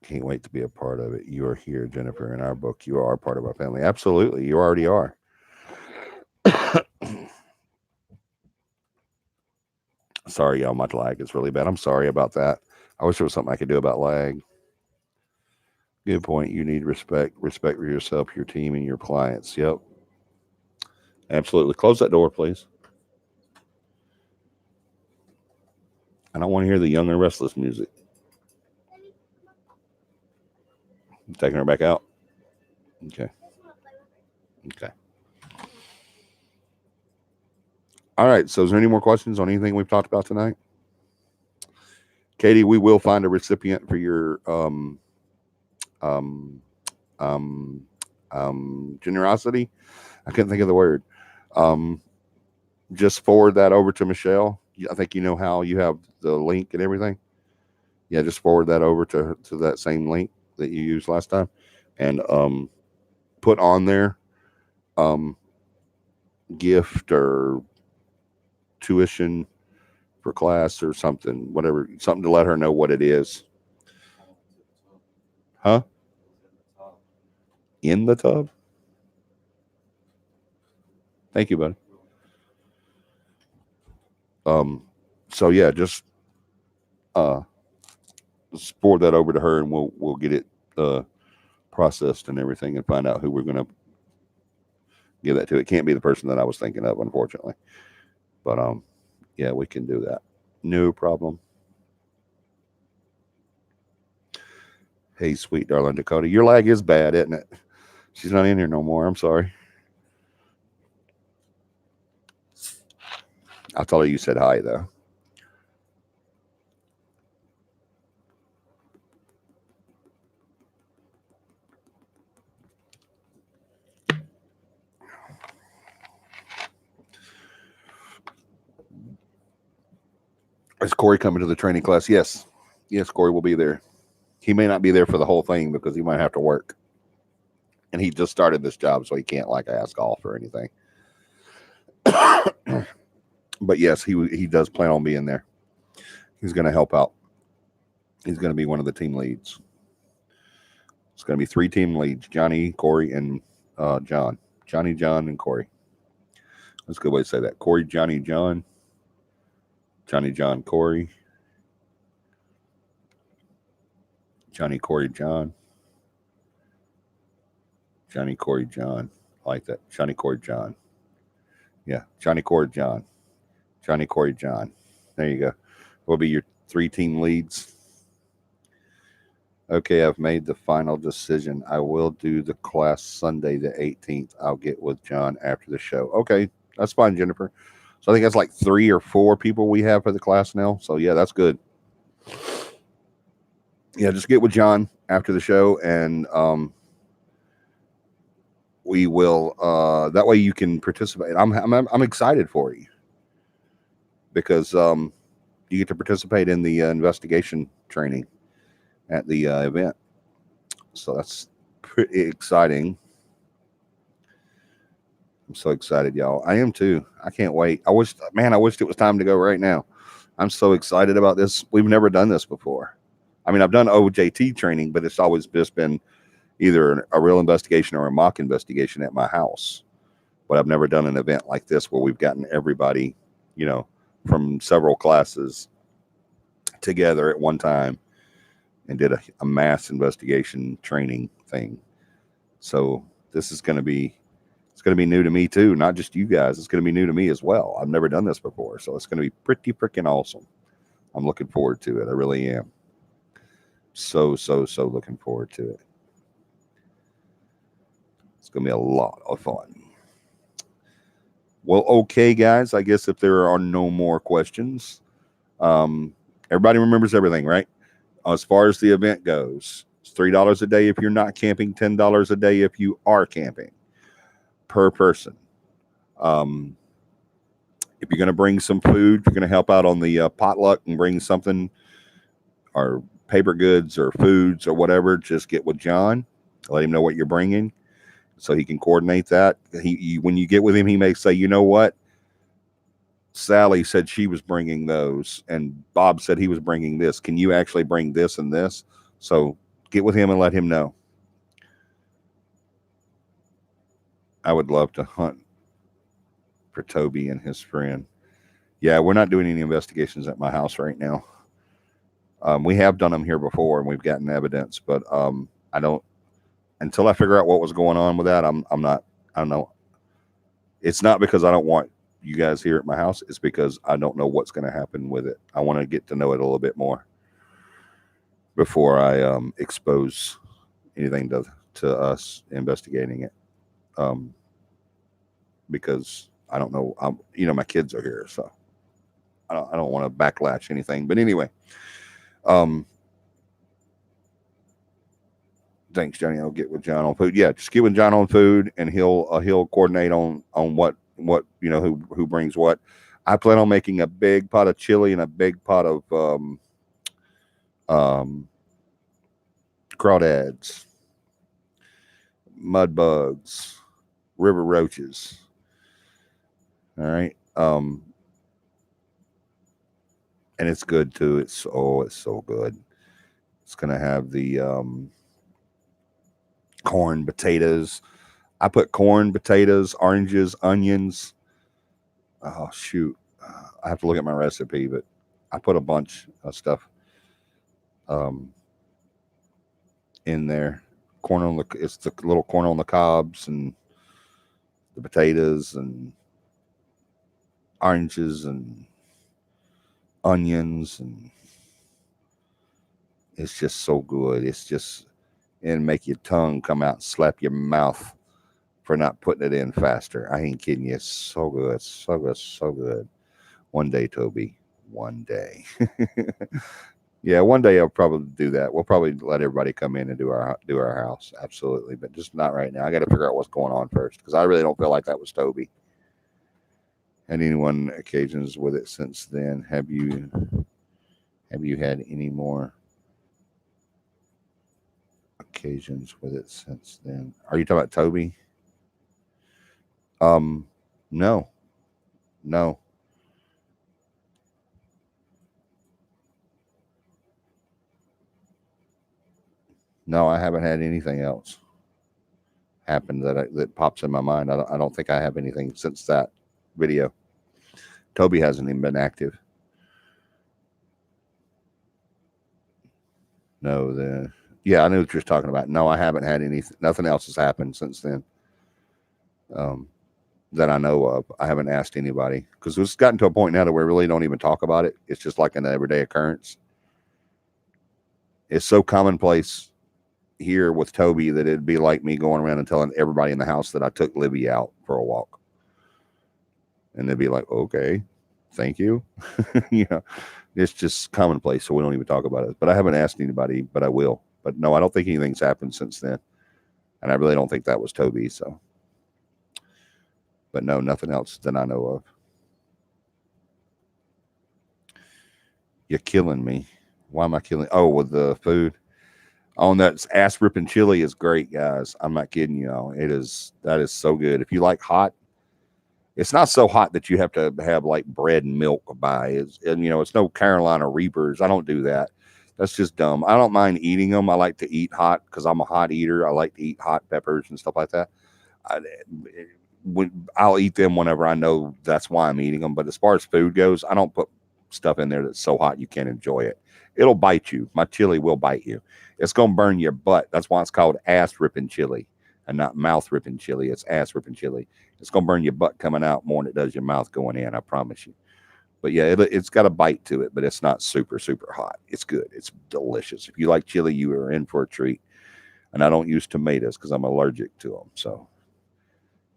Speaker 1: Can't wait to be a part of it. You are here, Jennifer, in our book. You are part of our family. Absolutely. You already are. Sorry, y'all. My lag is really bad. I'm sorry about that. I wish there was something I could do about lag. Good point. You need respect. Respect for yourself, your team, and your clients. Yep. Absolutely. Close that door, please. I don't want to hear the Young and Restless music. Taking her back out. Okay. Okay. All right. So, is there any more questions on anything we've talked about tonight? Katie, we will find a recipient for your generosity. I couldn't think of the word. Just forward that over to Michelle. I think you know how you have the link and everything. Yeah, just forward that over to that same link that you used last time, and put on there gift or tuition for class or something, whatever, something to let her know what it is. Huh? In the tub? Thank you, buddy. So yeah, just forward that over to her, and we'll get it processed and everything, and find out who we're gonna give that to. It can't be the person that I was thinking of, unfortunately. But yeah, we can do that. No problem. Hey, sweet darling Dakota, your lag is bad, isn't it? She's not in here no more. I'm sorry. I'll tell her you said hi, though. Is Corey coming to the training class? Yes. Yes, Corey will be there. He may not be there for the whole thing because he might have to work. And he just started this job, so he can't like ask off or anything. But yes, he does plan on being there. He's going to help out. He's going to be one of the team leads. It's going to be 3 team leads: Johnny, Corey, and John. Johnny, John, and Corey. That's a good way to say that. Corey, Johnny, John. Johnny, John, Corey. Johnny, Corey, John. Johnny, Corey, John. I like that. Johnny, Corey, John. Yeah. Johnny, Corey, John. Johnny, Corey, John. There you go. Will be your 3 team leads. Okay, I've made the final decision. I will do the class Sunday the 18th. I'll get with John after the show. Okay, that's fine, Jennifer. So I think that's like 3 or 4 people we have for the class now. So yeah, that's good. Yeah, just get with John after the show, and we will. That way you can participate. I'm excited for you because you get to participate in the investigation training at the event. So that's pretty exciting. I'm so excited, y'all. I am too. I can't wait. I wished it was time to go right now. I'm so excited about this. We've never done this before. I mean, I've done OJT training, but it's always just been either a real investigation or a mock investigation at my house. But I've never done an event like this where we've gotten everybody, from several classes together at one time and did a mass investigation training thing. So this is going to be It's going to be new to me too, not just you guys. It's going to be new to me as well. I've never done this before, so it's going to be pretty freaking awesome. I'm looking forward to it. I really am. So looking forward to it. It's going to be a lot of fun. Well, okay, guys. I guess if there are no more questions, everybody remembers everything, right? As far as the event goes, it's $3 a day if you're not camping, $10 a day if you are camping per person. If you're going to bring some food, if you're going to help out on the potluck and bring something or paper goods or foods or whatever, just get with John. Let him know what you're bringing so he can coordinate that. When you get with him, he may say, you know what? Sally said she was bringing those, and Bob said he was bringing this. Can you actually bring this and this? So get with him and let him know. I would love to hunt for Toby and his friend. Yeah, we're not doing any investigations at my house right now. We have done them here before, and we've gotten evidence, but I don't. Until I figure out what was going on with that, I'm not. I don't know. It's not because I don't want you guys here at my house. It's because I don't know what's going to happen with it. I want to get to know it a little bit more before I expose anything to us investigating it. Because I don't know. My kids are here, so I don't want to backlash anything. But anyway, thanks, Johnny. I'll get with John on food. Yeah, just get with John on food, and he'll coordinate on what who brings what. I plan on making a big pot of chili and a big pot of crawdads, mud bugs, river roaches. All right. And it's good too. It's so good. It's gonna have the corn, potatoes. I put corn, potatoes, oranges, onions. Oh shoot. I have to look at my recipe, but I put a bunch of stuff in there. It's the little corn on the cobs and the potatoes and oranges and onions, and it's just so good. And make your tongue come out and slap your mouth for not putting it in faster. I ain't kidding you. It's so good, so good, so good. One day, Toby. One day. Yeah, one day I'll probably do that. We'll probably let everybody come in and do our house. Absolutely, but just not right now. I got to figure out what's going on first, because I really don't feel like that was Toby. And anyone occasions with it since then. Have you had any more occasions with it since then? Are you talking about Toby? No. No, I haven't had anything else happen that pops in my mind. I don't think I have anything since that video. Toby hasn't even been active. No, yeah, I knew what you're talking about. No, I haven't had anything. Nothing else has happened since then. That I know of. I haven't asked anybody, because it's gotten to a point now that we really don't even talk about it. It's just like an everyday occurrence. It's so commonplace here with Toby that it'd be like me going around and telling everybody in the house that I took Libby out for a walk. And they'd be like, okay, thank you. It's just commonplace, so we don't even talk about it. But I haven't asked anybody, but I will. But no, I don't think anything's happened since then. And I really don't think that was Toby, so. But no, nothing else that I know of. You're killing me. Why am I killing? Oh, with the food. On that ass ripping chili is great, guys. I'm not kidding you. That is so good. If you like hot, it's not so hot that you have to have like bread and milk by. It's no Carolina Reapers. I don't do that. That's just dumb. I don't mind eating them. I like to eat hot because I'm a hot eater. I like to eat hot peppers and stuff like that. I'll eat them whenever I know that's why I'm eating them. But as far as food goes, I don't put stuff in there that's so hot you can't enjoy it. It'll bite you. My chili will bite you. It's going to burn your butt. That's why it's called ass ripping chili. and not mouth ripping chili. It's ass ripping chili. It's gonna burn your butt coming out more than it does your mouth going in. I promise you. But yeah, it's got a bite to it, but it's not super super hot. It's good. It's delicious. If you like chili, you are in for a treat. And I don't use tomatoes because I'm allergic to them. So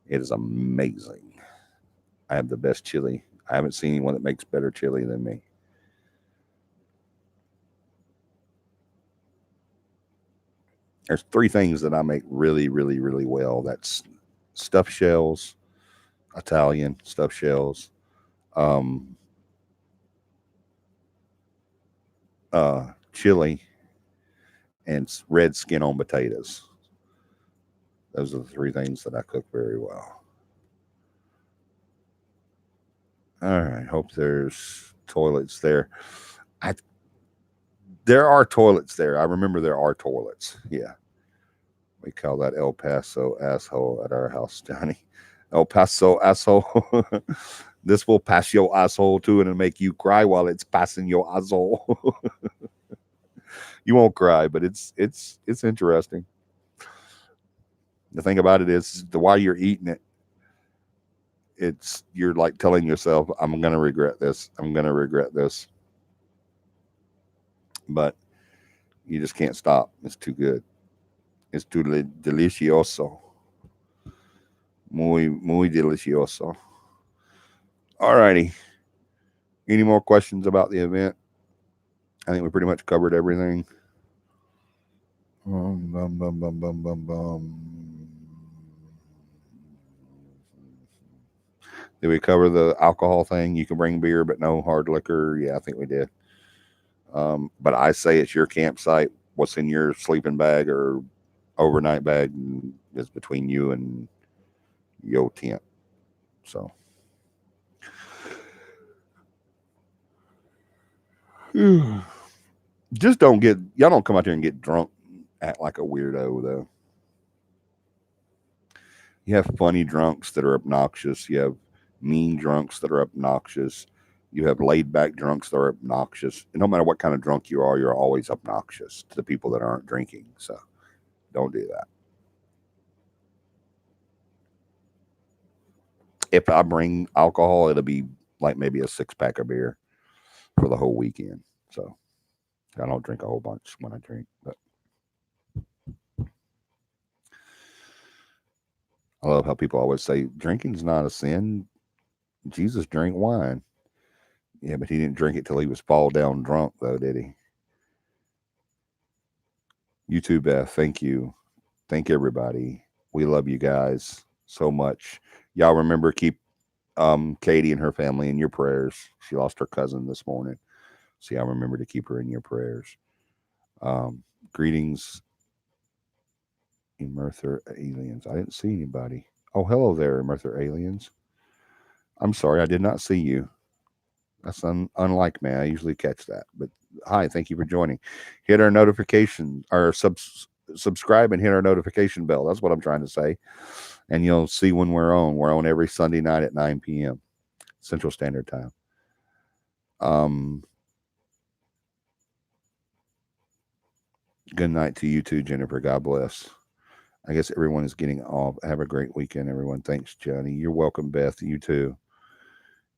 Speaker 1: it is amazing. I have the best chili. I haven't seen anyone that makes better chili than me. There's three things that I make really, really, really well. That's stuffed shells, Italian stuffed shells, um, chili, and red skin on potatoes. Those are the three things that I cook very well. All right. Hope there's toilets there. I There are toilets there. I remember there are toilets. Yeah. We call that El Paso asshole at our house, Johnny. El Paso asshole. This will pass your asshole too and make you cry while it's passing your asshole. You won't cry, but it's interesting. The thing about it is while you're eating it, you're like telling yourself, I'm gonna regret this. I'm gonna regret this. But you just can't stop. It's too good. It's too delicioso. Muy delicioso. Alrighty. Any more questions about the event? I think we pretty much covered everything. Bum, bum, bum, bum, bum, bum, bum. Did we cover the alcohol thing? You can bring beer, but no hard liquor. Yeah, I think we did. But I say it's your campsite. What's in your sleeping bag or overnight bag is between you and your tent. So. Just y'all don't come out there and get drunk, act like a weirdo though. You have funny drunks that are obnoxious. You have mean drunks that are obnoxious. You have laid back drunks that are obnoxious. And no matter what kind of drunk you are, you're always obnoxious to the people that aren't drinking. So don't do that. If I bring alcohol, it'll be like maybe a 6-pack of beer for the whole weekend. So I don't drink a whole bunch when I drink, but I love how people always say drinking's not a sin. Jesus drank wine. Yeah, but he didn't drink it till he was fall down drunk, though, did he? You too, Beth. Thank you. Thank everybody. We love you guys so much. Y'all remember keep Katie and her family in your prayers. She lost her cousin this morning. So y'all remember to keep her in your prayers. Greetings, Emerther aliens. I didn't see anybody. Oh, hello there, Emerther aliens. I'm sorry, I did not see you. That's unlike me. I usually catch that. But hi, thank you for joining. Hit our notification or subscribe and hit our notification bell. That's what I'm trying to say. And you'll see when we're on. We're on every Sunday night at 9 p.m. Central Standard Time. Good night to you too, Jennifer. God bless. I guess everyone is getting off. Have a great weekend, everyone. Thanks, Johnny. You're welcome, Beth. You too.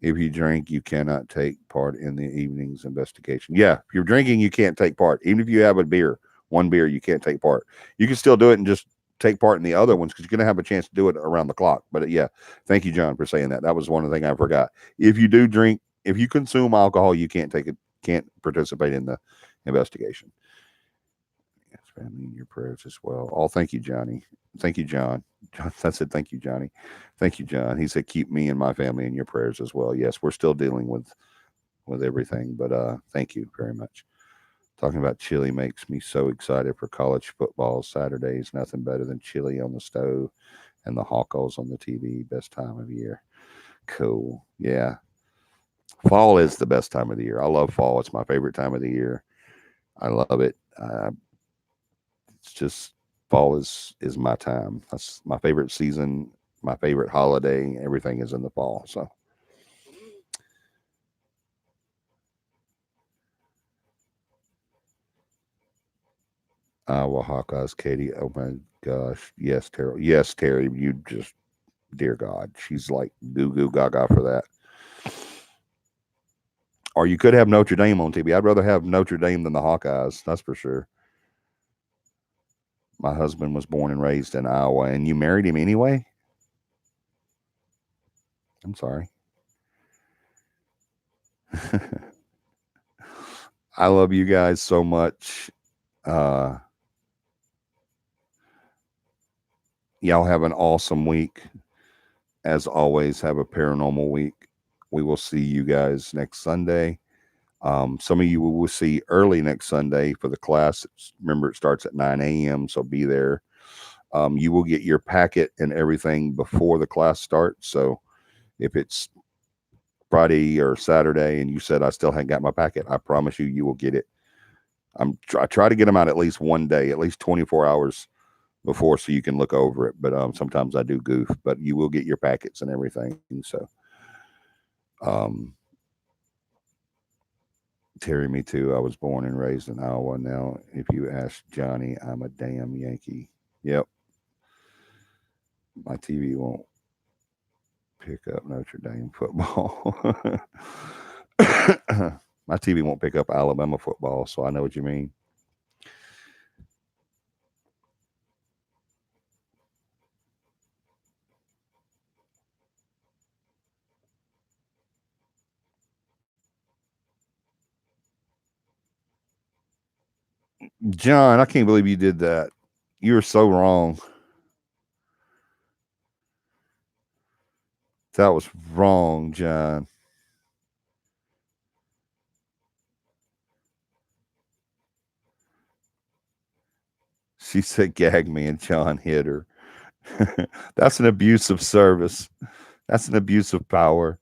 Speaker 1: If you drink, you cannot take part in the evening's investigation. Yeah, if you're drinking, you can't take part. Even if you have one beer, you can't take part. You can still do it and just take part in the other ones because you're going to have a chance to do it around the clock. But yeah, thank you, John, for saying that. That was one of the things I forgot. If you do drink, if you consume alcohol, you can't participate in the investigation. Yes, family in your prayers as well. Oh, thank you, Johnny. Thank you, John. I said, thank you, Johnny. Thank you, John. He said, keep me and my family in your prayers as well. Yes, we're still dealing with everything, but thank you very much. Talking about chili makes me so excited for college football. Saturdays, nothing better than chili on the stove and the Hawkeyes on the TV. Best time of the year. Cool. Yeah. Fall is the best time of the year. I love fall. It's my favorite time of the year. I love it. It's just fall is my time. That's my favorite season, my favorite holiday. Everything is in the fall. So Iowa Hawkeyes, Katie. Oh my gosh. Yes, Terry. Yes, Terry. You just, dear God, she's like goo goo gaga for that. Or you could have Notre Dame on TV. I'd rather have Notre Dame than the Hawkeyes. That's for sure. My husband was born and raised in Iowa, and you married him anyway? I'm sorry. I love you guys so much. Uh, y'all have an awesome week. As always, have a paranormal week. We will see you guys next Sunday. Some of you will see early next Sunday for the class. Remember, it starts at 9 a.m., so be there. You will get your packet and everything before the class starts. So if it's Friday or Saturday and you said, I still haven't got my packet, I promise you, you will get it. I try to get them out at least one day, at least 24 hours before, so you can look over it. But sometimes I do goof, but you will get your packets and everything. So, um, Terry, me too. I was born and raised in Iowa. Now, if you ask Johnny, I'm a damn Yankee. Yep. My TV won't pick up Notre Dame football. My TV won't pick up Alabama football, so I know what you mean. John, I can't believe you did that. You're so wrong. That was wrong, John. She said, gag me, and John hit her. That's an abuse of service. That's an abuse of power.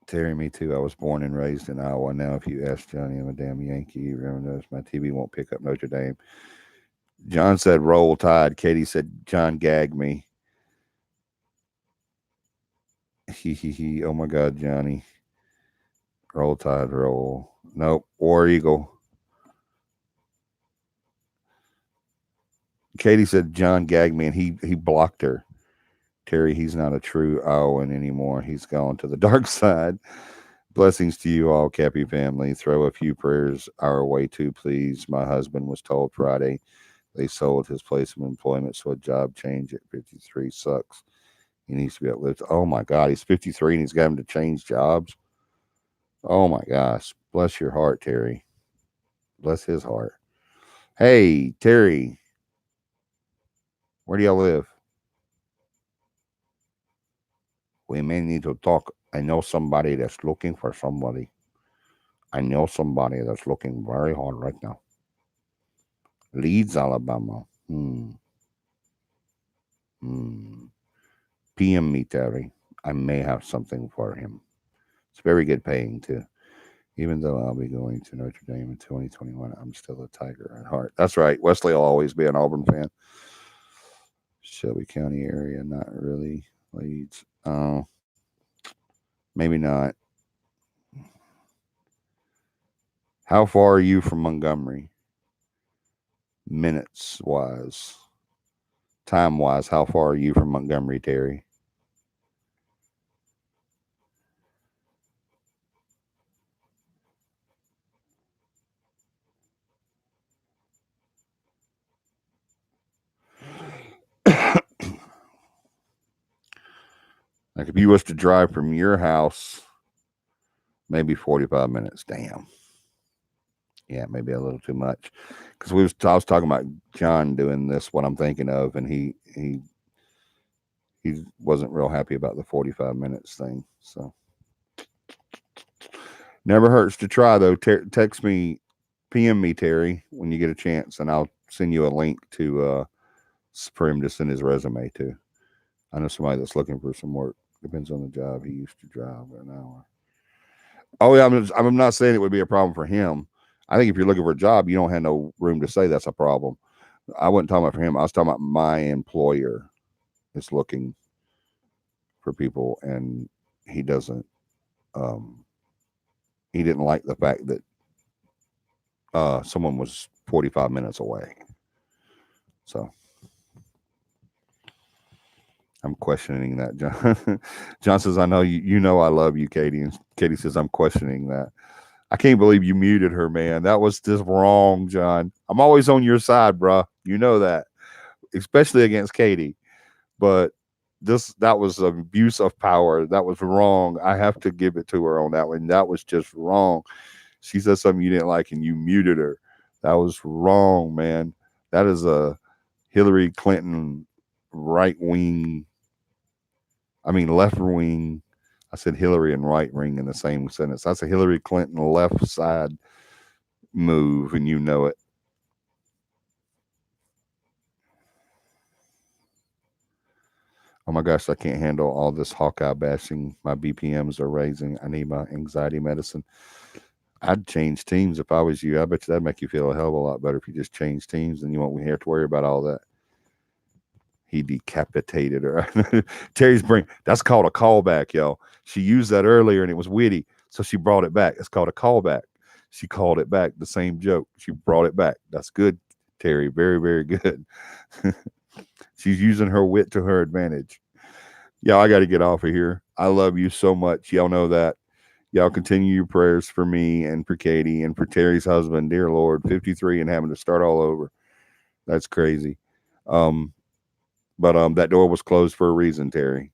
Speaker 1: Terry, me too. I was born and raised in Iowa. Now, if you ask Johnny, I'm a damn Yankee. Remember this? My TV won't pick up Notre Dame. John said, roll tide. Katie said, John, gag me. He. Oh my God, Johnny. Roll tide, roll. Nope. War Eagle. Katie said, John gagged me, and he blocked her. Terry, he's not a true Iowan anymore. He's gone to the dark side. Blessings to you all, Cappy family. Throw a few prayers our way too, please. My husband was told Friday they sold his place of employment, so a job change at 53 sucks. He needs to be uplifted. Oh my God, he's 53 and he's got him to change jobs. Oh my gosh. Bless your heart, Terry. Bless his heart. Hey, Terry, where do y'all live? We may need to talk. I know somebody that's looking for somebody. I know somebody that's looking very hard right now. Leeds, Alabama. PM me, Terry. I may have something for him. It's very good paying, too. Even though I'll be going to Notre Dame in 2021, I'm still a Tiger at heart. That's right. Wesley will always be an Auburn fan. Shelby County area, not really. Leeds. Oh, maybe not. How far are you from Montgomery? Minutes wise. Time wise, how far are you from Montgomery, Terry? Like if you was to drive from your house, maybe 45 minutes. Damn. Yeah, maybe a little too much. Because I was talking about John doing this, what I'm thinking of, and he wasn't real happy about the 45 minutes thing. So never hurts to try though. Text me, PM me, Terry, when you get a chance, and I'll send you a link to for him to send his resume to. I know somebody that's looking for some work. Depends on the job. He used to drive an hour. Oh yeah, I'm not saying it would be a problem for him. I think if you're looking for a job, you don't have no room to say that's a problem. I wasn't talking about for him. I was talking about my employer is looking for people, and he doesn't. Um, he didn't like the fact that someone was 45 minutes away. So I'm questioning that, John. John says, I know you know I love you, Katie. And Katie says, I'm questioning that. I can't believe you muted her, man. That was just wrong, John. I'm always on your side, bruh. You know that, especially against Katie. But that was abuse of power. That was wrong. I have to give it to her on that one. That was just wrong. She said something you didn't like and you muted her. That was wrong, man. That is a Hillary Clinton left wing. I said Hillary and right wing in the same sentence. That's a Hillary Clinton left side move, and you know it. Oh my gosh, I can't handle all this Hawkeye bashing. My BPMs are raising. I need my anxiety medicine. I'd change teams if I was you. I bet you that'd make you feel a hell of a lot better if you just change teams and you won't have to worry about all that. He decapitated her. Terry's brain. That's called a callback, yo. She used that earlier and it was witty, so she brought it back. It's called a callback. She called it back. The same joke. She brought it back. That's good, Terry. Very, very good. She's using her wit to her advantage. Y'all, I got to get off of here. I love you so much. Y'all know that. Y'all continue your prayers for me and for Katie and for Terry's husband. Dear Lord, 53 and having to start all over. That's crazy. But that door was closed for a reason, Terry.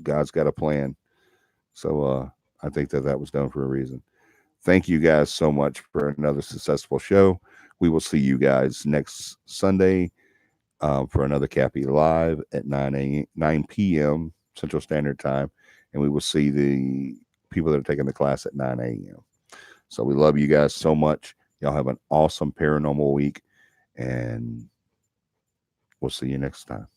Speaker 1: God's got a plan. So I think that was done for a reason. Thank you guys so much for another successful show. We will see you guys next Sunday for another Cappy Live at 9 p.m. Central Standard Time. And we will see the people that are taking the class at 9 a.m. So we love you guys so much. Y'all have an awesome paranormal week. And we'll see you next time.